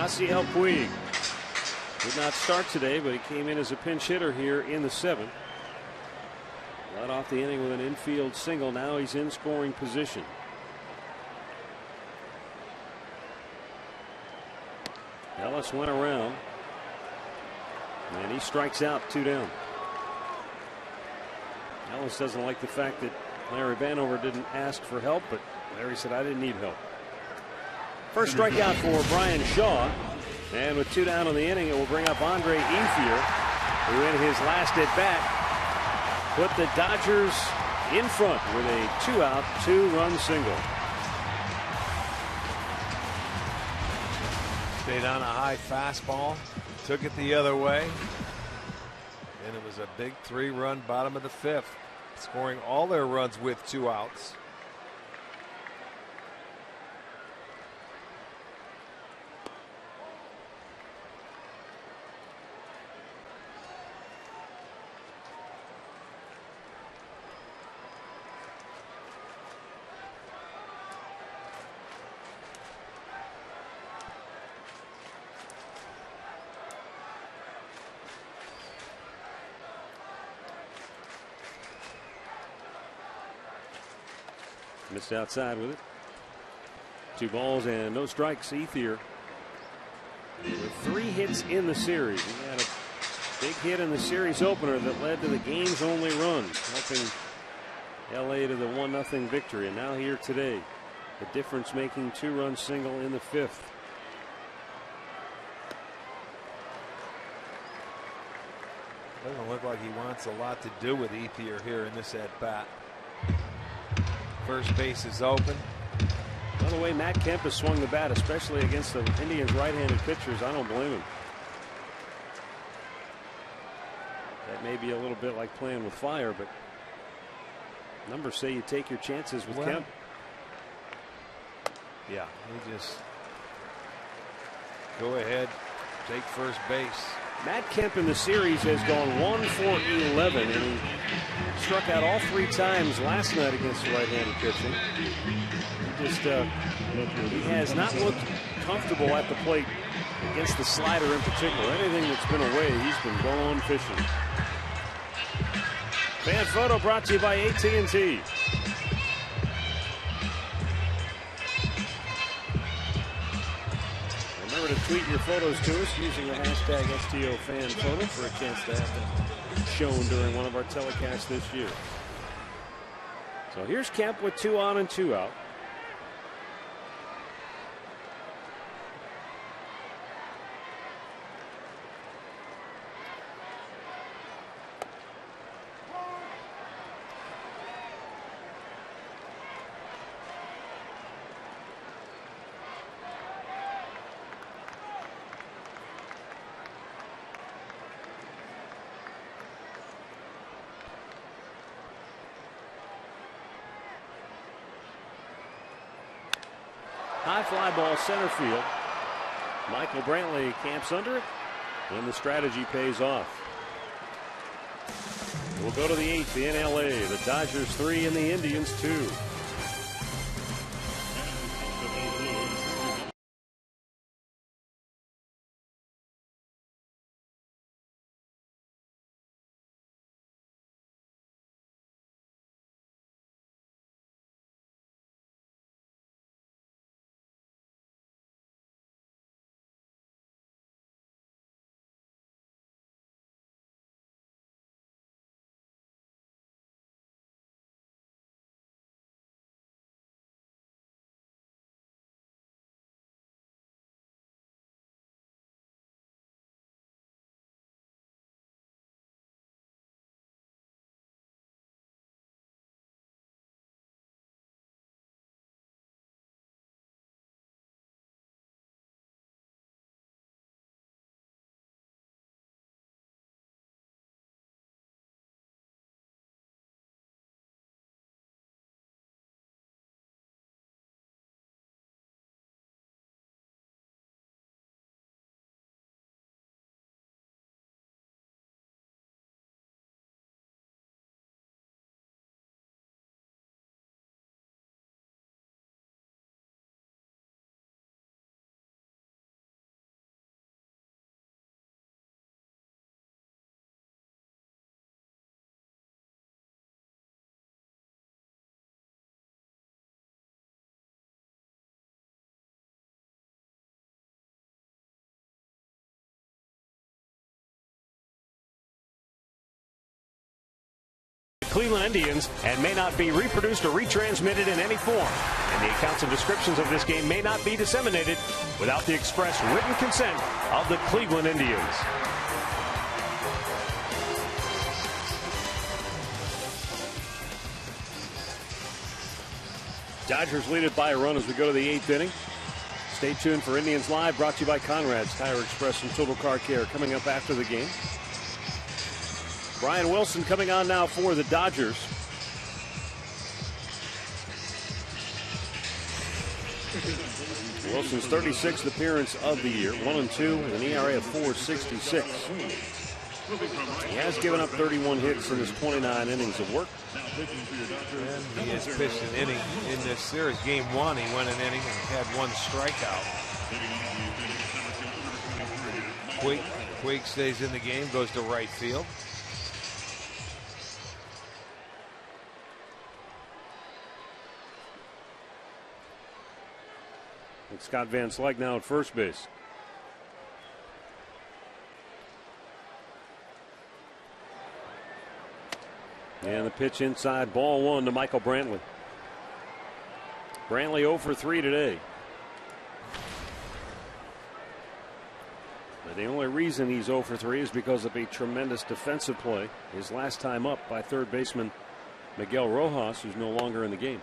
Yasiel Puig did not start today, but he came in as a pinch hitter here in the 7th. Led off the inning with an infield single. Now he's in scoring position. Ellis went around, and he strikes out, 2 down. Ellis doesn't like the fact that Larry Vanover didn't ask for help, but Larry said, I didn't need help. First strikeout for Brian Shaw, and with 2 down on the inning, it will bring up Andre Ethier, who in his last at bat put the Dodgers in front with a 2-out, 2-run single. Stayed on a high fastball, took it the other way, and it was a big 3-run bottom of the 5th, scoring all their runs with 2 outs. Missed outside with it. 2 balls and no strikes. Ethier with 3 hits in the series. He had a big hit in the series opener that led to the game's only run, helping LA to the 1-0 victory. And now here today, the difference making 2-run single in the 5th. Doesn't look like he wants a lot to do with Ethier here in this at bat. First base is open. By the way, Matt Kemp has swung the bat, especially against the Indians' right-handed pitchers. I don't blame him. That may be a little bit like playing with fire, but numbers say you take your chances with Kemp. Yeah, he just go ahead, take first base. Matt Kemp in the series has gone 1 for 11, and he struck out all 3 times last night against the right-handed pitching. He has not looked comfortable at the plate against the slider in particular. Anything that's been away, he's been going fishing. Fan photo brought to you by AT&T. Remember to tweet your photos to us using the hashtag STOFanPhoto for a chance to have them shown during one of our telecasts this year. So here's Kemp with 2 on and 2 out. High fly ball center field. Michael Brantley camps under it, and the strategy pays off. We'll go to the 8th in LA. The Dodgers 3 and the Indians 2. Cleveland Indians and may not be reproduced or retransmitted in any form. And the accounts and descriptions of this game may not be disseminated without the express written consent of the Cleveland Indians. Dodgers lead it by a run as we go to the 8th inning. Stay tuned for Indians Live, brought to you by Conrad's Tire Express and Total Car Care, coming up after the game. Brian Wilson coming on now for the Dodgers. Wilson's 36th appearance of the year, 1-2 with an ERA of 4.66. He has given up 31 hits in his 29 innings of work. And he has pitched an inning in this series. Game 1, he went an inning and had 1 strikeout. Puig stays in the game, goes to right field. It's Scott Van Slyke now at first base. And the pitch inside, ball 1 to Michael Brantley. Brantley 0 for 3 today. But the only reason he's 0 for 3 is because of a tremendous defensive play. His last time up by third baseman Miguel Rojas, who's no longer in the game.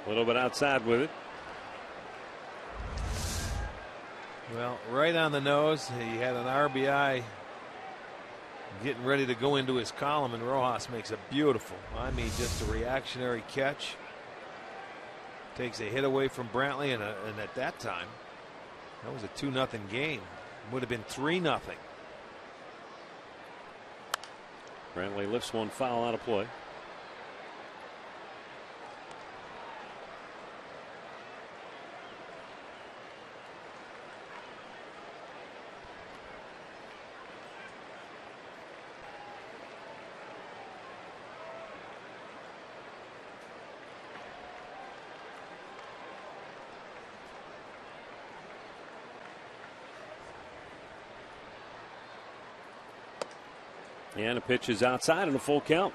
A little bit outside with it. Well, right on the nose. He had an RBI getting ready to go into his column, and Rojas makes a beautiful, I mean, just a reactionary catch. Takes a hit away from Brantley, and at that time, that was a 2-0 game. Would have been 3-0. Brantley lifts one foul out of play. And a pitch is outside and a full count.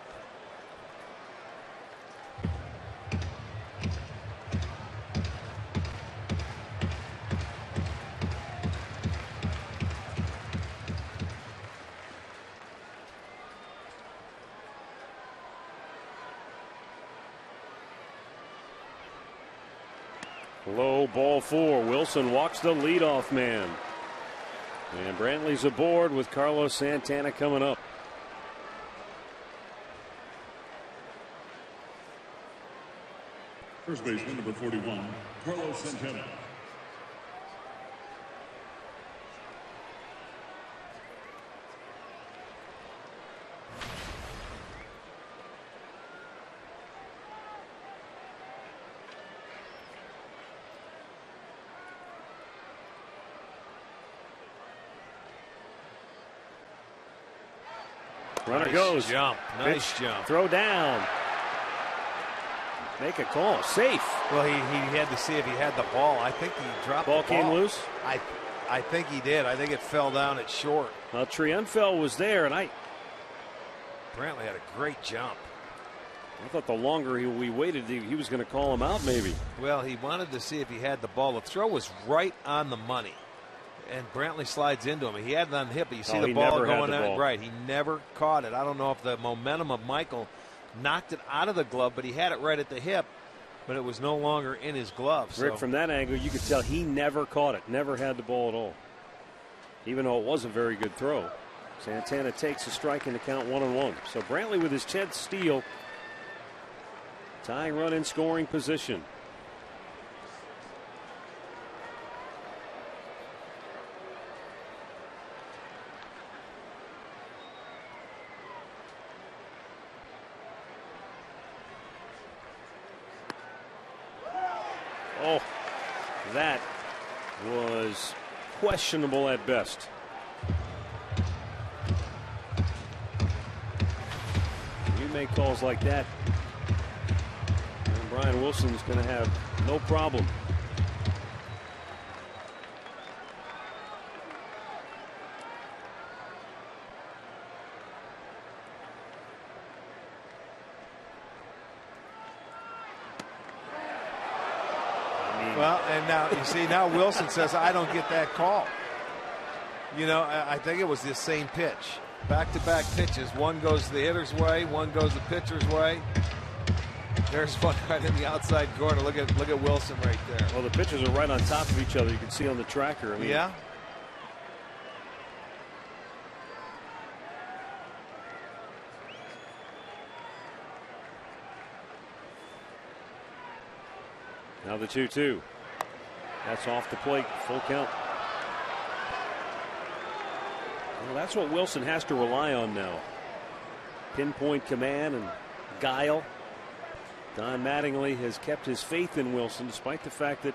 Low, ball 4. Wilson walks the leadoff man. And Brantley's aboard with Carlos Santana coming up. First baseman, number 41, Carlos Santana. Runner nice goes. Jump. Nice Pitch. jump. Throw down. Make a call. Safe. Well, he had to see if he had the ball. I think he dropped Ball the came loose. I think he did. I think it fell down at short. Well, Triunfel was there, and Brantley had a great jump. I thought the longer we waited, he was going to call him out maybe. Well, he wanted to see if he had the ball. The throw was right on the money, and Brantley slides into him. He had it on the hip, but you see the ball going out. Right, he never caught it. I don't know if the momentum of Michael knocked it out of the glove, but he had it right at the hip, but it was no longer in his glove. Rick, so. from that angle, you could tell he never caught it, never had the ball at all, even though it was a very good throw. Santana takes a strike in the count 1-1. So Brantley with his 10th steal, tying run in scoring position. Oh, that was questionable at best. make calls like that. And Brian Wilson's going to have no problem. Well, and now you see, now Wilson says, I don't get that call. You know, I think it was the same pitch. Back-to-back pitches. One goes the hitter's way, one goes the pitcher's way. There's one right in the outside corner. Look at Wilson right there. Well, the pitchers are right on top of each other. You can see on the tracker. I mean, yeah. Now the 2-2. That's off the plate. Full count. Well, that's what Wilson has to rely on now. Pinpoint command and guile. Don Mattingly has kept his faith in Wilson despite the fact that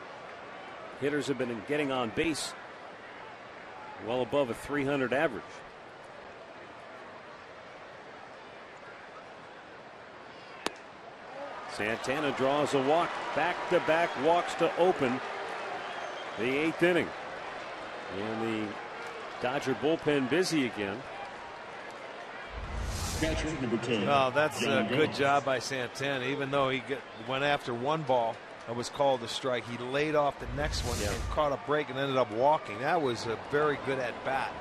hitters have been getting on base well above a .300 average. Santana draws a walk. Back-to-back walks to open the 8th inning. And the Dodger bullpen busy again. Catcher number 10. Oh, that's a good job by Santana. Even though he went after one ball that was called a strike, he laid off the next one and caught a break and ended up walking. That was a very good at bat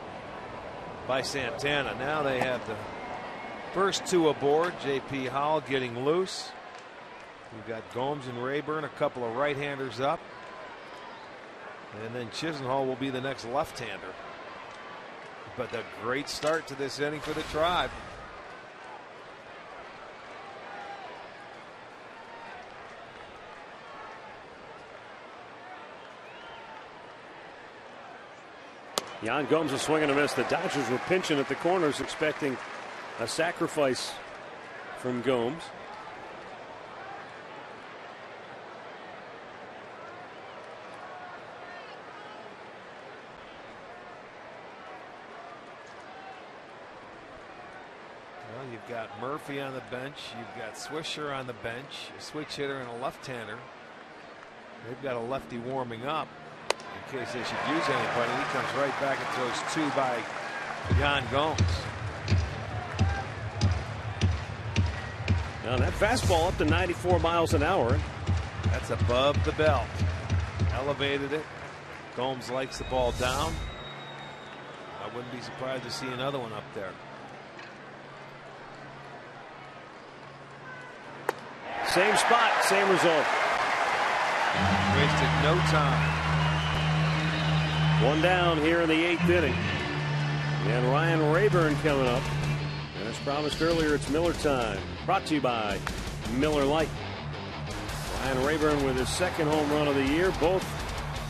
by Santana. Now they have the first two aboard. J.P. Howell getting loose. We've got Gomes and Rayburn, a couple of right-handers up. And then Chisenhall will be the next left-hander. But a great start to this inning for the Tribe. Yan Gomes is swinging a miss. The Dodgers were pinching at the corners, expecting a sacrifice from Gomes. Well, you've got Murphy on the bench. You've got Swisher on the bench. A switch hitter and a left-hander. They've got a lefty warming up in case they should use anybody. He comes right back and throws two by Yan Gomes. Now that fastball up to 94 miles an hour. That's above the belt. Elevated it. Gomes likes the ball down. I wouldn't be surprised to see another one up there. Same spot, same result. Wasted no time. One down here in the 8th inning. And Ryan Rayburn coming up. And as promised earlier, it's Miller time. Brought to you by Miller Lite. Ryan Rayburn with his second home run of the year, both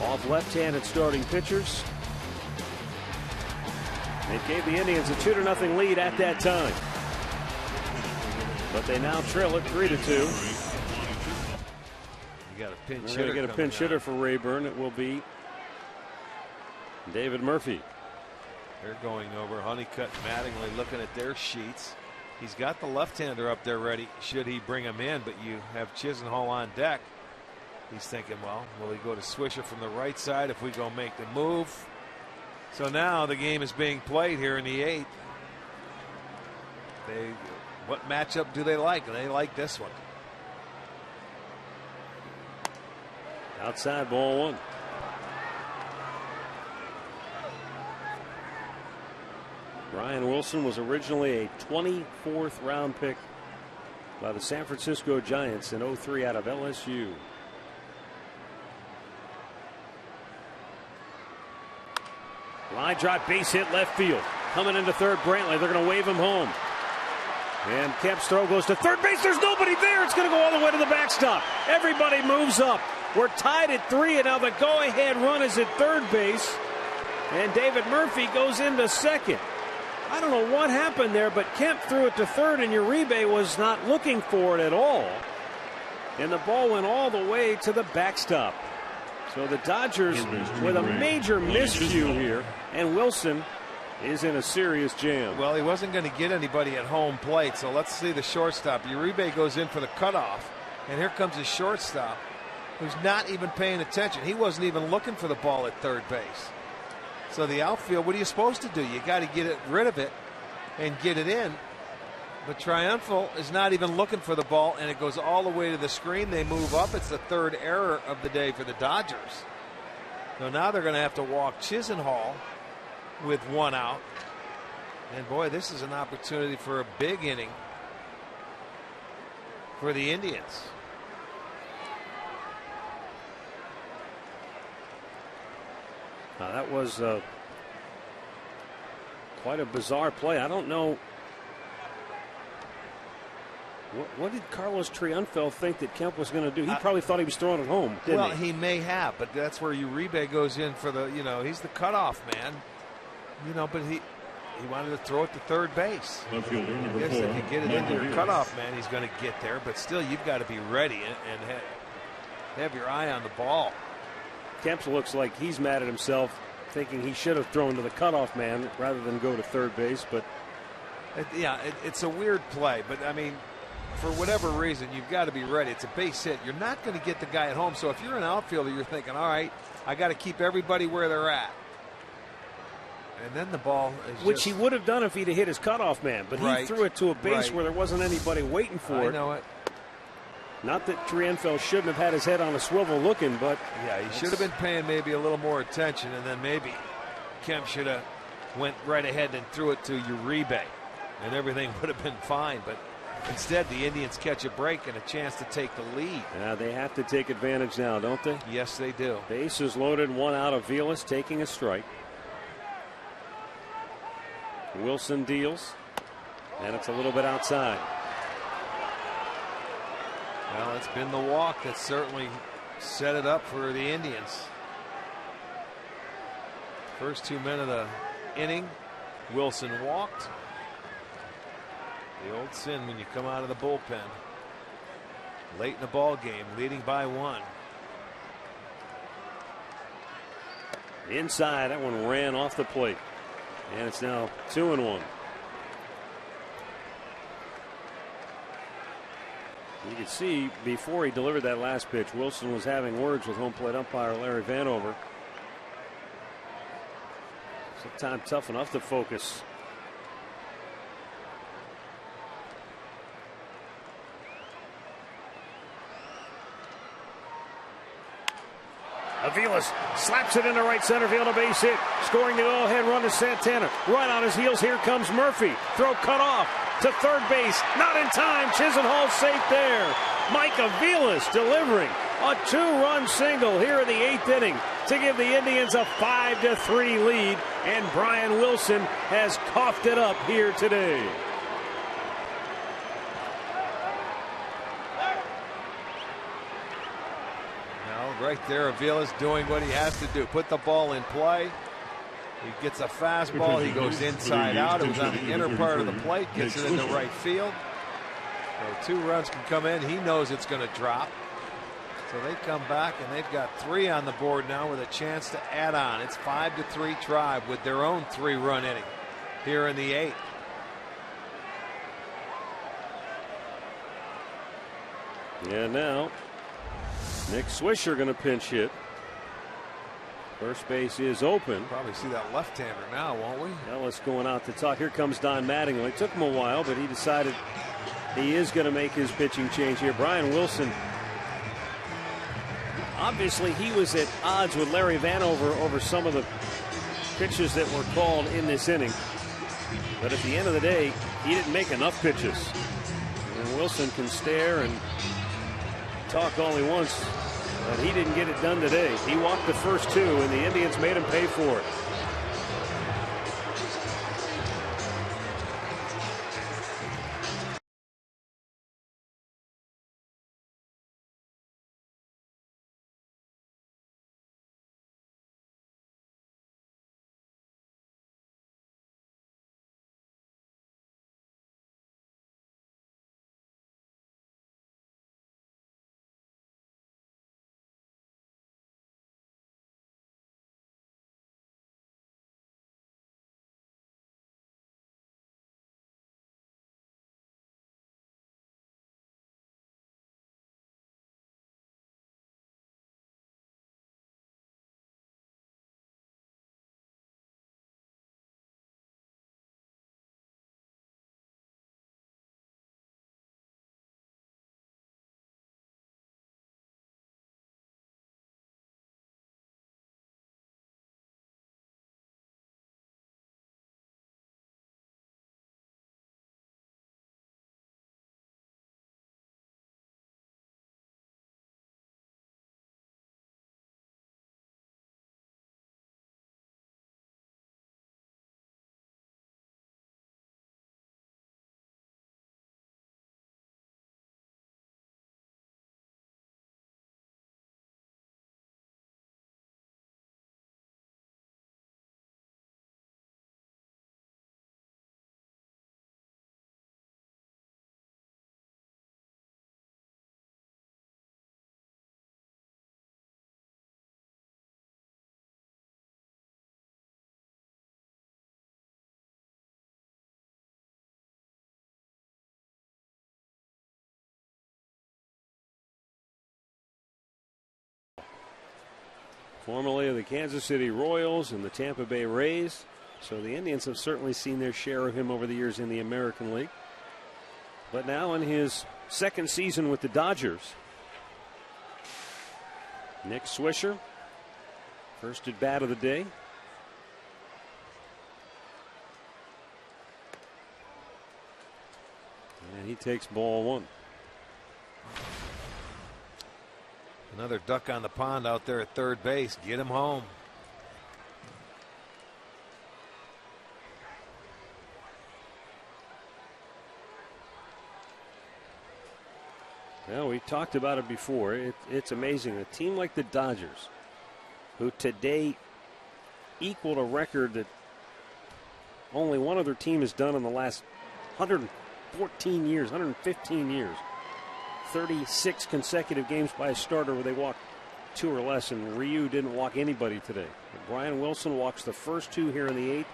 off left-handed starting pitchers. They gave the Indians a 2-0 lead at that time. But they now trail it 3-2. You got a pinch hitter. We're going to get a pinch hitter for Rayburn. It will be David Murphy. They're going over. Honeycutt and Mattingly looking at their sheets. He's got the left-hander up there ready should he bring him in, but you have Chisenhall on deck. He's thinking, well, will he go to Swisher from the right side if we go make the move? So now the game is being played here in the 8th. What matchup do they like? They like this one. Outside, ball one. Brian Wilson was originally a 24th round pick by the San Francisco Giants in 03 out of LSU. Line drive, base hit, left field. Coming into third, Brantley. They're going to wave him home. And Kemp's throw goes to third base. There's nobody there. It's going to go all the way to the backstop. Everybody moves up. We're tied at 3, and now the go-ahead run is at third base. And David Murphy goes into second. I don't know what happened there, but Kemp threw it to third, and Uribe was not looking for it at all. And the ball went all the way to the backstop. So the Dodgers with a major miscue here, and Wilson is in a serious jam. Well, he wasn't going to get anybody at home plate, so let's see the shortstop. Uribe goes in for the cutoff, and here comes his shortstop, who's not even paying attention. He wasn't even looking for the ball at third base. So the outfield, what are you supposed to do? You got to get rid of it and get it in. But Triumphal is not even looking for the ball, and it goes all the way to the screen. They move up. It's the third error of the day for the Dodgers. So now they're going to have to walk Chisenhall with one out. And boy, this is an opportunity for a big inning for the Indians. Now that was quite a bizarre play. I don't know. What did Carlos Triunfel think that Kemp was going to do? He probably thought he was throwing it home, didn't well, he? he may have, but that's where Uribe goes in for the, he's the cutoff man. But he wanted to throw it to third base. Left fielder number Yes, 4. they could get it into your cutoff man. He's going to get there, but still, you've got to be ready and have your eye on the ball. Kemp looks like he's mad at himself, thinking he should have thrown to the cutoff man rather than go to third base. But it's a weird play, but I mean, for whatever reason, you've got to be ready. It's a base hit. You're not going to get the guy at home. So if you're an outfielder, you're thinking, all right, I got to keep everybody where they're at. And then the ball is which he would have done if he'd have hit his cutoff man, but he threw it to a base where there wasn't anybody waiting for it. I know it. Not that Trienfeld shouldn't have had his head on a swivel looking, but yeah, he should have been paying maybe a little more attention, and then maybe Kemp should have went right ahead and threw it to Uribe, and everything would have been fine. But instead, the Indians catch a break and a chance to take the lead. Yeah, they have to take advantage now, don't they? Yes, they do. Bases loaded, one out of Vilas taking a strike. Wilson deals, and it's a little bit outside. Well, it's been the walk that certainly set it up for the Indians. First 2 men of the inning, Wilson walked. The old sin when you come out of the bullpen. Late in the ball game, leading by 1. Inside, that one ran off the plate. And it's now 2-1. You could see before he delivered that last pitch, Wilson was having words with home plate umpire Larry Vanover. Sometimes tough enough to focus. Aviles slaps it into right center field, a base hit. Scoring the go-ahead run to Santana. Right on his heels, here comes Murphy. Throw cut off to third base. Not in time. Chisenhall safe there. Mike Aviles delivering a 2-run single here in the 8th inning to give the Indians a 5-3 lead. And Brian Wilson has coughed it up here today. Right there, Aviles doing what he has to do. Put the ball in play. He gets a fastball. He goes inside out. It was on the inner part of the plate. Gets it into right field. So 2 runs can come in. He knows it's going to drop. So they come back, and they've got 3 on the board now with a chance to add on. It's 5-3 Tribe with their own 3-run inning here in the 8th. And now Nick Swisher going to pinch hit. First base is open. Probably see that left-hander now, won't we? Ellis going out to talk. Here comes Don Mattingly. It took him a while, but he decided he is going to make his pitching change here. Brian Wilson, obviously he was at odds with Larry Vanover over some of the pitches that were called in this inning. But at the end of the day, he didn't make enough pitches. And Wilson can stare and talk all he wants, but he didn't get it done today. He walked the first 2, and the Indians made him pay for it. Formerly of the Kansas City Royals and the Tampa Bay Rays. So the Indians have certainly seen their share of him over the years in the American League. But now in his second season with the Dodgers, Nick Swisher, first at bat of the day. And he takes ball one. Another duck on the pond out there at third base. Get him home. Well, we talked about it before. It's amazing. A team like the Dodgers, who today equaled a record that only one other team has done in the last 114 years, 115 years. 36 consecutive games by a starter where they walked 2 or less, and Ryu didn't walk anybody today. But Brian Wilson walks the first 2 here in the 8th,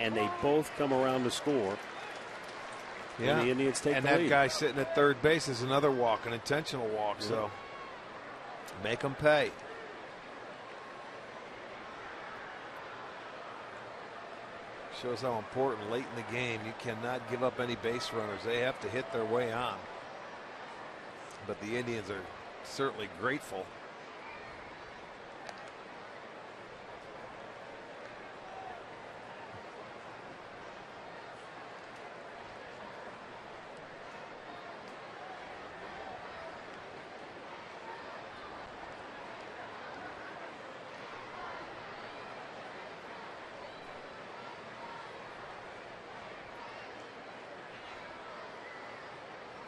and they both come around to score. Yeah, and the Indians take and the that lead. guy sitting at third base is another walk, an intentional walk. Yeah. So make them pay. Shows how important late in the game you cannot give up any base runners. They have to hit their way on. But the Indians are certainly grateful.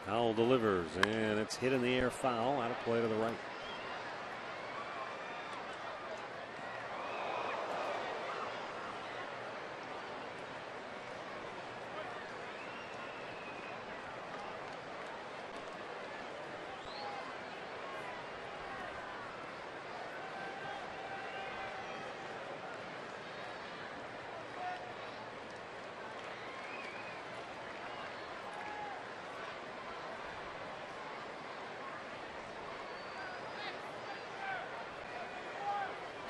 Howell delivers, and it's hit in the air, foul, out of play to the right.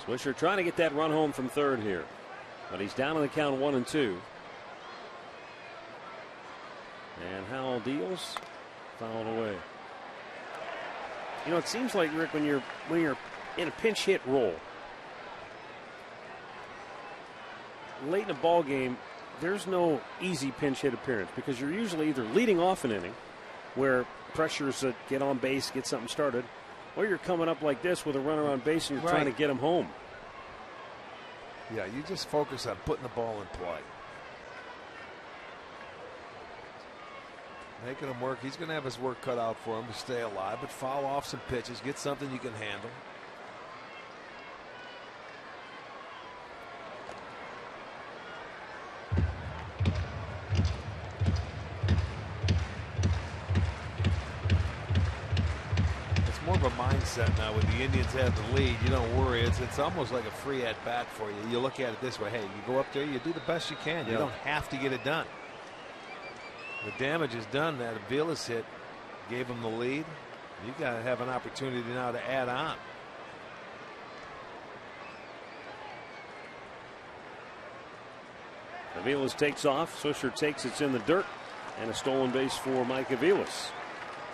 Swisher trying to get that run home from third here, but he's down on the count 1-2. And Howell deals, fouled away. You know, it seems like, Rick, when you're in a pinch hit role late in a ball game, there's no easy pinch hit appearance because you're usually either leading off an inning where pressures get on base, get something started, or you're coming up like this with a runner on base and you're trying to get him home. Yeah, you just focus on putting the ball in play. Making him work. He's going to have his work cut out for him to stay alive, but foul off some pitches, get something you can handle. More of a mindset now with the Indians have the lead. You don't worry. It's almost like a free at bat for you. You look at it this way. Hey, you go up there, you do the best you can. You don't have to get it done. The damage is done. That Avila's hit gave him the lead. You got to have an opportunity now to add on. Avilas takes off. Swisher takes it's in the dirt, and a stolen base for Mike Avilas,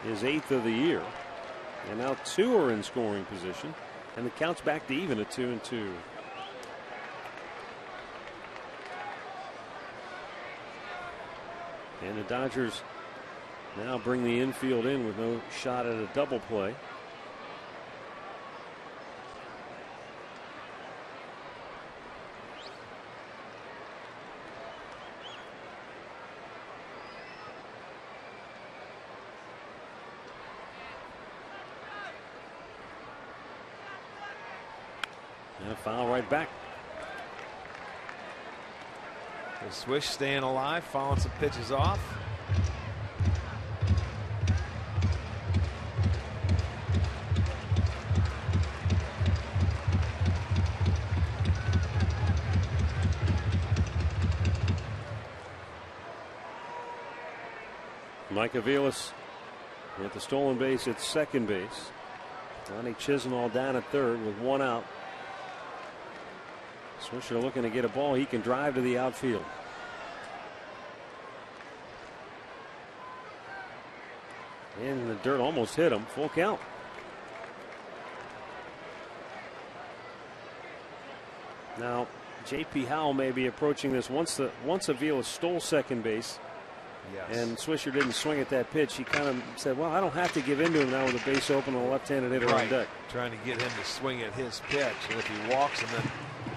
his 8th of the year. And now 2 are in scoring position, and the count's back to even at 2-2. And the Dodgers now bring the infield in with no shot at a double play. And a foul right back. The Swish staying alive, fouling some pitches off. Mike Avilas with the stolen base at second base. Ronnie Chisenhall down at third with 1 out. Swisher looking to get a ball he can drive to the outfield. And the dirt almost hit him. Full count. Now, J.P. Howell may be approaching this once Avila stole second base. Yes. And Swisher didn't swing at that pitch. He kind of said, well, I don't have to give in to him now with a base open and a left-handed hitter on deck. Trying to get him to swing at his pitch. And if he walks him, then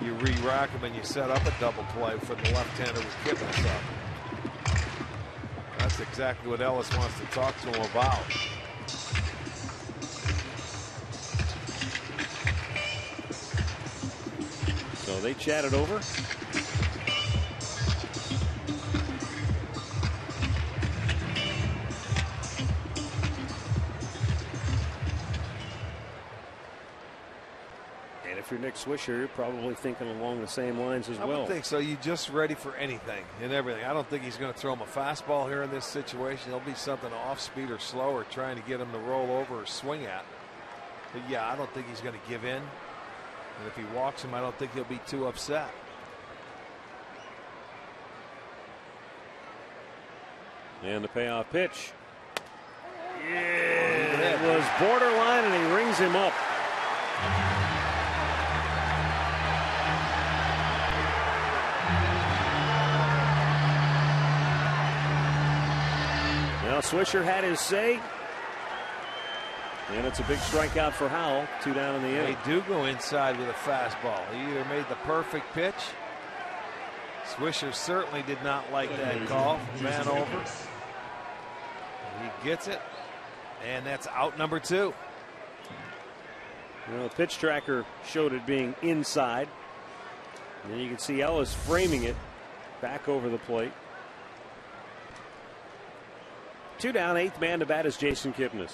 you re-rack him and you set up a double play for the left-hander with Kipnis up. That's exactly what Ellis wants to talk to him about. So they chatted over. And if you're Nick Swisher, you're probably thinking along the same lines as well. I don't think so. You're just ready for anything and everything. I don't think he's going to throw him a fastball here in this situation. It'll be something off speed or slow or trying to get him to roll over or swing at. But yeah, I don't think he's going to give in. And if he walks him, I don't think he'll be too upset. And the payoff pitch. Yeah, it was borderline, and he rings him up. Now Swisher had his say. And it's a big strikeout for Howell. 2 down in the inning. They do go inside with a fastball. He either made the perfect pitch. Swisher certainly did not like that call. Man over. He gets it. And that's out number 2. You know, the pitch tracker showed it being inside. And then you can see Ellis framing it back over the plate. 2 down, 8th man to bat is Jason Kipnis.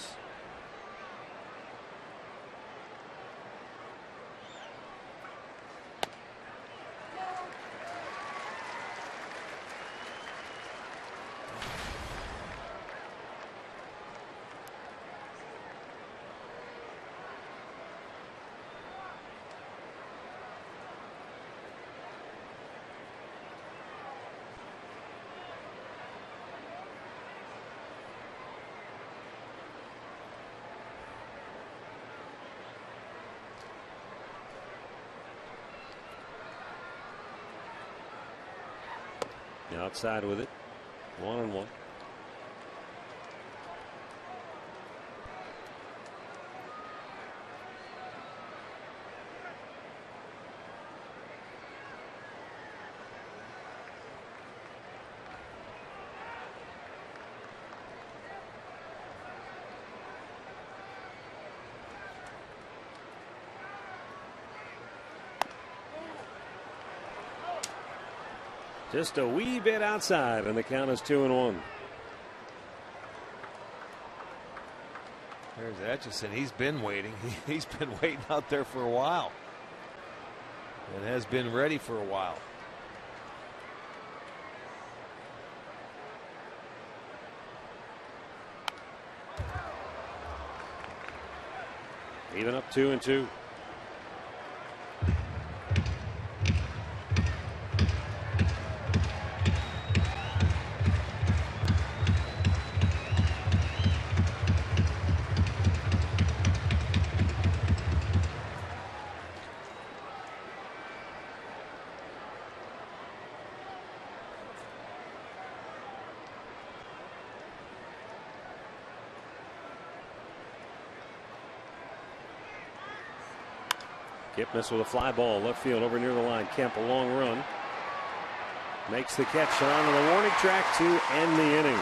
Outside with it. 1-1. Just a wee bit outside, and the count is 2-1. There's Etchison. He's been waiting. He's been waiting out there for a while. And has been ready for a while. Even up 2-2. Kipnis with a fly ball left field over near the line. Kemp a long run. Makes the catch onto the warning track to end the inning.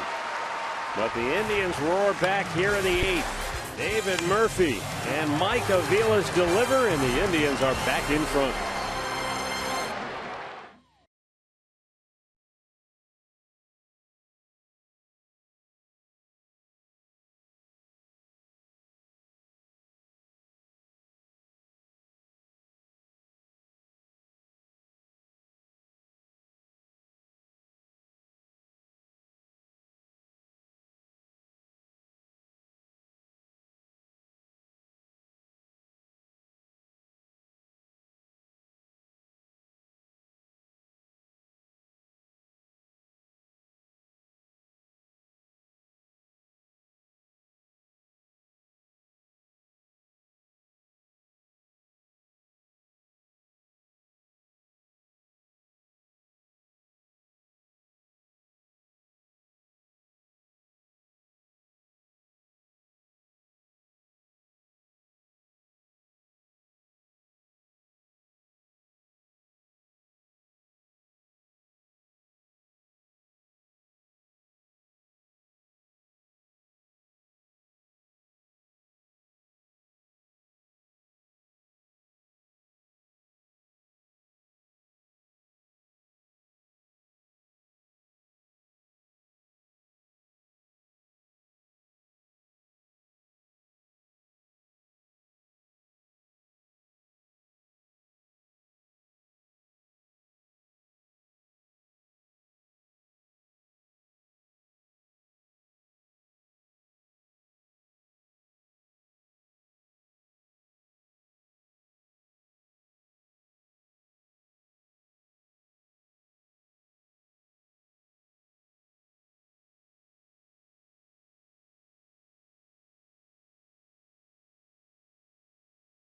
But the Indians roar back here in the 8th. David Murphy and Mike Avila's deliver, and the Indians are back in front.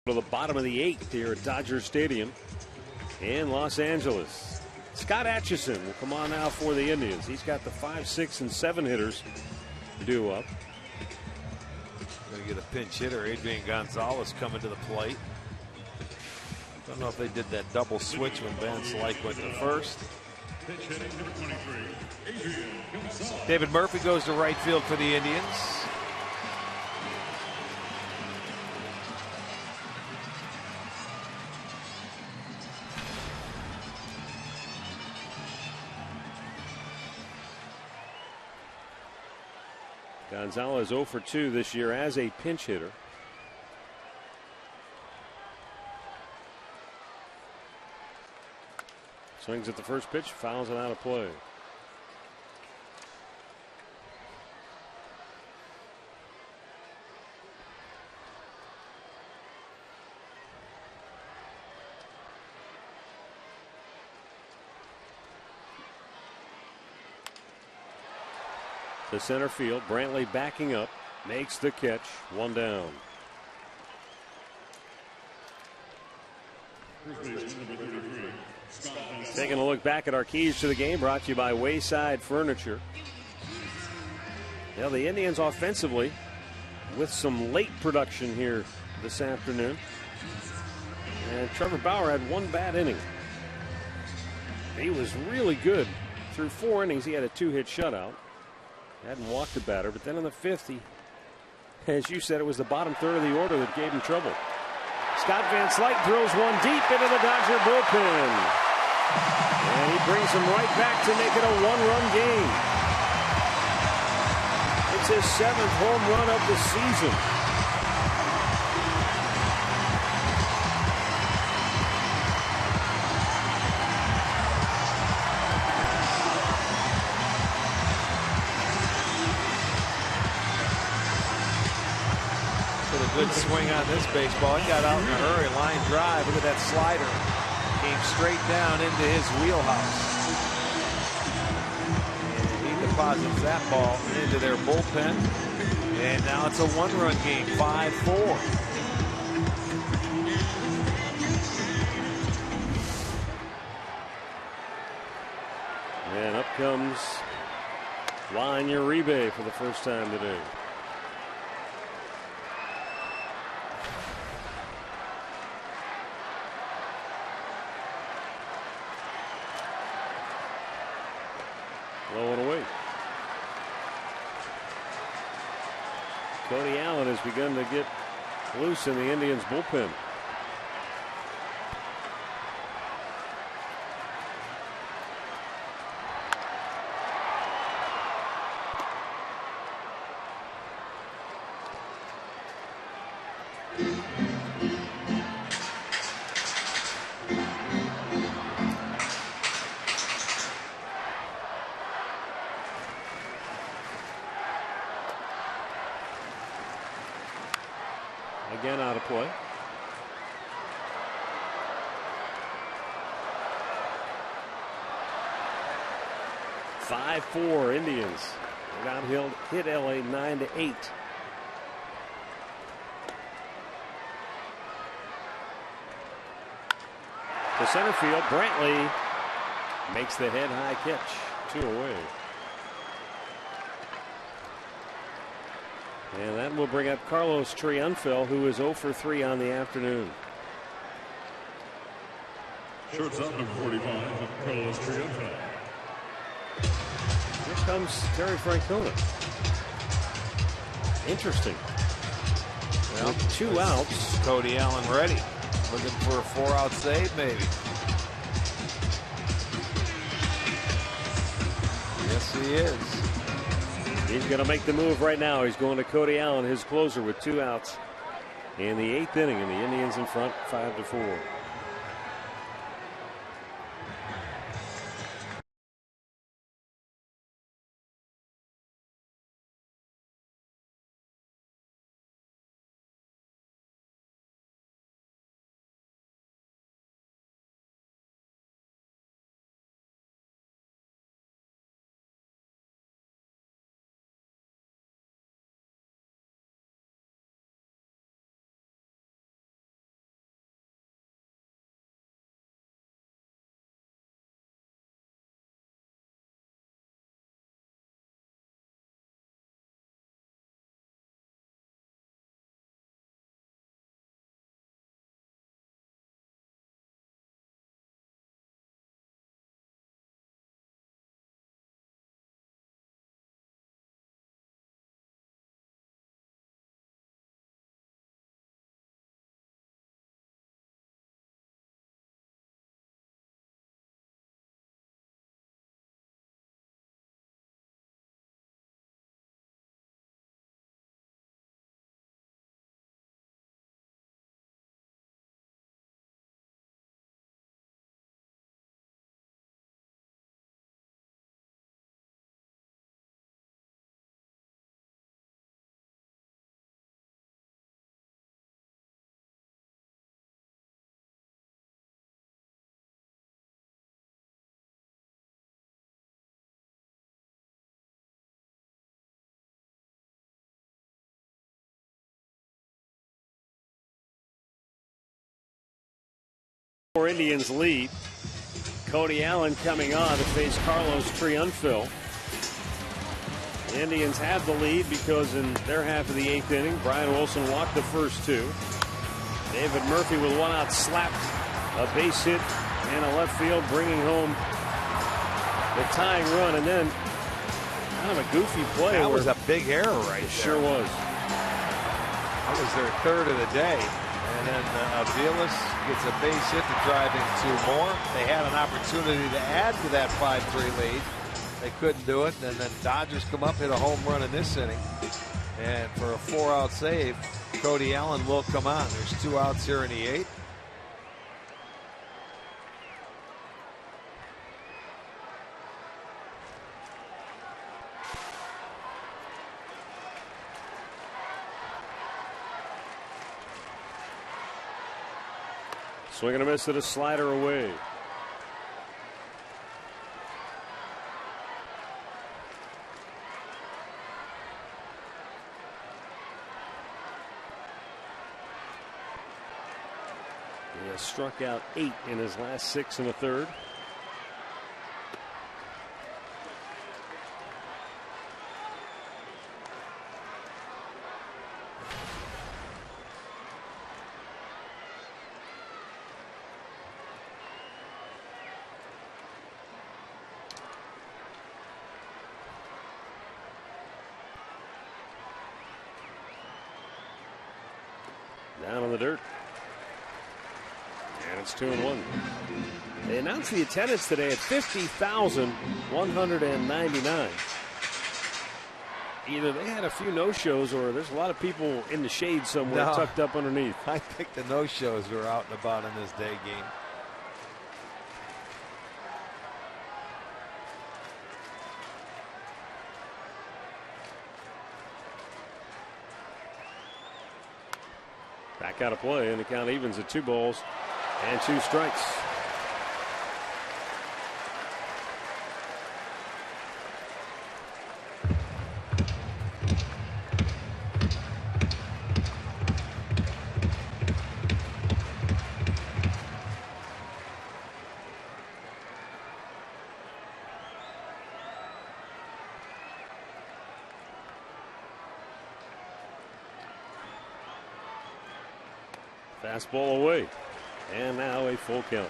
To the bottom of the 8th here at Dodger Stadium in Los Angeles. Scott Atchison will come on now for the Indians. He's got the 5, 6, and 7 hitters due up. Going to get a pinch hitter, Adrian Gonzalez, coming to the plate. Don't know if they did that double switch when Van Slyke went to first. David Murphy goes to right field for the Indians. Gonzalez 0 for 2 this year as a pinch hitter. Swings at the first pitch, fouls it out of play. To center field, Brantley backing up, makes the catch, 1 down. Taking a look back at our keys to the game, brought to you by Wayside Furniture. Yeah, the Indians offensively with some late production here this afternoon. And Trevor Bauer had 1 bad inning. He was really good. Through 4 innings, he had a 2-hit shutout. Hadn't walked a batter, but then in the 5th, as you said, it was the bottom third of the order that gave him trouble. Scott Van Slyke drills 1 deep into the Dodger bullpen. And he brings him right back to make it a 1-run game. It's his 7th home run of the season. Good swing on this baseball. He got out in a hurry. Line drive. Look at that slider. Came straight down into his wheelhouse. And he deposits that ball into their bullpen. And now it's a 1-run game. 5-4. And up comes Juan Uribe for the first time today. Low and away. Cody Allen has begun to get loose in the Indians bullpen. Again out of play. Five, 4 Indians. They got hit LA 9-8. To center field, Brantley makes the head high catch. 2 away. And that will bring up Carlos Triunfel, who is 0 for 3 on the afternoon. Shortstop number 45, Carlos Triunfel. Here comes Terry Francona. Interesting. Well, 2 outs. Cody Allen ready. Looking for a 4-out save, maybe. Yes, he is. He's going to make the move right now. He's going to Cody Allen, his closer, with 2 outs in the 8th inning, and the Indians in front 5-4. Indians lead. Cody Allen coming on to face Carlos Triunfil. The Indians have the lead because in their half of the 8th inning, Brian Wilson walked the first 2. David Murphy with 1 out slapped a base hit and a left field, bringing home the tying run. And then kind of a goofy play. That was a big error right there. Sure was. That was their 3rd of the day. And then Aviles gets a base hit to drive in 2 more. They had an opportunity to add to that 5-3 lead. They couldn't do it. And then Dodgers come up, hit a home run in this inning. And for a 4-out save, Cody Allen will come on. There's 2 outs here in the 8th. Swing and a miss at a slider away. He has struck out 8 in his last 6 1/3. Down on the dirt. And it's 2-1. They announced the attendance today at 50,199. Either they had a few no-shows or there's a lot of people in the shade somewhere tucked up underneath. I think the no-shows were out and about in this day game. Back out of play, and the count evens at 2 balls and 2 strikes. Fastball away. And now a full count.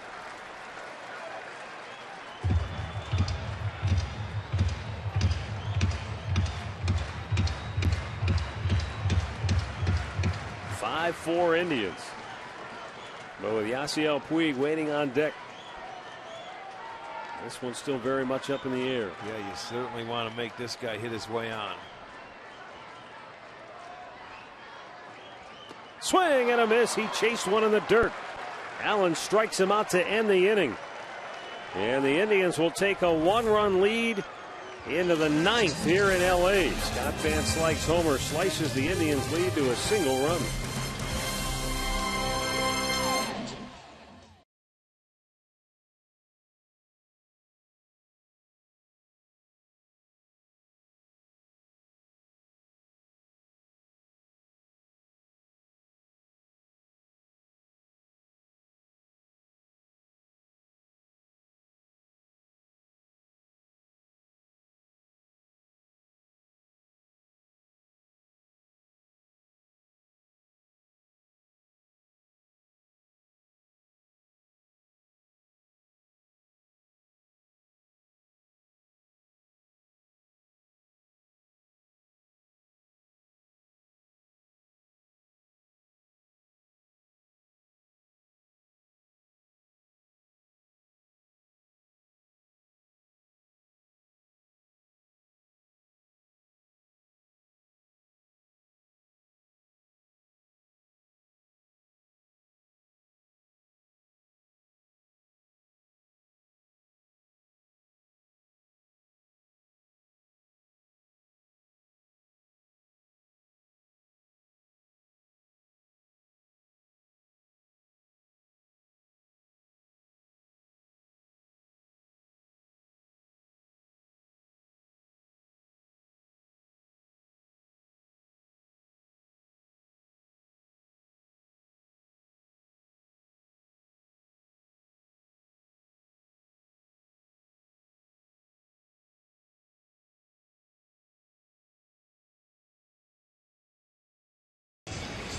Five, 4 Indians. But with Yasiel Puig waiting on deck, this one's still very much up in the air. Yeah, you certainly want to make this guy hit his way on. Swing and a miss. He chased one in the dirt. Allen strikes him out to end the inning. And the Indians will take a 1-run lead into the 9th here in L.A. Scott Van Slyke's homer slices the Indians' lead to a single run.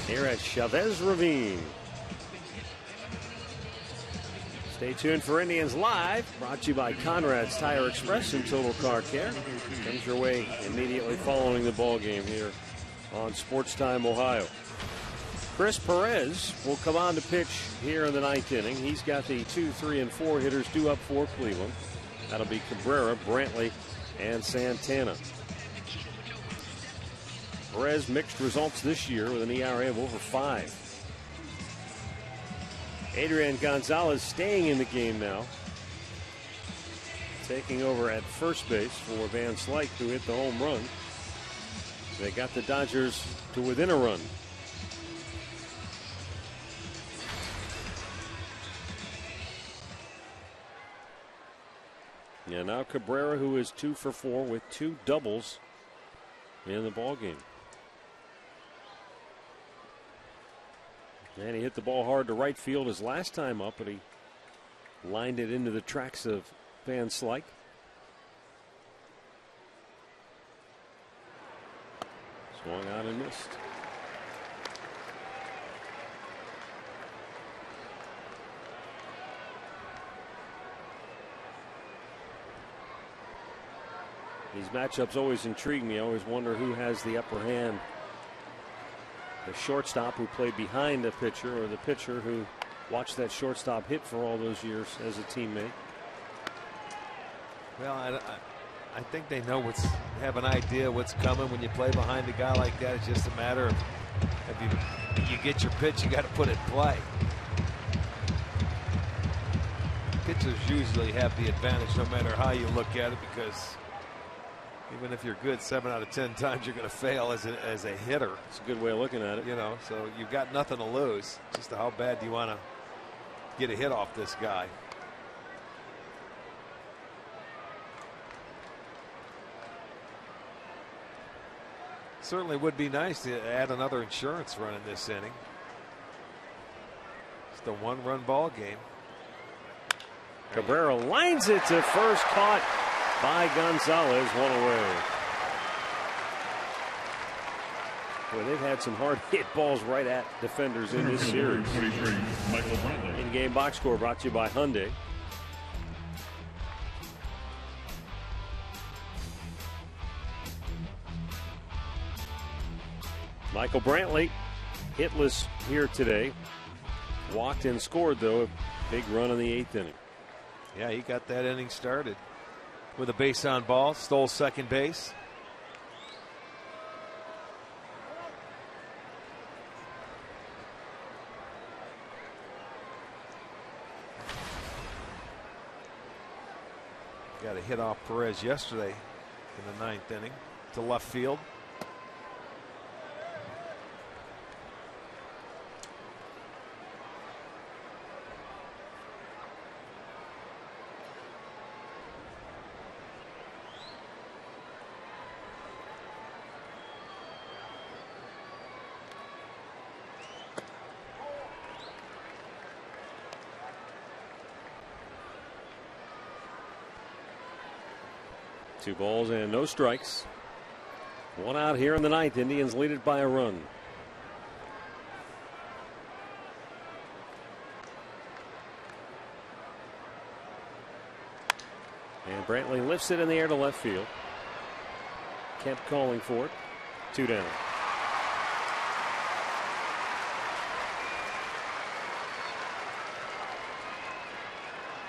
here at Chavez Ravine. Stay tuned for Indians Live, brought to you by Conrad's Tire Express and Total Car Care. Comes your way immediately following the ball game here on Sports Time Ohio. Chris Perez will come on to pitch here in the 9th inning. He's got the 2, 3, and 4 hitters due up for Cleveland. That'll be Cabrera, Brantley, and Santana. Perez mixed results this year with an ERA of over 5. Adrian Gonzalez staying in the game now, taking over at first base for Van Slyke, who hit the home run. They got the Dodgers to within a run. And now Cabrera, who is 2 for 4 with 2 doubles in the ball game. And he hit the ball hard to right field his last time up, but he lined it into the tracks of Van Slyke. Swung out and missed. These matchups always intrigue me. I always wonder who has the upper hand. The shortstop who played behind a pitcher, or the pitcher who watched that shortstop hit for all those years as a teammate. Well, I think they know have an idea what's coming when you play behind a guy like that. It's just a matter of if you get your pitch, you got to put it in play. Pitchers usually have the advantage no matter how you look at it, because even if you're good 7 out of 10 times, you're going to fail as a hitter. It's a good way of looking at it. You know, so you've got nothing to lose. Just how bad do you want to get a hit off this guy? Certainly would be nice to add another insurance run in this inning. It's the 1-run ball game. Cabrera lines it to first, caught by Gonzalez, 1 away. Well, they've had some hard hit balls right at defenders in this series. In-game box score brought to you by Hyundai. Michael Brantley hitless here today. Walked and scored, though, a big run in the 8th inning. Yeah, he got that inning started with a base on ball, stole second base. Got a hit off Perez yesterday in the 9th inning to left field. Two balls and no strikes. 1 out here in the 9th. Indians lead it by a run. And Brantley lifts it in the air to left field. Kept calling for it. 2 down.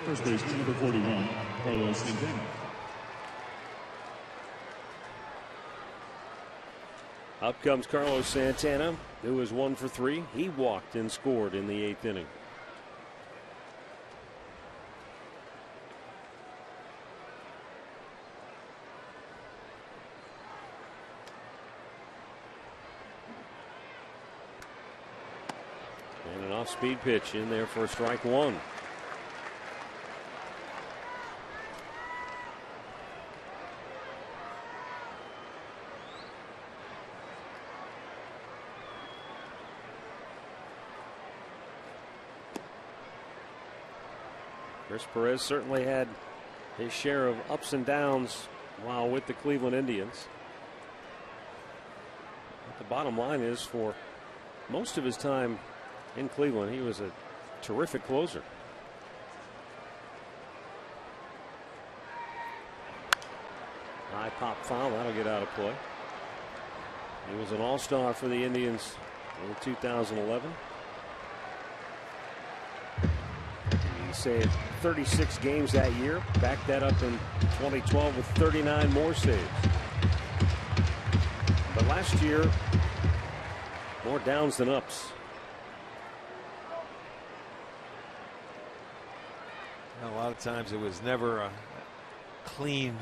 First baseman, number 41, Carlos Santana. Up comes Carlos Santana, who is 1 for 3. He walked and scored in the 8th inning. And an off-speed pitch in there for strike 1. Chris Perez certainly had his share of ups and downs while with the Cleveland Indians. But the bottom line is, for most of his time in Cleveland, he was a terrific closer. High pop foul, that'll get out of play. He was an all-star for the Indians in 2011. He saved 36 games that year. Backed that up in 2012 with 39 more saves. But last year, more downs than ups. A lot of times it was never a clean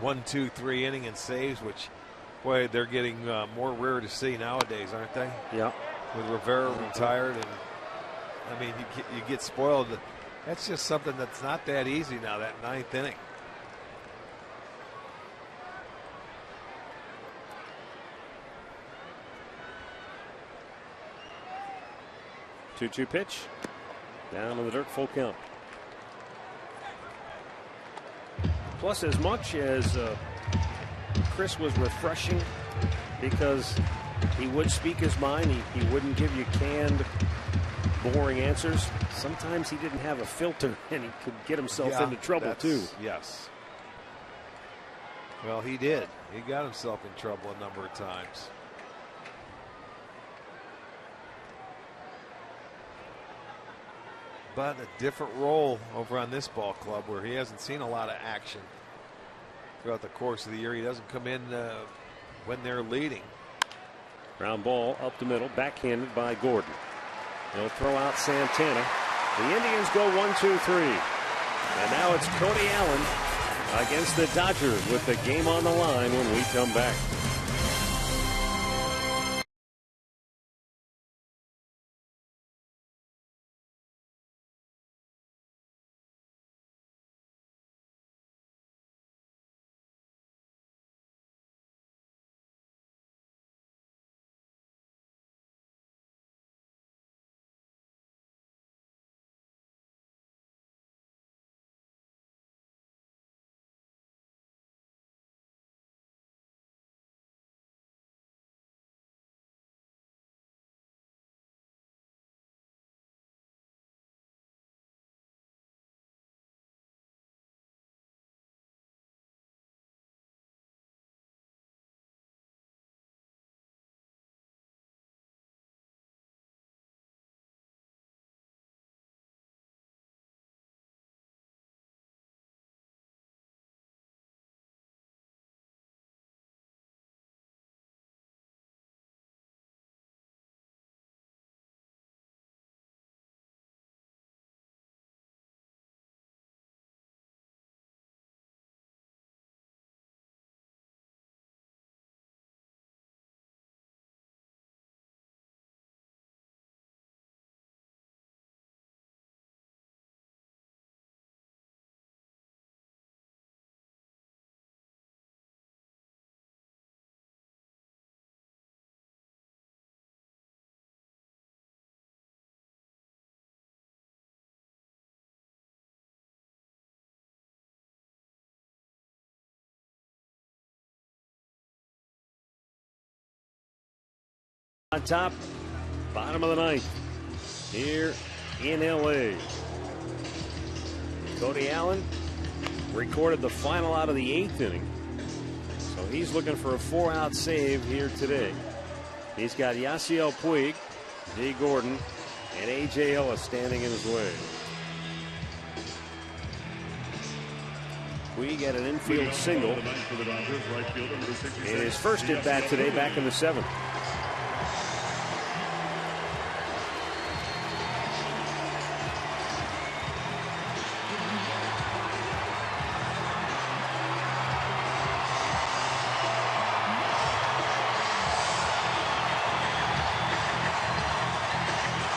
1, 2, 3 inning and saves, which, boy, they're getting more rare to see nowadays, aren't they? Yeah. With Rivera retired, and I mean, you get spoiled. That's just something that's not that easy now, that 9th inning. Two-two pitch. Down in the dirt, full count. Plus, as much as Chris was refreshing because he would speak his mind, he wouldn't give you canned, boring answers. Sometimes he didn't have a filter and he could get himself into trouble too. Yes. Well, he did. He got himself in trouble a number of times. But a different role over on this ball club where he hasn't seen a lot of action throughout the course of the year. He doesn't come in when they're leading. Ground ball up the middle, backhanded by Gordon. He'll throw out Santana. The Indians go 1-2-3. And now it's Cody Allen against the Dodgers with the game on the line when we come back. On top, bottom of the 9th here in LA. Cody Allen recorded the final out of the 8th inning. So he's looking for a 4-out save here today. He's got Yasiel Puig, D. Gordon, and A.J. Ellis standing in his way. Puig had an infield single in his first at bat today back in the 7th.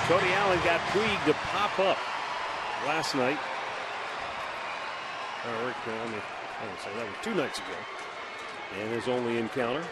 Cody Allen got Puig to pop up last night. I would say that was 2 nights ago. And his only encounter.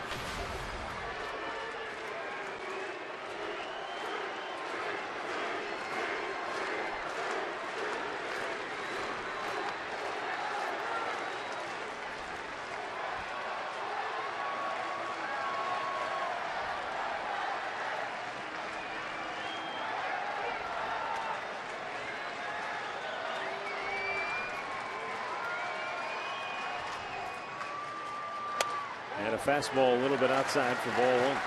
a fastball a little bit outside for ball one.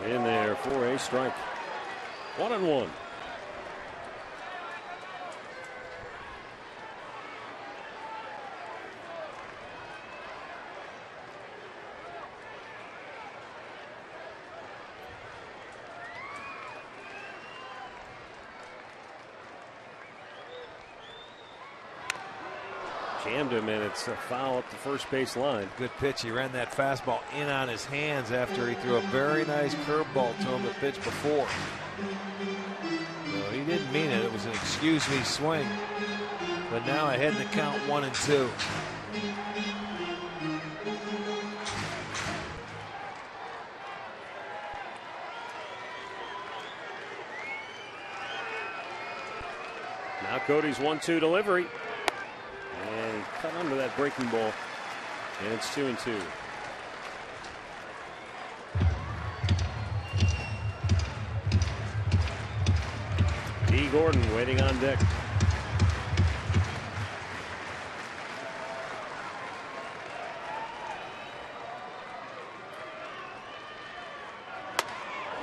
In there for a strike. 1-1. Jammed him, and it's a foul up the first base line. Good pitch. He ran that fastball in on his hands after he threw a very nice curveball to him the pitch before. So he didn't mean it. It was an excuse me swing. But now ahead in the count, 1-2. Now Cody's 1-2 delivery. And he cut under that breaking ball. And it's 2-2. D. Gordon waiting on deck.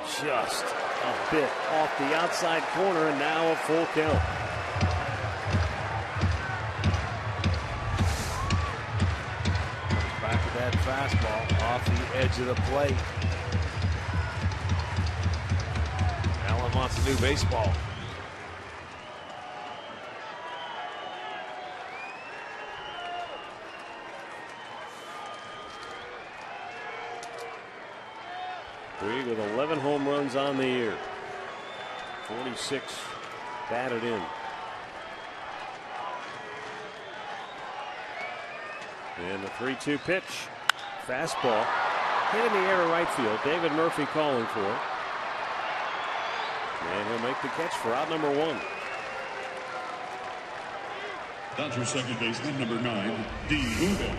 Just a bit off the outside corner, and now a full count. That fastball off the edge of the plate. Allen wants a new baseball. Puig with 11 home runs on the year. 46 batted in. And the 3-2 pitch. Fastball. Hit in the air to right field. David Murphy calling for it. And he'll make the catch for out number 1. Dodgers second baseman number 9, D. Gordon.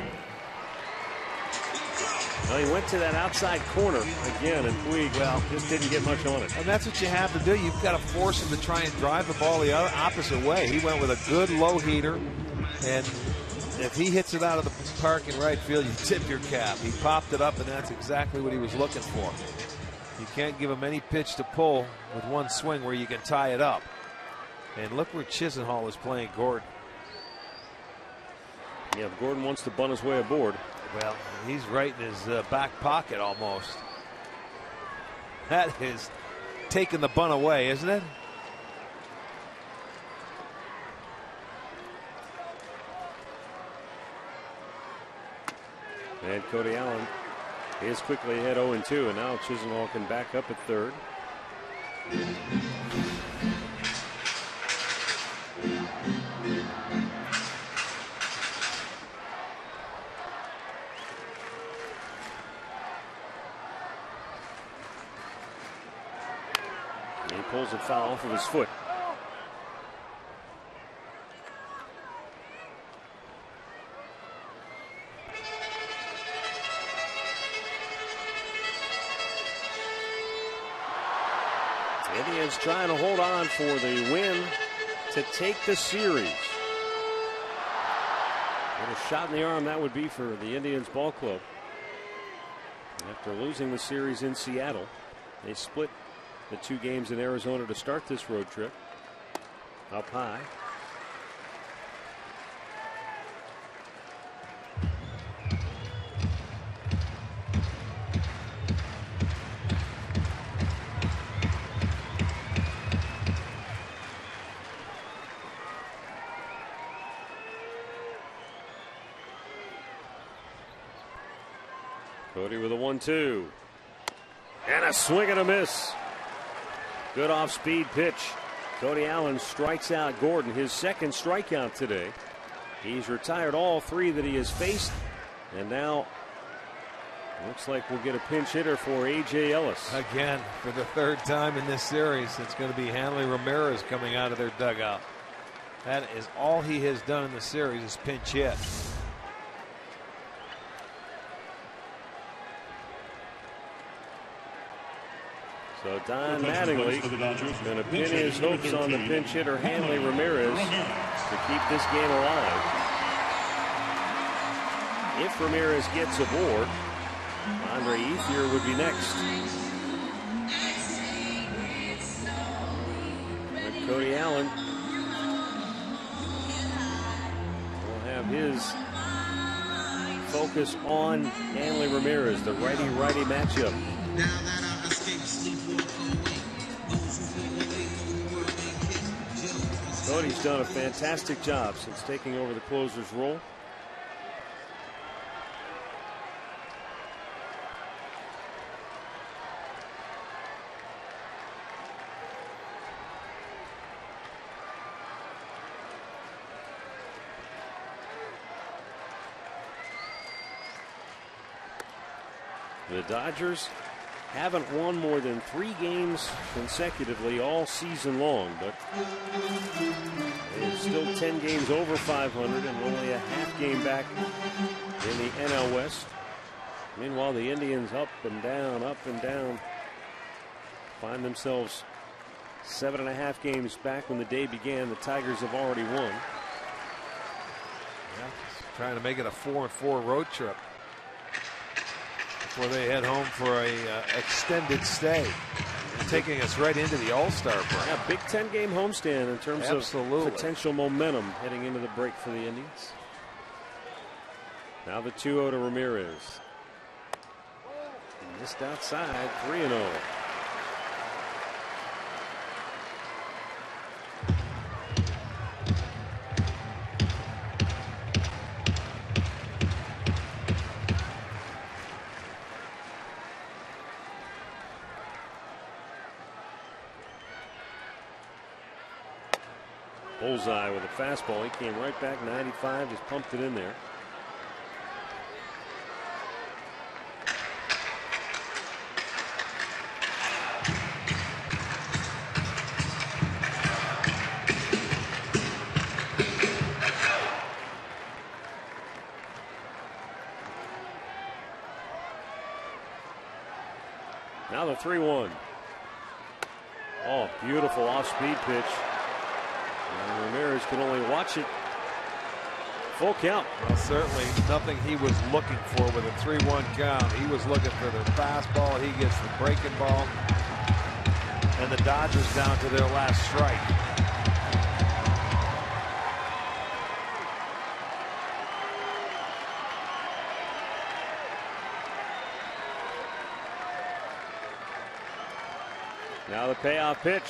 Well, he went to that outside corner again, and Puig, well, just didn't get much on it. And that's what you have to do. You've got to force him to try and drive the ball the opposite way. He went with a good low heater, and if he hits it out of the park in right field, you tip your cap. He popped it up, and that's exactly what he was looking for. You can't give him any pitch to pull with one swing where you can tie it up. And look where Chisenhall is playing Gordon. Yeah, Gordon wants to bunt his way aboard. Well, he's right in his back pocket almost. That is taking the bunt away, isn't it? And Cody Allen is quickly ahead 0-2, and now Chisenhall can back up at third. He pulls it foul off of his foot. Indians trying to hold on for the win to take the series. What a shot in the arm that would be for the Indians ball club. After losing the series in Seattle, they split the 2 games in Arizona to start this road trip. Up high. Cody with a 1-2. And a swing and a miss. Good off-speed pitch. Cody Allen strikes out Gordon, his second strikeout today. He's retired all 3 that he has faced. And now looks like we'll get a pinch hitter for A.J. Ellis. Again, for the 3rd time in this series, it's going to be Hanley Ramirez coming out of their dugout. That is all he has done in the series is pinch hit. So Don Mattingly going to pin his hopes on the pinch hitter Hanley Ramirez to keep this game alive. If Ramirez gets aboard, Andre Ethier would be next. But Cody Allen will have his focus on Hanley Ramirez, the righty-righty matchup. Cody's done a fantastic job since taking over the closer's role. The Dodgers haven't won more than 3 games consecutively all season long, but they're still 10 games over 500 and only a half game back in the NL West. Meanwhile, the Indians up and down, find themselves 7.5 games back when the day began. The Tigers have already won. Yeah, trying to make it a 4-4 road trip before they head home for a extended stay, taking us right into the All-Star break. Yeah, big 10-game homestand in terms of potential momentum heading into the break for the Indians. Now the 2-0 to Ramirez. Just outside, 3-0. Bullseye with a fastball. He came right back, 95, just pumped it in there. Now the 3-1. Oh, beautiful off-speed pitch. And Ramirez can only watch it. Full count. Well, certainly nothing he was looking for with a 3-1 count. He was looking for the fastball. He gets the breaking ball. And the Dodgers down to their last strike. Now the payoff pitch.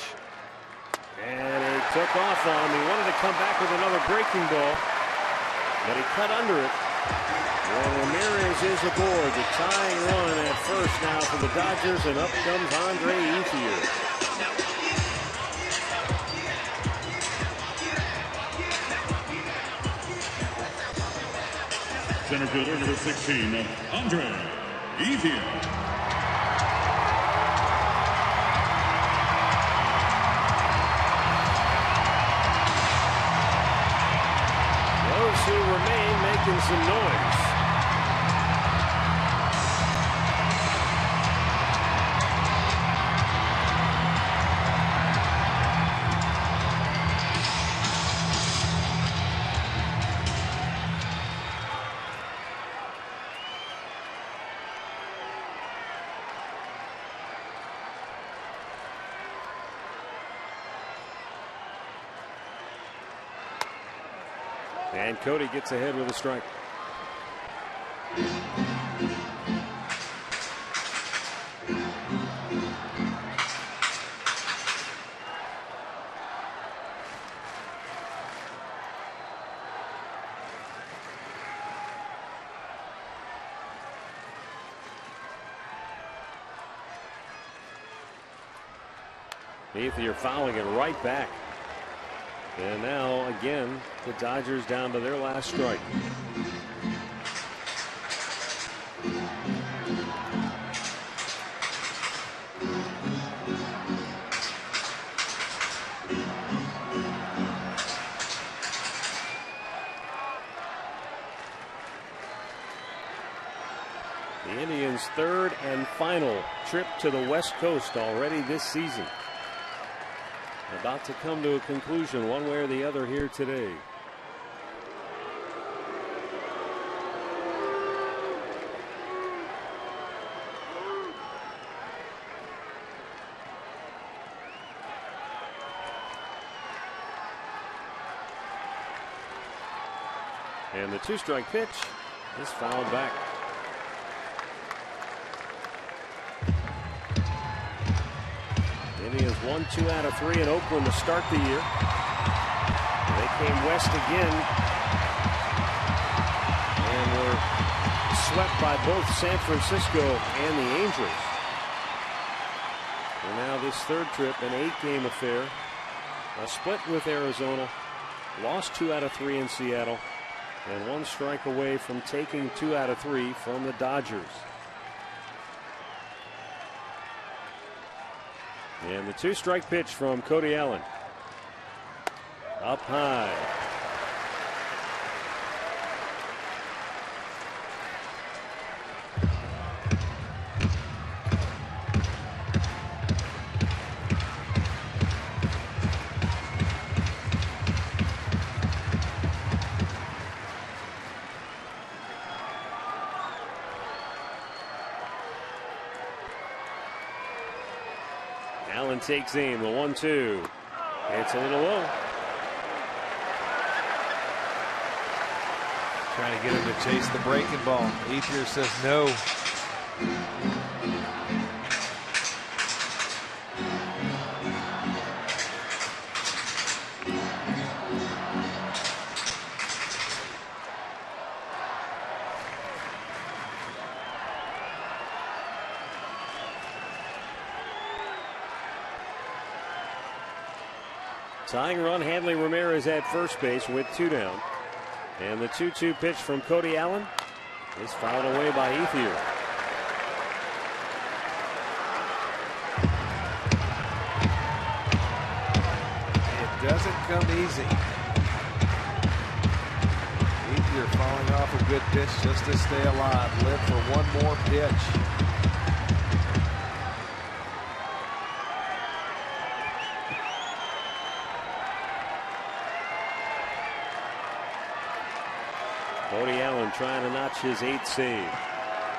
And he took off on him. He wanted to come back with another breaking ball, but he cut under it. And Ramirez is aboard. The tying run at first now for the Dodgers, and up comes Andre Ethier. Center fielder number 16, Andre Ethier. Who remain making some noise. And Cody gets ahead with a strike. Ethier fouling it right back. And now, again, the Dodgers down to their last strike. The Indians' third and final trip to the West Coast already this season. About to come to a conclusion one way or the other here today. And the 2-strike pitch is fouled back. Indians won 2 out of 3 in Oakland to start the year. They came west again and were swept by both San Francisco and the Angels. And now this third trip, an 8-game affair, a split with Arizona, lost 2 out of 3 in Seattle, and 1 strike away from taking 2 out of 3 from the Dodgers. And the 2-strike pitch from Cody Allen. Up high. Allen takes aim, the 1-2. It's a little low. Trying to get him to chase the breaking ball. Ethier says no. Tying run, Hanley Ramirez at first base with 2 down. And the 2-2 pitch from Cody Allen is fouled away by Ethier. It doesn't come easy. Ethier falling off a good pitch just to stay alive. Live for one more pitch. Cody Allen trying to notch his 8th save.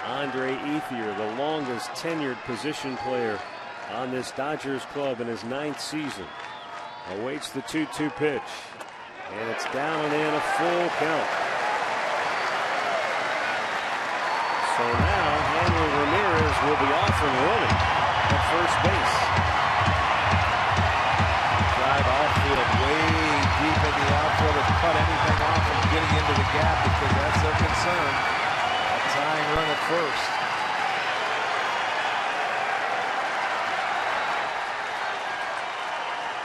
Andre Ethier, the longest tenured position player on this Dodgers club in his 9th season, awaits the 2-2 pitch. And it's down and in, a full count. So now Hanley Ramirez will be off and running at first base. Drive outfield way deep in the outfield to cut anything off from getting into the gap, because that's their concern. A tying run at first.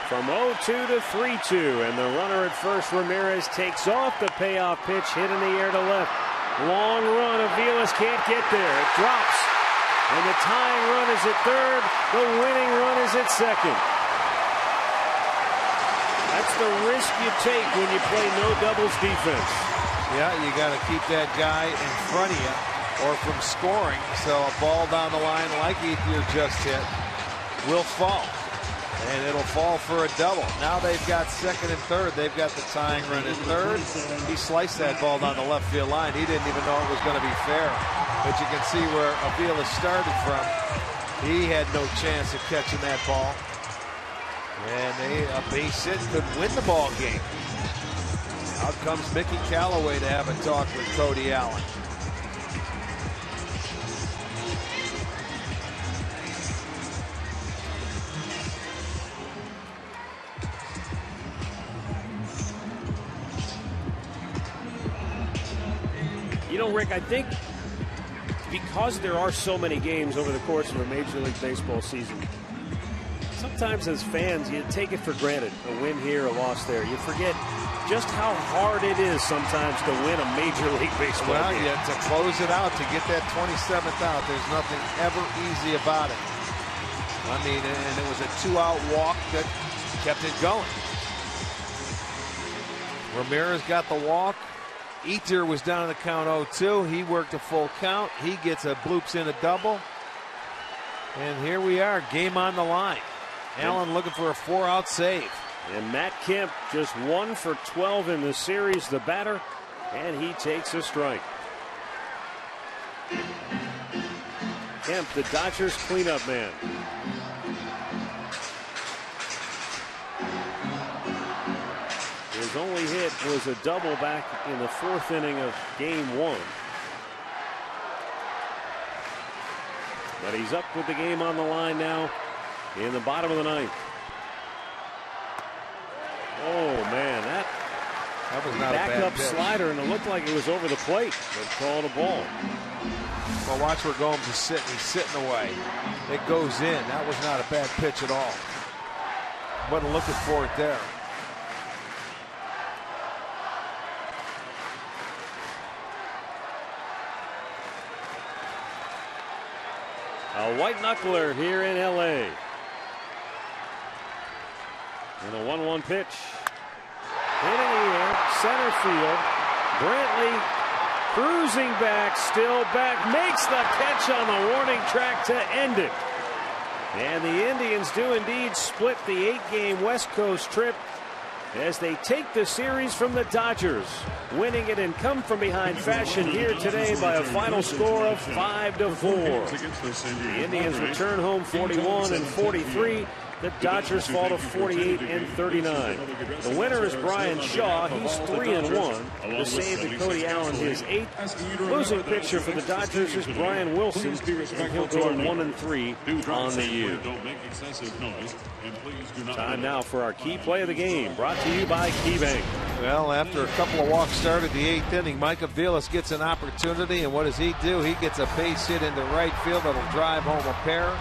From 0-2 to 3-2, and the runner at first, Ramirez, takes off. The payoff pitch hit in the air to left. Long run, Aviles can't get there. It drops, and the tying run is at third. The winning run is at second. That's the risk you take when you play no doubles defense. Yeah, you got to keep that guy in front of you or from scoring. So a ball down the line like Ethier just hit will fall. And it'll fall for a double. Now they've got second and third. They've got the tying run at third. He sliced that ball down the left field line. He didn't even know it was going to be fair. But you can see where Aviles started from. He had no chance of catching that ball. And a base hit could win the ball game. Out comes Mickey Callaway to have a talk with Cody Allen. You know, Rick, I think because there are so many games over the course of a Major League Baseball season, sometimes as fans, you take it for granted, a win here, a loss there. You forget just how hard it is sometimes to win a Major League Baseball game. Yeah, to close it out, to get that 27th out, there's nothing ever easy about it. I mean, and it was a 2-out walk that kept it going. Ramirez got the walk. Eater was down in the count 0-2. He worked a full count. He gets a bloops in a double. And here we are, game on the line. Allen looking for a 4-out save. And Matt Kemp just 1 for 12 in the series, the batter, and he takes a strike. Kemp, the Dodgers cleanup man. His only hit was a double back in the 4th inning of game 1. But he's up with the game on the line now in the bottom of the 9th. Oh man, that was not a bad backup pitch. slider, and it looked like it was over the plate, but called a ball. Well, watch where Gomes is sitting. He's sitting away. It goes in. That was not a bad pitch at all. Wasn't looking for it there. A white knuckler here in LA. And a 1-1 pitch. Hit in the air, center field. Brantley cruising back, still back, makes the catch on the warning track to end it. And the Indians do indeed split the 8-game West Coast trip as they take the series from the Dodgers, winning it in come-from-behind fashion here today by a final score of 5-4. The Indians return home 41-43. The Dodgers fall to 48-39. The winner is Brian Shaw. He's 3-1. The save to Cody Allen, his 8th. Losing pitcher for the Dodgers is Brian Wilson, and he'll go 1-3 on the year. Time now for our key play of the game, brought to you by KeyBank. Well, after a couple of walks started the 8th inning, Micah Vilas gets an opportunity, and what does he do? He gets a base hit into right field that'll drive home a pair.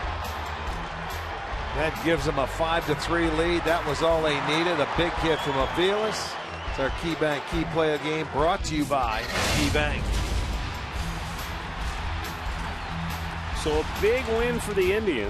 That gives them a 5-3 lead. That was all they needed. A big hit from Aviles. It's our KeyBank Key Play of the Game, brought to you by KeyBank. So a big win for the Indians.